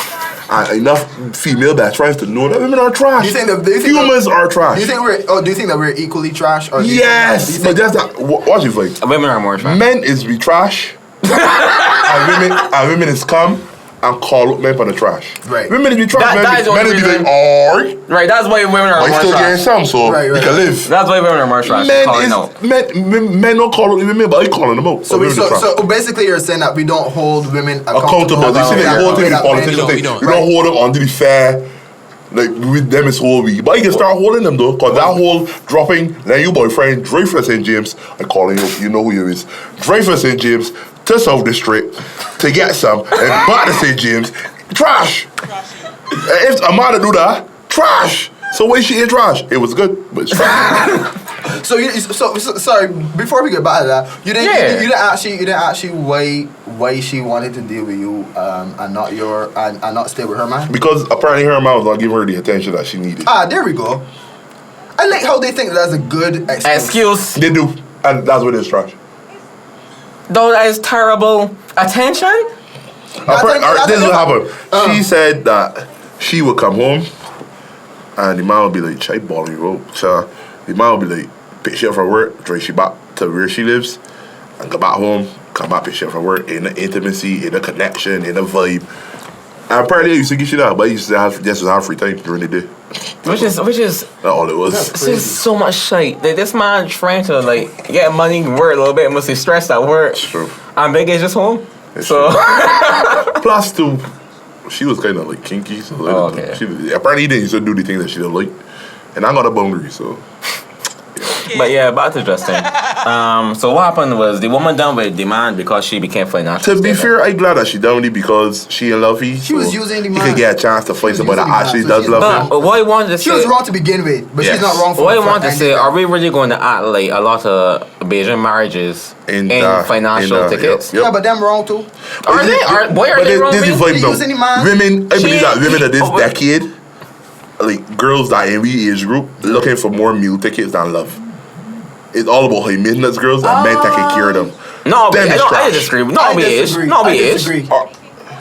Enough female best friends to know that women are trash. Humans are trash. Do you think that we're equally trash? Or yes, but that's not. Watch it, like women are more trash. Men is be trash, and women is come and call up men for the trash. Right. Women is be trash. Men is be like, alright. Right. That's why women are more trash. Still getting some, so you can live. That's why women are more trash. Men don't call up women, but I calling them out. So basically, you're saying that we don't hold women accountable. You see the whole thing with politicians. We don't hold them onto the fair. Like, with them is whole week. But you can start holding them, though. Because that whole dropping, then your boyfriend, Dreyfus St. James, I'm calling you, you know who you is. Dreyfus St. James to South District to get some. And back to St. James. Trash. If Amanda do that, trash. So when she ate trash, it was good, but it's trash. So sorry. Before we get back to that, you didn't actually why she wanted to deal with you and not stay with her man. Because apparently her man was not giving her the attention that she needed. There we go. I like how they think that's a good Excuse. They do, and that's what it's trash. Though that is terrible. Attention? This is what happened. She said that she would come home and the man would be like, "Chai balling you out." So the man would be like, pick she up from work, drive she back to where she lives, and go back home, come back, pick she up from work, in the intimacy, in the connection, in the vibe. And apparently I used to get shit out, but I used to have free time during the day. Which is That's all it was. It's just so much shit. Like, this man trying to like get money, work a little bit, must be stressed at work. It's true. And Big is just home. It's So Plus two, she was kind of like kinky, so like, okay. Apparently he didn't used to do the things that she didn't like. And I got a boundary, so. But yeah, back to Justin. So what happened was the woman done with the man because she became financially To be stable. fair, I'm glad that she done with it because she in love She was using the You man. could get a chance to fight somebody that using the man, actually so does she's love not- But what I wanted to She say, was wrong to begin with, but Yes. she's not wrong for what I for wanted to say, ending are it. we really going to act like a lot of Bayesian marriages in financial tickets? Yep. Yeah, but them wrong too. Are they? Are But they wrong? this is Vince? vibe She though. using the man. Women, I believe that women of this Oh, decade, like girls that in we age group, looking for more meal tickets than love. It's all about how maintenance girls and men taking care of them. No, Them I is don't. I trash. disagree. No, I we is. disagree. No, we I is. disagree.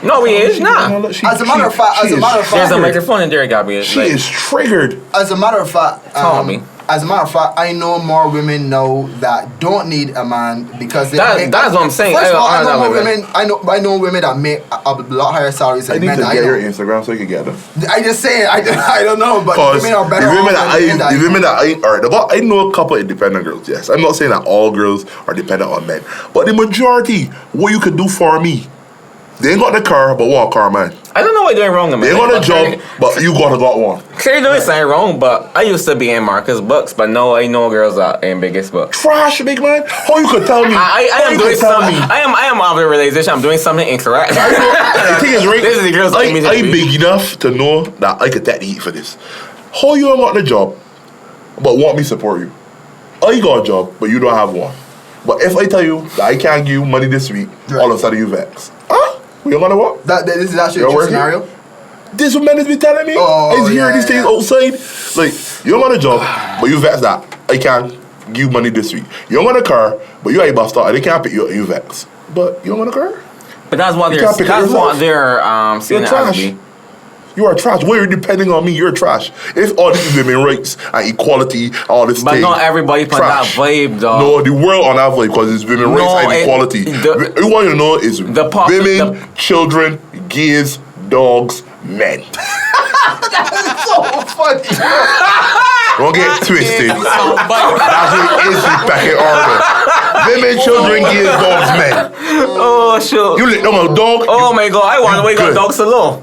No, we is. Nah. As a matter of fact, There's a microphone in there, Gabriel. She is triggered. As a matter of fact, Tell me. As a matter of fact, I know more women now that don't need a man because they. That's what I'm saying. First of all, I know that more women. women. I know women that make a lot higher salaries I than need men. to that get I your know. Instagram so you can get them. I just say it. I don't know, but Because women are better the women off that than men the women that I know a couple independent girls. Yes, I'm not saying that all girls are dependent on men, but the majority, what you could do for me, they ain't got the car, but want a car, man. I don't know what you're doing wrong, man. They ain't got a job, but you gotta got one. Clearly doing something wrong, but I used to be in Marcus books, but no, I know girls that in biggest books. Trash, big man. How you could tell me? I How am you doing could tell something. me? I am of the realization I'm doing something incorrect. The thing is, right? This is the girls that me to I'm be. big enough to know that I could take the heat for this. How you ain't got the job, but want me support you? I got a job, but you don't have one. But if I tell you that I can't give you money this week, Right. all of a sudden you vex. Huh? We don't gonna what? This is actually a You're true working? scenario. This what men has been telling me. Oh, I hear yeah, these things yeah. outside. Like, you don't got a job, but you vex that. I can't give you money this week. You don't got a car, but you ain't bust out and they can't pick you up and you vex. But you don't got a car? But that's what You they're. can't pick up That's what yourself. they're seeing You're it as trash. be. You are trash. Why are you depending on me? You're trash. If all these women rights and equality, all this But thing, not everybody put that trash. vibe, dog. No, the world on that vibe because it's women rights and equality. We want you to know is women, children, gays, dogs, men. So funny. Don't get twisted. It's so funny. That's what it is in back in order. Women, children, gays, dogs, men. Oh shoot. You let them a dog. Oh my god, I want to wake up good. dogs alone.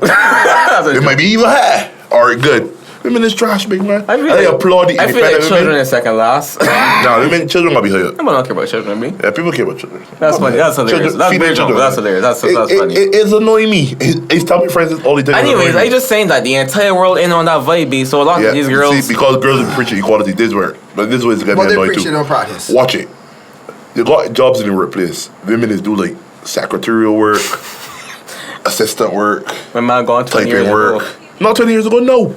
It might be even high. Alright, good. Women is trash, big man. I feel I like- applaud the I feel like independent children women. is second last. Nah, women, children gonna be higher. I don't care about children, me. Yeah, people care about children. That's funny. That's hilarious. Children, That's feed their very children. That's hilarious. That's funny. It's annoying me. It's telling my friends this all the time. Anyways, I just saying that the entire world ain't on that vibe, so a lot of these girls. See, because girls are preaching equality, this work. But this way it's gonna But be they annoying preach it too. on practice. Watch it. They got jobs in the workplace. Women is do like secretarial work, assistant work, My man gone 20 years typing work. ago. Not 20 years ago, no.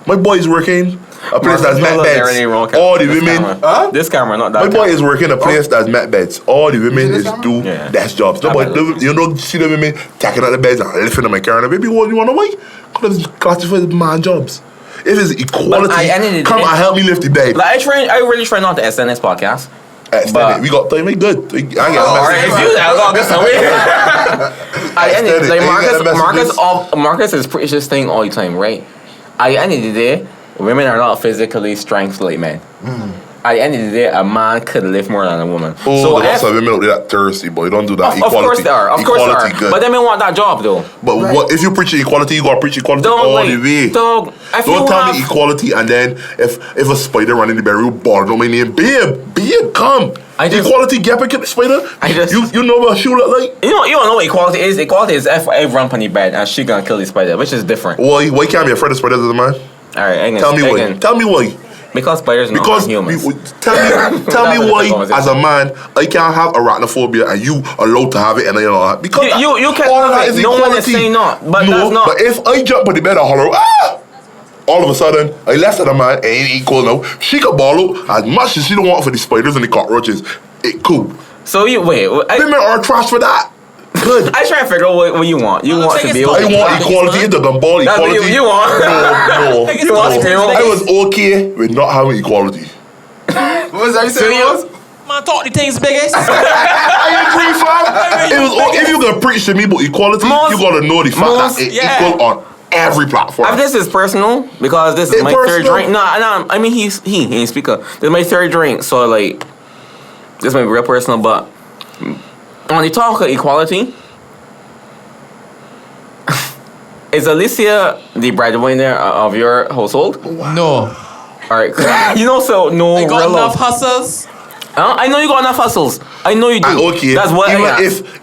My boy is working a place that's met beds. All the women. Huh? This camera, not that. My boy camera. is working a place that's met beds. All the women see this is camera? do Yeah. desk jobs. I Nobody, bet. you know, see the women taking out the beds and lifting them and carrying them. Baby, what you want to wait? Because it's classified as man jobs. If it's equality, I ended it- come and help me lift the bed. Like I really try not to extend this podcast. Extend it. We got time. We good. I get Alright, if you that, I'll get somewhere. I Extend ended it. like Ain't got the messages. Marcus is preach this thing all the time, right? At the end of the day, women are not physically strength like men. at the end of the day, a man could live more than a woman. Oh, So there's if, lots of women out there that thirsty, but you don't do that. of Equality. course they are. Of course they Equality, are. good. But they may want that job though. But what if you preach equality? You gotta preach equality Don't all like, the way. dog. If you Don't tell have, me equality and then if a spider run in the barrel, ball on my name, babe, come. I just- equality gap and the spider. I just- you know what she look like? you don't know what equality is. Equality is if I run on the bed and she gonna kill the spider, which is different. Why can't be afraid of spiders as a man? All right, Tell me why. Tell me why. Because spiders not Because humans. tell me That's a why different as a man I can't have arachnophobia and you allowed to have it and I don't. Because You can all have that it. is No one is equality. saying not, but no, that's not. But if I jump on the bed and holler, all of a sudden I less than a man and ain't equal now. She could ball out as much as she don't want for the spiders and the cockroaches. It cool. So you wait. Women are trash for that. Good. I try to figure out what you want. You Well, want the to thing be is, I okay. want equality into the ball That's what equality. you want. No. You want to be I okay. was okay with not having equality. What was that you So saying? you- Man, talk the things biggest. I agree, fam. It was if you gonna preach to me about equality, Most- you gotta know the fact most- that it's yeah. equal on every platform. This is personal because this is It's my third personal? drink. No, I mean he ain't speaker. This is my third drink, so like this might be real personal, but when you talk of equality, is Alicia the breadwinner of your household? No. All right, so no I got real enough love. hustles. I know you got enough hustles. I know you do. Okay. That's what.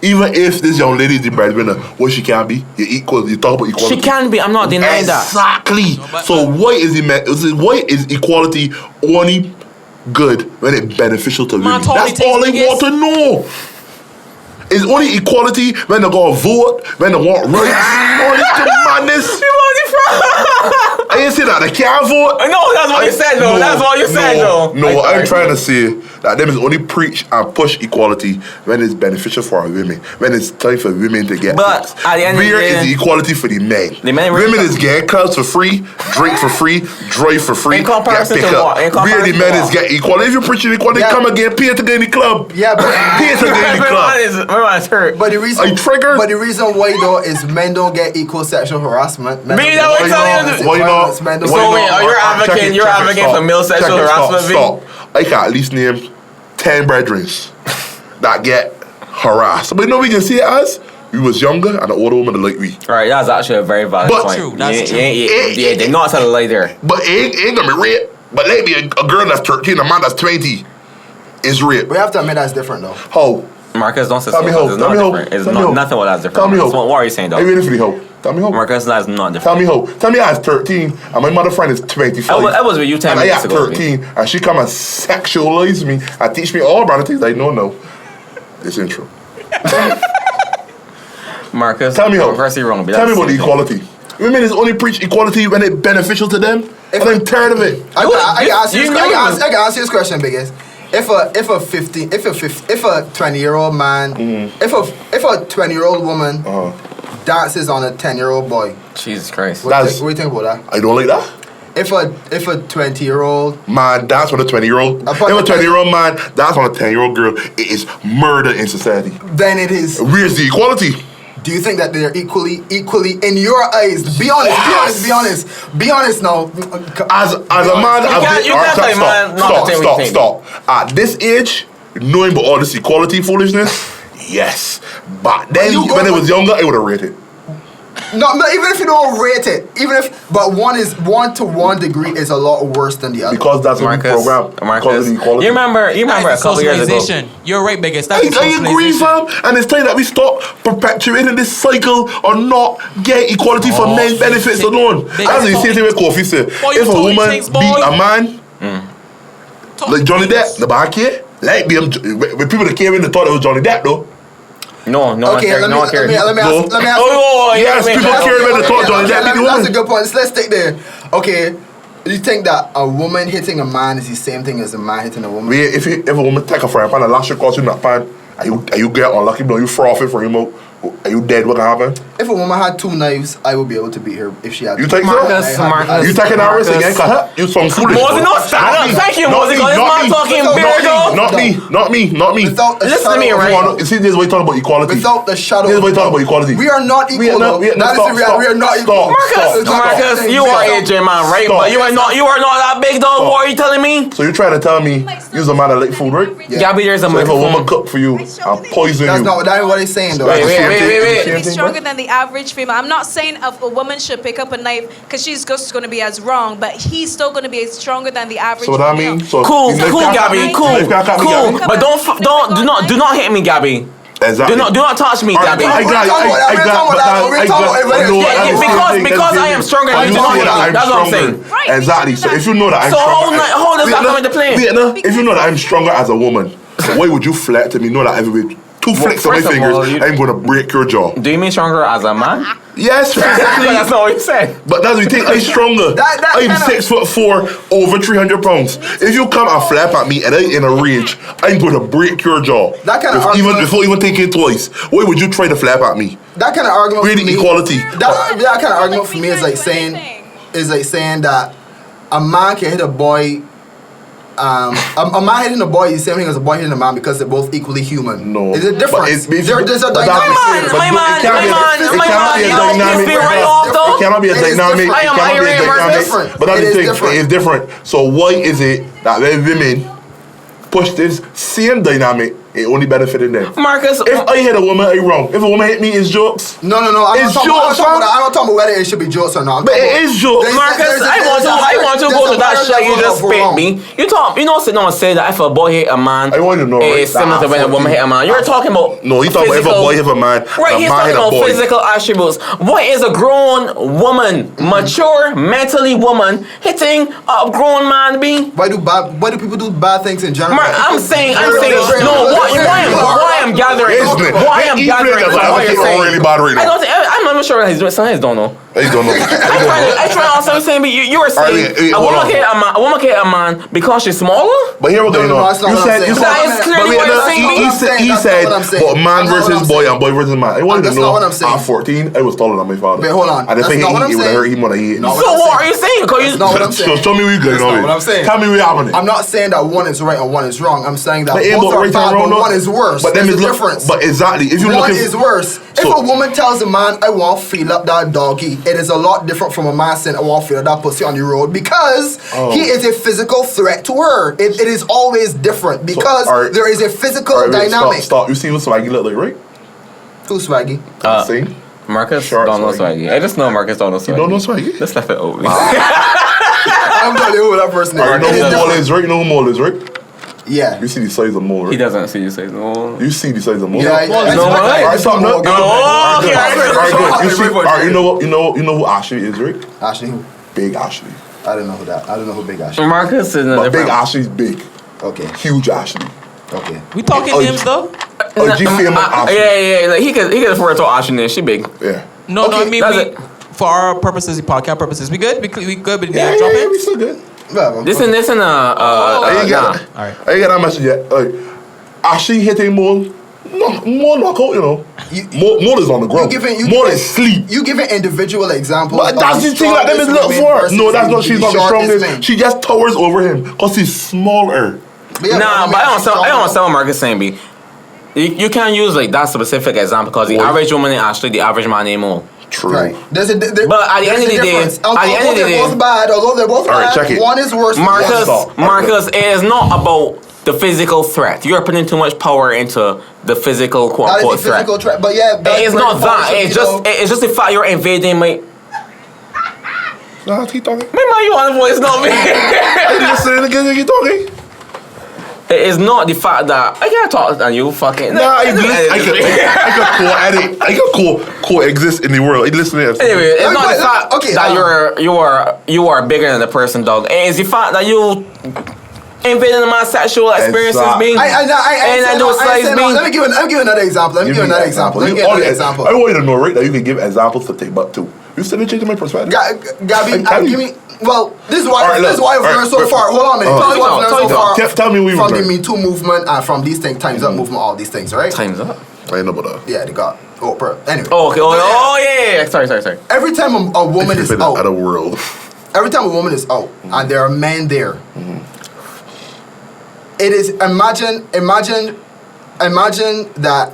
Even if this young lady is the breadwinner, what she can be, you're equal. You talk about equality. she can be. I'm not denying that. Exactly. but- So why is equality only good when it's beneficial to women? Tony That's all I Taylor want to know. It's only equality when they go vote, when they want rights. All this madness. I didn't say that they can't vote. No, that's what you said though. That's what you said though. No, I'm trying to say that them is only preach and push equality when it's beneficial for our women. When it's time for women to get But things. at the end of the Where day- is the equality for the men? The men really- women is getting clothes for free, drink for free, drive for free. In comparison get to pick up. what? In Where the comparison men to is what? get equality. If you're preaching equality, Yeah. come again, pay to get in the club. Yeah, but Pay to get in the club. Everyone is hurt. but the reason Are you triggered? But the reason why though is men don't get equal sexual harassment. Men Me, don't that get was equal telling you domestic to- Why not? violence, men don't So get- wait, are you advocating- you're advocating for male sexual harassment, V? Stop. I can at least name 10 brethren that get harassed. But you know we can see it as we was younger and the older woman like we. All right, that's actually a very valid But- point. True, that's true. Yeah, they're not telling a lie there. But it ain't gonna be rape. But maybe a girl that's 13, a man that's 20 is rape. We have to admit that's different though. How? Marcus, don't say Tell me so. how. It's Tell not me how. different. It's Tell me not how. nothing what that's different. Tell me how. What are you saying Are you though? ready for the hoe? Tell me how. Marcus, that's not Tell different. me how. Tell me I was 13 and my mother friend is 25. I was with you 10 and I minutes at ago. 13 and she come and sexualize me and teach me all about the things I don't know. It's ain't true. Marcus, Tell me how. First, you're wrong. but Tell me that's about the same equality. Women is only preach equality when it's beneficial to them. And I'm tired of it. I can answer you this. knew I it can was- answer, I can answer this question, biggest. If a 20-year-old man, if a 20-year-old woman dances on a 10-year-old boy, thing. Jesus Christ. what do you think about that? I don't like that. If a 20-year-old Man, that's on a 20-year-old. If Upon a the 20-year-old man, that's on a 10-year-old girl. It is murder in society. then it is. Where's the equality? Do you think that they're equally in your eyes? Be honest. Be honest now. As a man, You can't say man not the same thing. stop. At this age, knowing about all this equality foolishness, yes. But then you go- when I was younger, I would have rated. No, even if you don't rate it, but 1 to 1 degree is a lot worse than the other. Because that's what we program. Because of the equality. You remember a That's couple years ago. socialization. You're right, biggest. I That's agree, socialization. fam. And it's time that we stop perpetuating this cycle or not get equality for Oh, men's benefits big- alone. big- That's the same thing with Kofi said. Boy, you If a talking woman things, beat boy. a man, like Johnny Depp, the back here, like be him, when people that came in, they thought it was Johnny Depp though. No one Okay, cares. let No one cares. me ask. Oh, Yes, people care when they thought Johnny Depp be the That's a woman. good point. Let's stick there. Okay, you think that a woman hitting a man is the same thing as a man hitting a woman? If a woman take a frying pan and lash across you in that pan, and you get unlucky, but you froth it for him out, Are you dead? What can happen? If a woman had 2 knives, I would be able to beat her if she had. You take Marcus, so? Marcus. You taking our risk Marcus. again? Cut her. You some foolish. Mosey, no, stand up. Thank you, Mosey. This man talking beer, though. Not me. Without a Listen to me, shadow of right? a doubt. You see, this is what you talking about equality. Without the shadow. This is what you of a talking about doubt. equality. We are not equal. That is the reality. We are not equal. Marcus, you are AJ, man, right? Stop. But you are not that big, dog. What are you telling me? So you're trying to tell me you're a man that like food, right? Yeah. Gabby, there's a So if a woman microphone. cook for you, I'll poison That's you. not what he's saying, though. Wait. To be stronger than the average female. I'm not saying if a woman should pick up a knife because she's just going to be as wrong, but he's still going to be stronger than the average So what I female. mean? So Cool, if you Gabby, can't- cool. if you can't cut me, Gabby. But do not hit me, Gabby. Exactly. Do not touch me, Gabby. Because I am stronger than you. That's what I'm saying. Right, Exactly. So if you know that I'm So stronger, how does that come into play? If you know that I'm stronger as a woman, so why would you flex to me? Know that every 2 flicks of my first of fingers, all, I'm gonna break your jaw. Do you mean stronger as a man? Yes, exactly. That's not what you said. But that's what you think. I'm stronger. That I'm kinda- 6'4", over 300 pounds. If you come and flap at me and I'm in a rage, I'm gonna break your jaw. That kind of before even thinking twice. Why would you try to flap at me? That kind of argument. Really, for me, equality. That kind of argument for me is like saying that a man can hit a boy. A man hitting a boy is the same thing as a boy hitting a man because they're both equally human. No. Is it different? But There's a but dynamic. that's- My man, it can't be a dynamic. be right off, though. It cannot be a It is dynamic. different. It cannot be a I am Irish, dynamic. different. But that's It the is thing. different. It is different. So why is it that when women push this same dynamic, it only benefited them? Marcus, If I hit a woman, I'm wrong. If a woman hit me, it's jokes. No. I'm It's not jokes, talking man. about. I'm not talking about whether it should be jokes or not. But it is jokes. Marcus, I want to go to that shit you just spit me. You know, sit down and say that if a boy hit a man, I want to know, right? it's similar to when a woman hit a man. You're talking about No, he's talking about if a physical- boy hit a man, Right, a he's man talking hit a about boy. physical attributes. What is a grown woman, mature, mentally woman, hitting a grown man be? Why do people do bad things in general? I'm saying, no, why I'm gathering, Isn't it? why I'm He gathering, played is that what like you're he really saying. bad right I now. don't think, I'm not sure what he's doing, sometimes don't know. I don't know. I try to also saying, but you were saying Alright, a hold woman on. hit a man because she's smaller? But here we're going No, on. that's not You what said, I'm you saying. said, That is clearly what you're saying. he That's said, not what I'm saying. but man That's not what versus I'm boy saying. and boy versus man. I wanted That's to know. not what I'm saying. At 14, I was taller than my father. Wait, hold on. And if That's I not what hit I'm he would have saying. hurt him when I hit. No, So what are you saying? Because That's not what I'm So saying. show me what you That's not what I'm saying. Tell me what happening. I'm not saying that one is right and one is wrong. I'm saying that But both are right bad, and wrong, but one is worse. But then There's a it's difference. But exactly, if you One look at is worse. If a woman tells a man, I want to feel up that doggy, it is a lot different from a man saying, I want to feel up that pussy on the road because he is a physical threat to her. It is always different because there is a physical dynamic. Stop. You see what Swaggy look like, right? Who's Swaggy? See? Marcus Short don't know Swaggy. Swaggy. I just know Marcus don't know Swaggy. You don't know Swaggy? Let's left it open. I'm not know who that person is. You know It is who Mole different. is, right? You know who Mole is, right? Yeah. You see the size of Mole, He right? doesn't see you say no. You see the size of Mole. Yeah, No, right? Alright, stop. No. Oh, okay, Alright, good. You see? Alright, you know who Ashley is, right? Ashley who? Big Ashley. I don't know who that. I don't know who Big Ashley. Marcus is But Big Ashley's big. Okay. Huge Ashley. Okay. We talking names though? Oh, G famous Ashley. Yeah. Like, he could afford to Ashley name. She big. Yeah. No, I Okay, mean that's we, it. for our purposes, the podcast purposes, we good? We good with the Yeah, name dropping? we still good. Listen, I ain't nah. got Alright. I ain't got that message yet. Like, Ashley hitting Mole. More knockout, you know. More is on the ground. More is sleep. You give an individual example. But that's the thing that them is look for. No, that's not. She's not the strongest. She just towers over him because he's smaller. Nah, but I don't sell Marcus saying B. You can't use like that specific example because the average woman in Ashley, the average man in Mo. True. Right. But at the end of the day, although they're both bad, Alright, check it. one is worse than Marcus, it is not about the physical threat. You're putting too much power into the physical quote That is unquote a physical threat. but yeah, It's not that. It's just the fact you're invading my. Nah, keep talking. My man, you want a voice, not me. I just saying again, keep talking. It is not the fact that I can't talk and you fucking. Nah, I could coexist in the world. I listen to it. Anyway, it's not the Wait, fact okay, that you are bigger than the person, dog. It is the fact that you invading my sexual experiences being Let me give another example. I want you to know, right, that you can give examples to take back too. You still changing my perspective. Gabby, give me. Well, this is why I've learned so far. Hold on a minute. This is what I've learned so far Tell me we from the Me Too movement and from these things, Time's Up movement, all these things, right? Time's up. I ain't know about that. Yeah, they got Oprah. Anyway. Oh, okay. Oh, yeah. Sorry. Every time a woman is out, Out of world. every time a woman is out, and there are men there, it is imagine that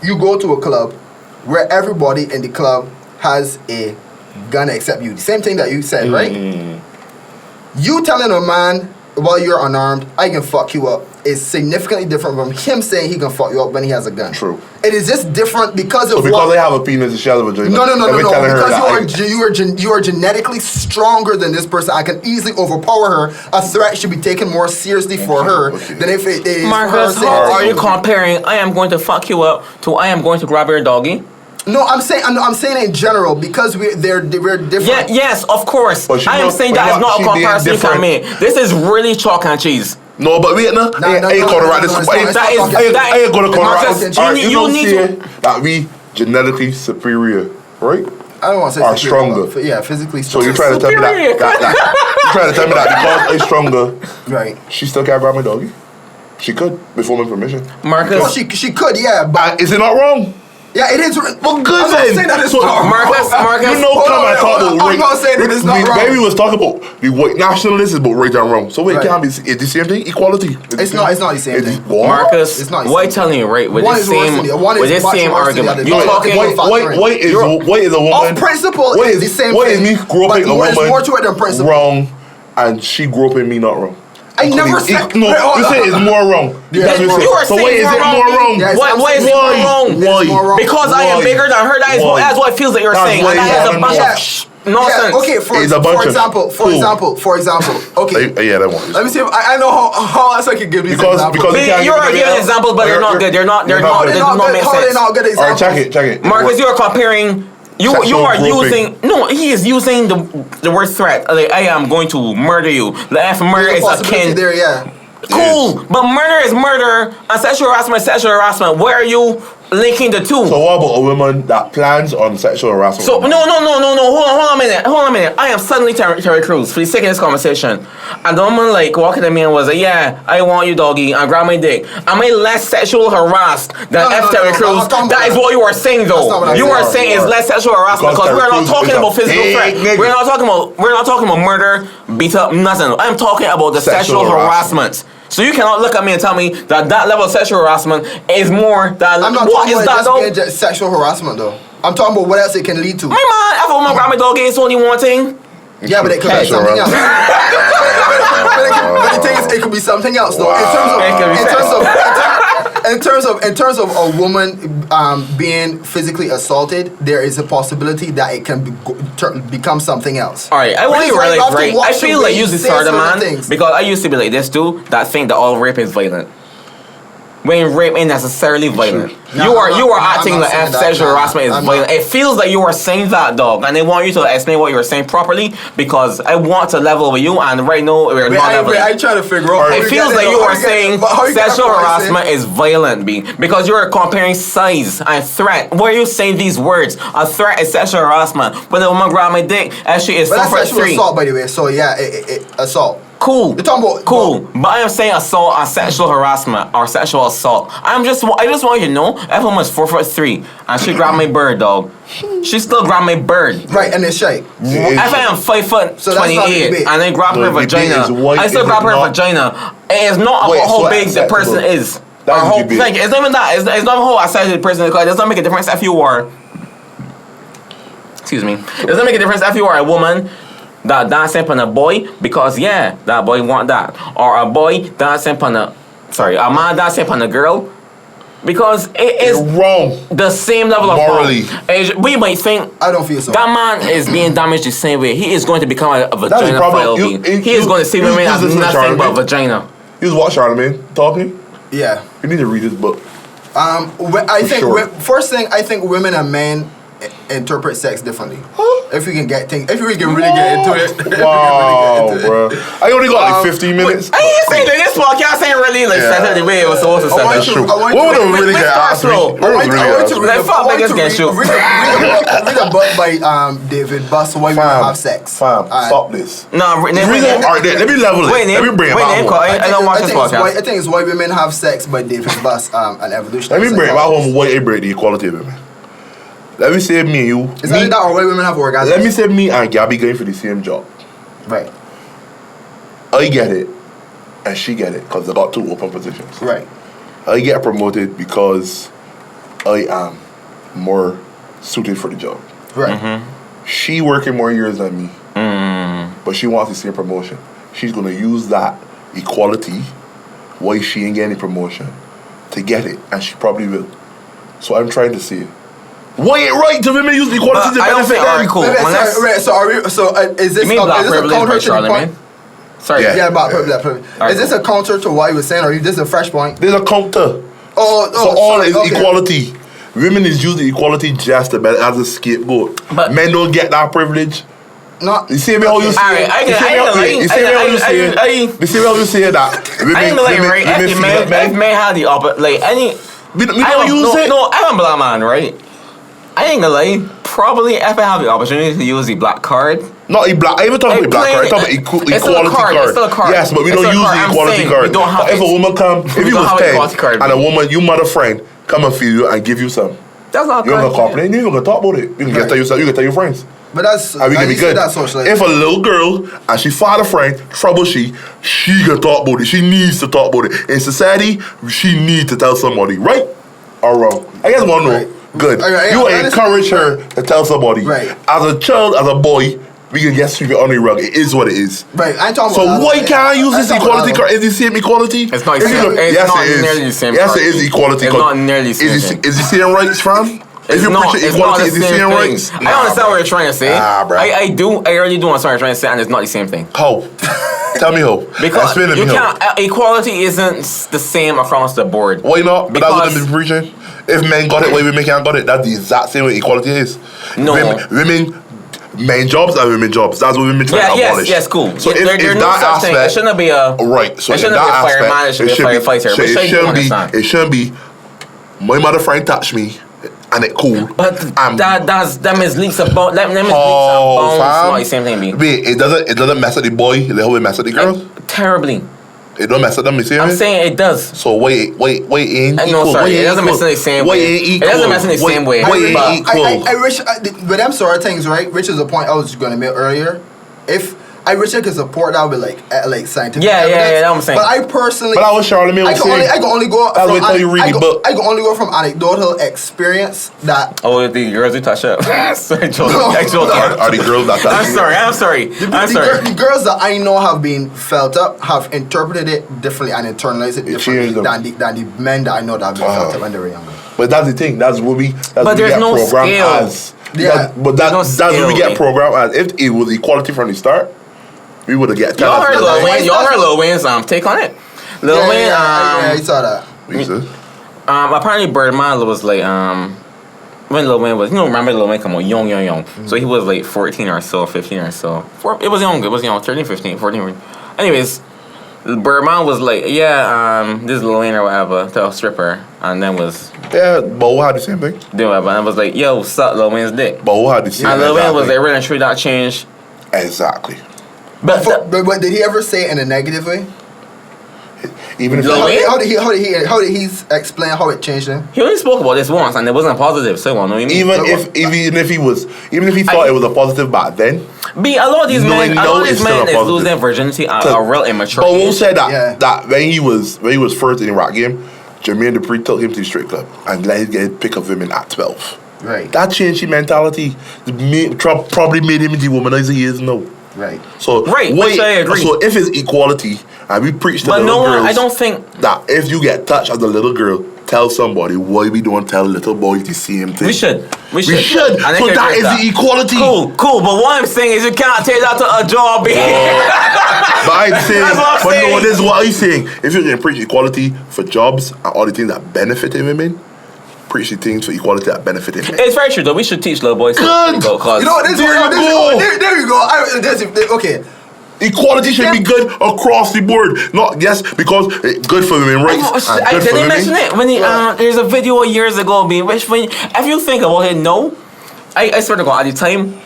you go to a club where everybody in the club has a gun except you. The same thing that you said, right? You telling a man while you're unarmed, I can fuck you up, is significantly different from him saying he can fuck you up when he has a gun. True. It is just different because So of because what. they have a penis and she has a vagina. No. Every telling her that Because you are genetically stronger than this person. I can easily overpower her. A threat should be taken more seriously for her than if it is Marcus, for her how saying. are you comparing I am going to fuck you up to I am going to grab your doggy? No, I'm saying in general because we're different. Yeah, yes, of course. But she I am not- saying but that is not- not a she being comparison you can different. make. This is really chalk and cheese. No, but wait, no. I ain't gonna write this. it's I not ain't talking- I ain't gonna call Marcus, it. you need to- that we genetically superior, right? I don't want to say Are superior, stronger. but yeah, physically So stronger. you're trying to tell me that you're trying to tell me that because I'm stronger, Right. she still can't grab my doggy? She could, before my permission. Marcus, Well, she could, yeah, but Is it not wrong? yeah, it is. Well, good I'm not then. saying that it's So, not Marcus, wrong. Marcus, You know, Hold come on, and talk hold on. about I'm right. not saying that it's not wrong. Baby was talking about the white nationalists is about right and wrong. So wait, Right. can't be. It's the same thing. Equality. It's not the same It's thing. what? Marcus, It's not the what same. I'm telling you, right? With One this is worse same, than the other. One with is this much same worse than the argument, other. you're Don't talking. get factoring. White is a woman. Of principle, White it's the same White is thing. me groping But a there's woman more to it than principle. wrong, and she groping me not wrong. I never said. No, Wait, hold you on. say it's more wrong. Yeah, That's it's what more you wrong. are So saying why is it's it wrong, more baby. wrong? Yes, Why is it I'm more saying wrong? it's more wrong. Because I am Why? bigger than her. That is Why? that's what it feels that you're That's saying. why And that you is a wanna bunch know. of nonsense. Yeah, okay, for It's a bunch of- example, okay. Yeah, that one. Let me see if I know how else I can give these Because examples. you can't You are give giving it examples, but they're not good. They're not. They do not make How are they sense. not good All right, examples? check it. Marcus, you are comparing. You Sexual are groping. using no. He is using the word threat. Like I am going to murder you. The F murder There's is a a possibility kin. there, yeah. Cool, but murder is murder, and sexual harassment is sexual harassment. Where are you linking the two? So what about a woman that plans on sexual harassment? So no. Hold on a minute. I am suddenly Terry Crews for the sake of this conversation, and the woman like walking at me and was like, "Yeah, I want you, doggy," and grab my dick. Am I less sexual harassed than No, Terry no, Crews? I'm talking That about is what you are saying, That's not though. what I'm You saying. are saying You it's are. less sexual harassment Because because we're Terry not Crews talking is a about physical big threat. nigga. We're not talking about murder, beat up, nothing. I'm talking about the Sexual sexual harassment. So you cannot look at me and tell me that level of sexual harassment is more than I'm not what talking is about that though? it just being sexual harassment though. I'm talking about what else it can lead to. My man, if a woman grab my doggy, it's only one thing. Yeah, but it could be Sexual something else. harassment. But the thing is, it could be something else though. In terms of a woman being physically assaulted, there is a possibility that it can become something else. All right, I want you Really, really often right. I watch feel the like way you you this say sort of certain man things. because I used to be like this dude that think that all rape is violent. When rape ain't necessarily violent. No, you I'm are not acting saying like that. sexual No, harassment is I'm violent. not. It feels like you are saying that, dog, and they want you to explain what you were saying properly because I want to level with you, and right now we're not leveling. I try to figure out. It feels like you are saying sexual harassment is violent, B, because you are comparing size and threat. Why are you saying these words? A threat is sexual harassment. When a woman grab my dick, and she is But that's suffered sexual 3. assault, by the way. So yeah, assault. Cool. You're talking about cool. But I am saying assault and sexual harassment or sexual assault. I just want you to know, if a woman's 4'3" and she grabbed my bird, dog, she still grabbed my bird. Right, and it's shake. If I am 5'28" So that's not the debate. and then grab her No, the debate vagina, is what I still is grab it her not- vagina. It is not Wait, about how so big the person acceptable. is. That Or is how, debate. like, it's not even that. It's not how accepted the person is. Because it does not make a difference if you are. Excuse me. It doesn't make a difference if you are a woman that dancing on a boy because yeah, that boy want that, or a boy dancing on a man dancing on a girl because it is You're wrong. the same level of Morally. wrong. We might think I don't feel so. that man is being damaged the same way. He is going to become a the vagina problem. file. He is going to see women as listen to nothing but Charlemagne. vagina. You was watching Charlemagne talking. Yeah. You need to read his book. I think sure. first thing I think women and men interpret sex differently. If we can get things, if we can really get into it. Wow, bro. I only got like 15 minutes. I ain't saying that this podcast ain't really like set up the way it was supposed to set up. That's true. I want What you- would really let's get start asked? slow. What would really get asked? Like, fuck niggas can shoot. Read a book by David Buss, Why Women Have Sex. Fam, Alright. stop this. No, Alright, let me level it. Let me bring it back home. I don't watch this podcast. I think it's Why Women Have Sex by David Buss, an evolution. Let me bring it back home. Why I break the equality of women. Let me say me and you. Is that that or Why Women Have Orgasms? Let me say me and Gabby going for the same job. Right. I get it, and she get it because they got 2 open positions. Right. I get promoted because I am more suited for the job. Right. She working more years than me, but she wants the same promotion. She's gonna use that equality, why she ain't getting promotion, to get it, and she probably will. So I'm trying to say, why ain't right to women use the equality to I don't benefit think, alright, them? cool. Wait, Unless- sorry, so are we? So is this You mean is black this a privilege counter by to the Charlemagne? point? Sorry. Yeah. Yeah, about black privilege. Alright, Is this a counter to what you were saying, or is this a fresh point? There's a counter. Oh, So all sorry, is okay. equality. Women is using equality just as a scapegoat. But- men don't get that privilege. No, You see me how you say Alright, I you see me how you say you see me how you say that I ain't gonna lie, right? If men had the opposite, like any. we I don't don't use it. No, I'm a black man, right? I ain't gonna lie. Probably if I have the opportunity to use the black card. Not a black. I even talking Hey, about black plain- card. I talking about it's still a equality card, card. it's still a card. Yes, but we It's don't still a use card. the I'm equality saying card. we don't have If a it. woman come, if We you don't was have an 10 equality card. and a woman, you mother friend, come and feed you and give you some, That's not you don't gonna card. complain. You ain't gonna talk about it. You can Right. tell yourself. You can tell your friends. but that's And we can be you said good. That's socialized. If a little girl and she find a friend, trouble she can talk about it. She needs to talk about it. In society, she needs to tell somebody, right or wrong. I guess one no. Right. Good. You encourage her to tell somebody. Right. As a child, as a boy, we can get sweep it under the rug. It is what it is. Right, I ain't talking So about that. why can't I use I this ain't talking equality about card? Is the same equality? It's not If you same- look- it's yes, not it is. nearly the same Yes, card. it is equality. It's card. not nearly the same Is thing. it the same rights, fam? If It's you not, preach it's not equality, the is the same same thing. rights? I understand what you're trying to say. Nah, bruh. I really do understand what you're trying to say, and it's not the same thing. How? Tell me how. Because Explain to you me how. can't. Equality isn't the same across the board. Why not? But that's what Because- they've been preaching. If men got it, why women can't got it? That's the exact same way equality is. No. Women men jobs are women jobs. That's what women trying Yeah, to abolish. yes, cool. So Yeah, if there's no that such thing. It aspect, shouldn't be a right. So it in shouldn't that be a aspect, fireman. It should be a firefighter. so Which it I do shouldn't be. understand. It shouldn't be. My mother friend touched me, and it cool. But that misleads about that misleads Oh, about fam. not the same thing. Be Wait, it doesn't mess up the boy. How it mess up the girl. terribly. It don't mess up them the same I'm way? saying it does. So wait, ain't No, equal. sorry, Why it ain't doesn't mess equal? in the same Why way. ain't It equal? doesn't mess in the Why- same way. Why ain't But- equal? I wish, with them sort of things, right? Which is a point I was going to make earlier. If I wish I could support that with like scientific Yeah, evidence. that's what I'm saying. But I personally, But that was Charlemagne I was can only, saying. I can only go. That's from what tell you read I the can- book. I can only go from anecdotal experience that. Oh, the girls who touch up. Sorry, joking. No. I joking. Are the girls that touch I'm you? sorry. I'm sorry. I'm sorry. The girls that I know have been felt up have interpreted it differently and internalized it changed differently them. than the men that I know that have been felt up when they were younger. But that's the thing. That's what we. That's But what we there's get no programmed scale. as. Yeah. But There's no that's what we scale, get man. programmed as. If it was equality from the start, we would have get. Y'all heard Lil Wayne. Y'all That's heard what- Lil Wayne's take on it. Lil Yeah, Wayne. yeah, you saw that. Apparently Birdman was like when Lil Wayne was, remember Lil Wayne come on young. Mm-hmm. So he was like 14 or so, 15 or so. It was young, 13, 15, 14. Anyways, Birdman was like, this is Lil Wayne or whatever, to a stripper, and then was Yeah, but we had the same thing. doing whatever, and was like, yo, suck Lil Wayne's dick. But we had the same. And Lil Wayne was exactly. like, really true that changed. Exactly. But But did he ever say it in a negative way? Even if Lil How Wayne? did how did he explain how it changed him? he only spoke about this once, and it wasn't positive, so you want to know what I mean? even if he thought it was a positive back then. B, a lot of these Knowing men, a no lot of is these still men a is positive. losing virginity at a real immature But we'll age. say that Yeah. that when he was first in the rap game, Jermaine Dupri took him to the strip club and let him get pick up women at 12. Right. That changed his mentality. Trump probably made him the womanizer he is now. Right. So Right, which I agree. So if it's equality and we preach to But little no one, girls I don't think. that if you get touched as a little girl, tell somebody. Why we don't tell little boys the same thing? We should. We should. And I So can that agree is with the equality. Cool. But what I'm saying is you can't take that to a job. But I'm saying, That's what I'm but no, saying. this is what I'm saying. If you can preach equality for jobs and all the things that benefit women, preach the things for equality that benefited men. It's very true though. We should teach little boys. Good. Cause You know what? There you go. Okay. Equality should be good across the board, not just because it's good for women rights. And good did for they women. mention it when there's a video years ago being which when if you think about it, no, I swear to God, at the time,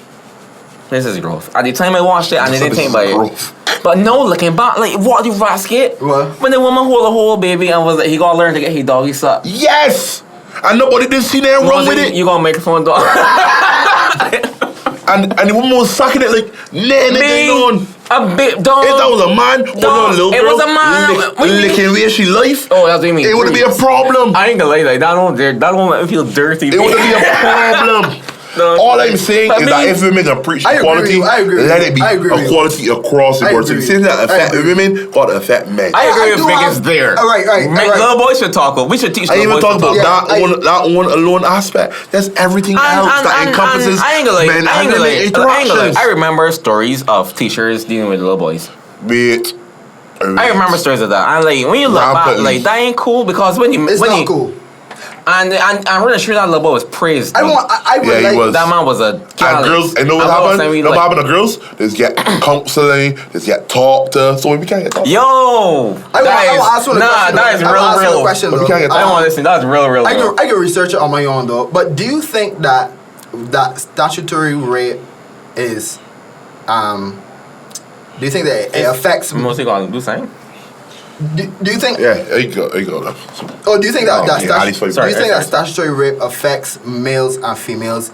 this is growth. At the time I watched it and I didn't think about it. But no, looking back, like what the basket What? when the woman hold a whole baby and was like, he gotta learn to get his doggy sucked. Yes, and nobody did see that wrong with it. You gonna make a phone dog? And the woman was sucking it like, nah, nigga, on. A bit dog. If that was a man, or a little it girl, was a man. licking where she life, Oh, that's what you mean. it wouldn't be a problem. I ain't gonna lie, like that don't make me feel dirty. It wouldn't be a problem. No. All I'm saying But is me- that if women are preach I agree with equality, you, I agree with let you, it be I agree with you. equality across the I board. So agree the things that with you, I affect agree with women got to affect men. I agree I with do Big have- is there. All right. Little boys should talk about. We should teach I little even boys talk to about talk. Yeah, that one alone aspect. There's everything else that encompasses I ain't gonna lie. men I ain't and gonna lie. women I ain't gonna lie. interactions. I remember stories of teachers dealing with little boys. Wait. I remember stories of that. And like when you look back, Rampantly. like that ain't cool because when you It's when not you, cool. And I'm really sure that little boy was praised. I would Yeah, he like was. That man was a And girls, and know what happened? You know what happened to girls? They just get counseling, they just get talked to. So we can't get talked to. Yo, I want to ask you a question. that is I wanna ask you a real. question, But we though. can't get I don't want to listen. That's real. I can research it on my own though. But do you think that statutory rape is do you think that it affects Mostly gonna do something. do you think Yeah, there you go. Oh, do you think that, Oh, yeah, at least for- do you Sorry, think that sorry. statutory rape affects males and females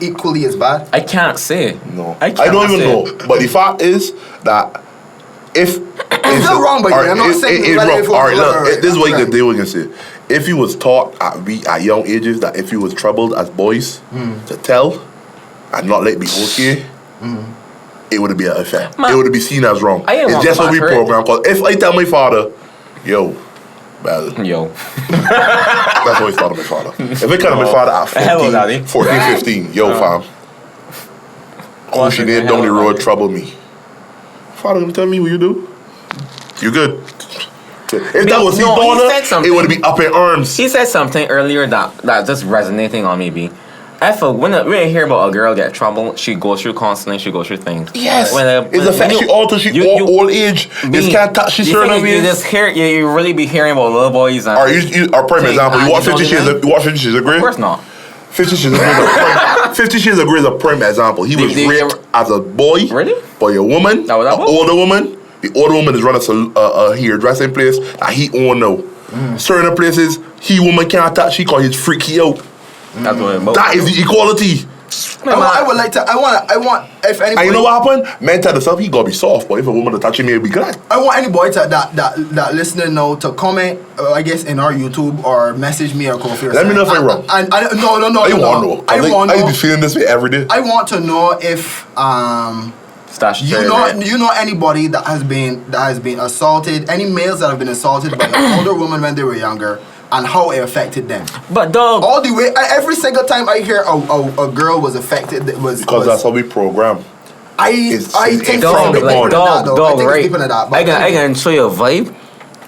equally as bad? I can't say. No. I I don't even know. But the fact is that if It's not wrong, but I'm not saying it's whether wrong. if it All right, was look, right, this is what you right. can do. We can say, if you was taught at young ages that if you was troubled as boys to tell and not let it be okay, it would be an effect. Man, it would be seen as wrong. I ain't It's want just to what we back her. program. Because if I tell my father, yo, well, Yo. that's what I thought of my father. If I tell my father at Hello, Daddy. 14, 15, yo, fam, pushing it down the road, trouble me. Father gonna tell me what you do? You good? If that was his No, he daughter, said something. it would be up in arms. He said something earlier that just resonating on me. When I hear about a girl get trouble, she goes through counseling, she goes through things. Yes, When it's affects you all till old age. This can't touch you certain you ways. just hear you really be hearing about little boys and Or or prime example, you watch 50 Shades of Grey? Of course not. 50 Shades of Grey is a prime, 50 Shades of Grey is a prime example. He was They- raped as a boy Really? by a woman, That was that an boy? older woman. The older woman is running a hairdressing place that he own now. Certain places, woman can't touch, she call his freaky out. That's what it That is the equality. I would like to. I want. If anybody, And you know what happened? Men tell themselves he gotta be soft, but if a woman to touch him, he'll be glad. I want anybody that listening now to comment. I guess in our YouTube or message me or Kofi. Let me know if I'm wrong. No. I want to know. I be feeling this way every day. I want to know if statutory rape. you know anybody that has been assaulted, any males that have been assaulted by an older woman when they were younger, and how it affected them. But dog, All the way, every single time I hear a girl was affected, Because that's how we program. I think dog, it's like deeper than that, though. I dog, think right? it's deeper than that. But I can show you a vibe.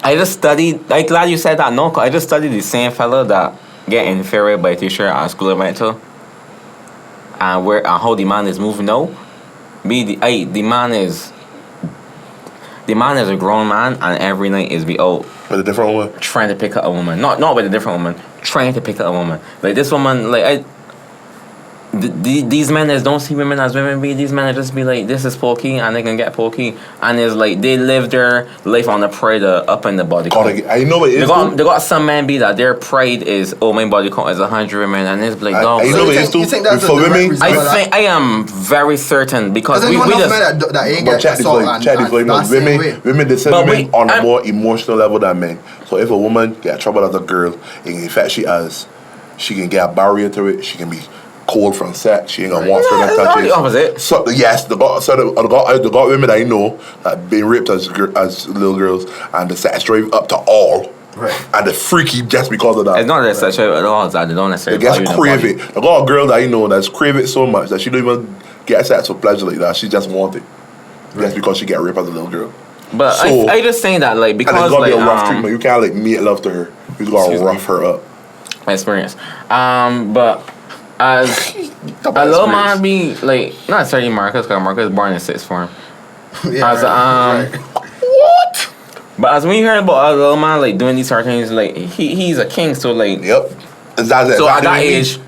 I just studied. I'm glad you said that. No, 'cause I just studied the same fella that get inferior by a teacher at school I went to, and how the man is moving now. The man is a grown man, and every night is be out But a different one. trying to pick up a woman. Not with a different woman. Trying to pick up a woman. Like this woman, like these men don't see women as women be. These men just be like, this is pokey, and they can get pokey, and it's like they live their life on the pride of up in the body count. I know what it is. They got some men be that their pride is, oh, my body count is 100 women, and it's like, dog. I know what it is you too. think that's For a direct women, result? I am very certain because Because we anyone else just. men that ain't but get check this assault like, and check this like, no, that's the same way. women they say But women wait, on a I'm- more emotional level than men. So if a woman get trouble as a girl, in fact she can get a barrier to it. She can be cold from sex. She ain't gonna want certain it's not touches. the opposite. So yes, the got women that I know that been raped as little girls, and the sex drive up to all. Right. And the freaky just because of that. It's not that such at all. That they don't necessarily. They just value crave their it. body. I got a girl that I know that's crave it so much that she don't even get sex for pleasure like that. She just want it. Just because she get raped as a little girl. But I just saying that like And it's because gotta like be a rough treatment. You can't like make love to her. You gotta Excuse me. rough her up. experience. But as a little man be like, not necessarily Marcus, because Marcus is born in sixth form. Yeah, As right. What? But as we heard about a little man like doing these sort of things, like he's a king, so like Yep. That's so at that age,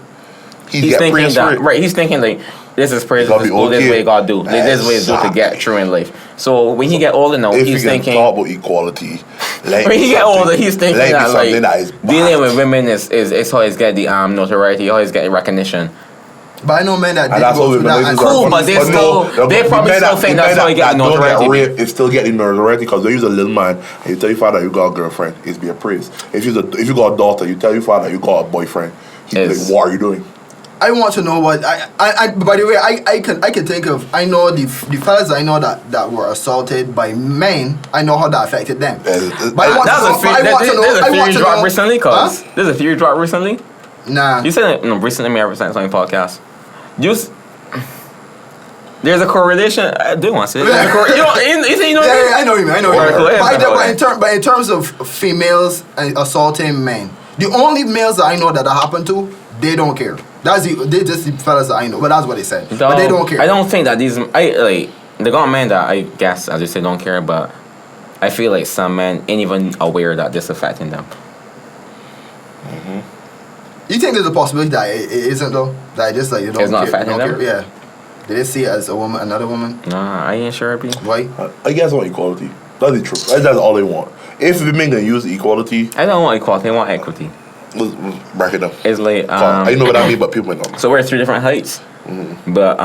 he's thinking that right. He's thinking like this is praise, this is cool, this is what you gotta do, this is what you do to get through in life. So when he get older now, if he's you thinking. talk about equality. When he get older, he's thinking that like is dealing with women is how he's get the notoriety, how he's getting recognition. But I know men that And did that's go what through women that. And cool, cool, but they probably still think that's how you get the notoriety. It's still getting notoriety because they use a little man and you tell your father you got a girlfriend, it's being praised. If you got a daughter, you tell your father you got a boyfriend, he's like, what are you doing? I want to know what I by the way I can think of, I know the fellas I know that were assaulted by men, I know how that affected them. But I want to know Drop recently, cause there's a theory drop recently. Nah. You said it recently. Me ever said something podcast. There's a correlation. I do want to say. There's a you know. Yeah, I know you, man. I know you. Right, But in terms of females assaulting men, the only males that I know that happened to, they don't care. They just the fellas that I know. But that's what they said. But they don't care. I don't think that they got men that I guess, as you say, don't care. But I feel like some men ain't even aware that this affecting them. You think there's a possibility that it isn't though? That just like you don't It's not care. affecting Don't them? care? Yeah. Did they see it as a woman, another woman? Nah, I ain't sure. Be. Why? I guess I want equality. That's the truth. That's all they want. If women can use equality, I don't want equality. I want equity. let's break it down. It's like I know what I mean, but people might not. So we're at 3 different heights. But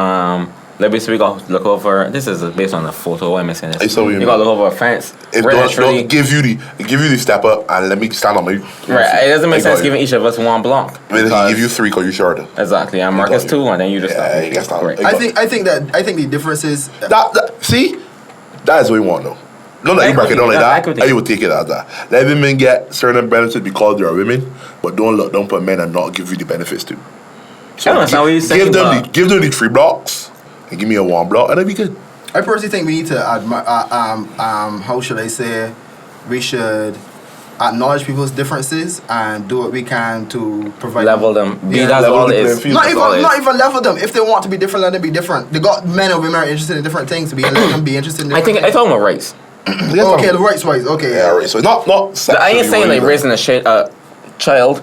let me see. We got look over. This is based on a photo. I'm missing I this. saw what you You mean. got to look over a fence. If We're don't literally give you the step up and let me stand on my right. It doesn't make sense giving each of us one block. Then he give you 3 because you're shorter. Exactly. And Marcus 2, and then you just Yeah, stop. you can stop. Right. I think the difference is See, that is what we want though. Don't let you break it down like that. Equity. I would take it as that. Let women get certain benefits because they are women, but don't put men and not give you the benefits too. So I don't understand what you're saying, give them the 3 blocks and give me a 1 block and it'll be good. I personally think we need to how should I say, we should acknowledge people's differences and do what we can to provide Level them. Yeah, That's level all the it playing is. field. not even level them. If they want to be different, let them be different. They got men and women are interested in different things. Let them be interested in I different think I things. talking about rights. Okay, the rights wise. Okay, Yeah, right. So not I ain't saying like raising a child.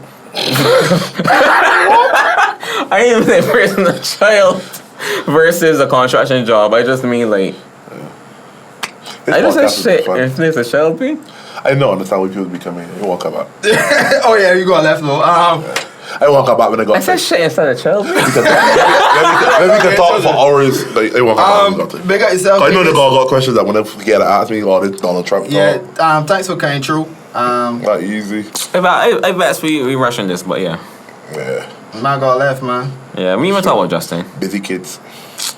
I ain't saying raising a child versus a construction job. I just mean like. I just said shit. If there's a child thing. I know understand what people be coming. You won't come out. Oh yeah, you got left though. I won't come back when I go. I said shit instead of child thing. Maybe we can talk for hours. Like, I won't come back. Big up yourself. I know they got questions that when they get to ask me all this Donald Trump Yeah. talk. Thanks for coming through. Not easy. I bet we rushing this, but yeah. Yeah. Man got left, man. Yeah, we even talk about Justin. Busy kids.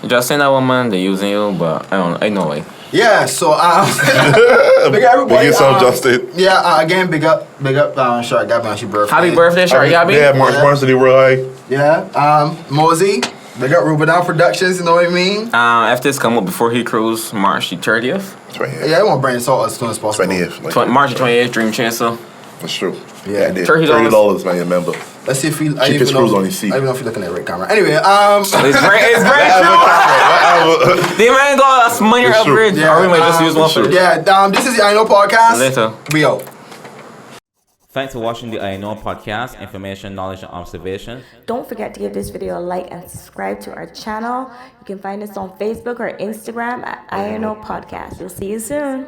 Justin, that woman, they using you, but I know way. Yeah, so big up everybody. Big yourself, Justin. Yeah, again, big up, Shark Gabby on your birthday. Happy birthday, Shark Gabby. Yeah, March to the Roy. Yeah, Mosey, big up Ruben Down Productions, you know what I mean? If this come up before he cruise, March the 30th. 28th. Yeah, I want to bring salt as soon as possible. 28th. Like, March the 28th, Dream Chancellor. that's true. Yeah. $30, man, you remember. Let's see if we. Cheapest cruise on the sea. I don't even know if you're looking at the right camera. Anyway, It's very true. The man got us money It's true. upgrade. Or we might just use one for it. Yeah, this is the I Know Podcast. Later. We out. Thanks for watching the I Know Podcast, information, knowledge, and observation. Don't forget to give this video a like and subscribe to our channel. You can find us on Facebook or Instagram at I Know Podcast. We'll see you soon.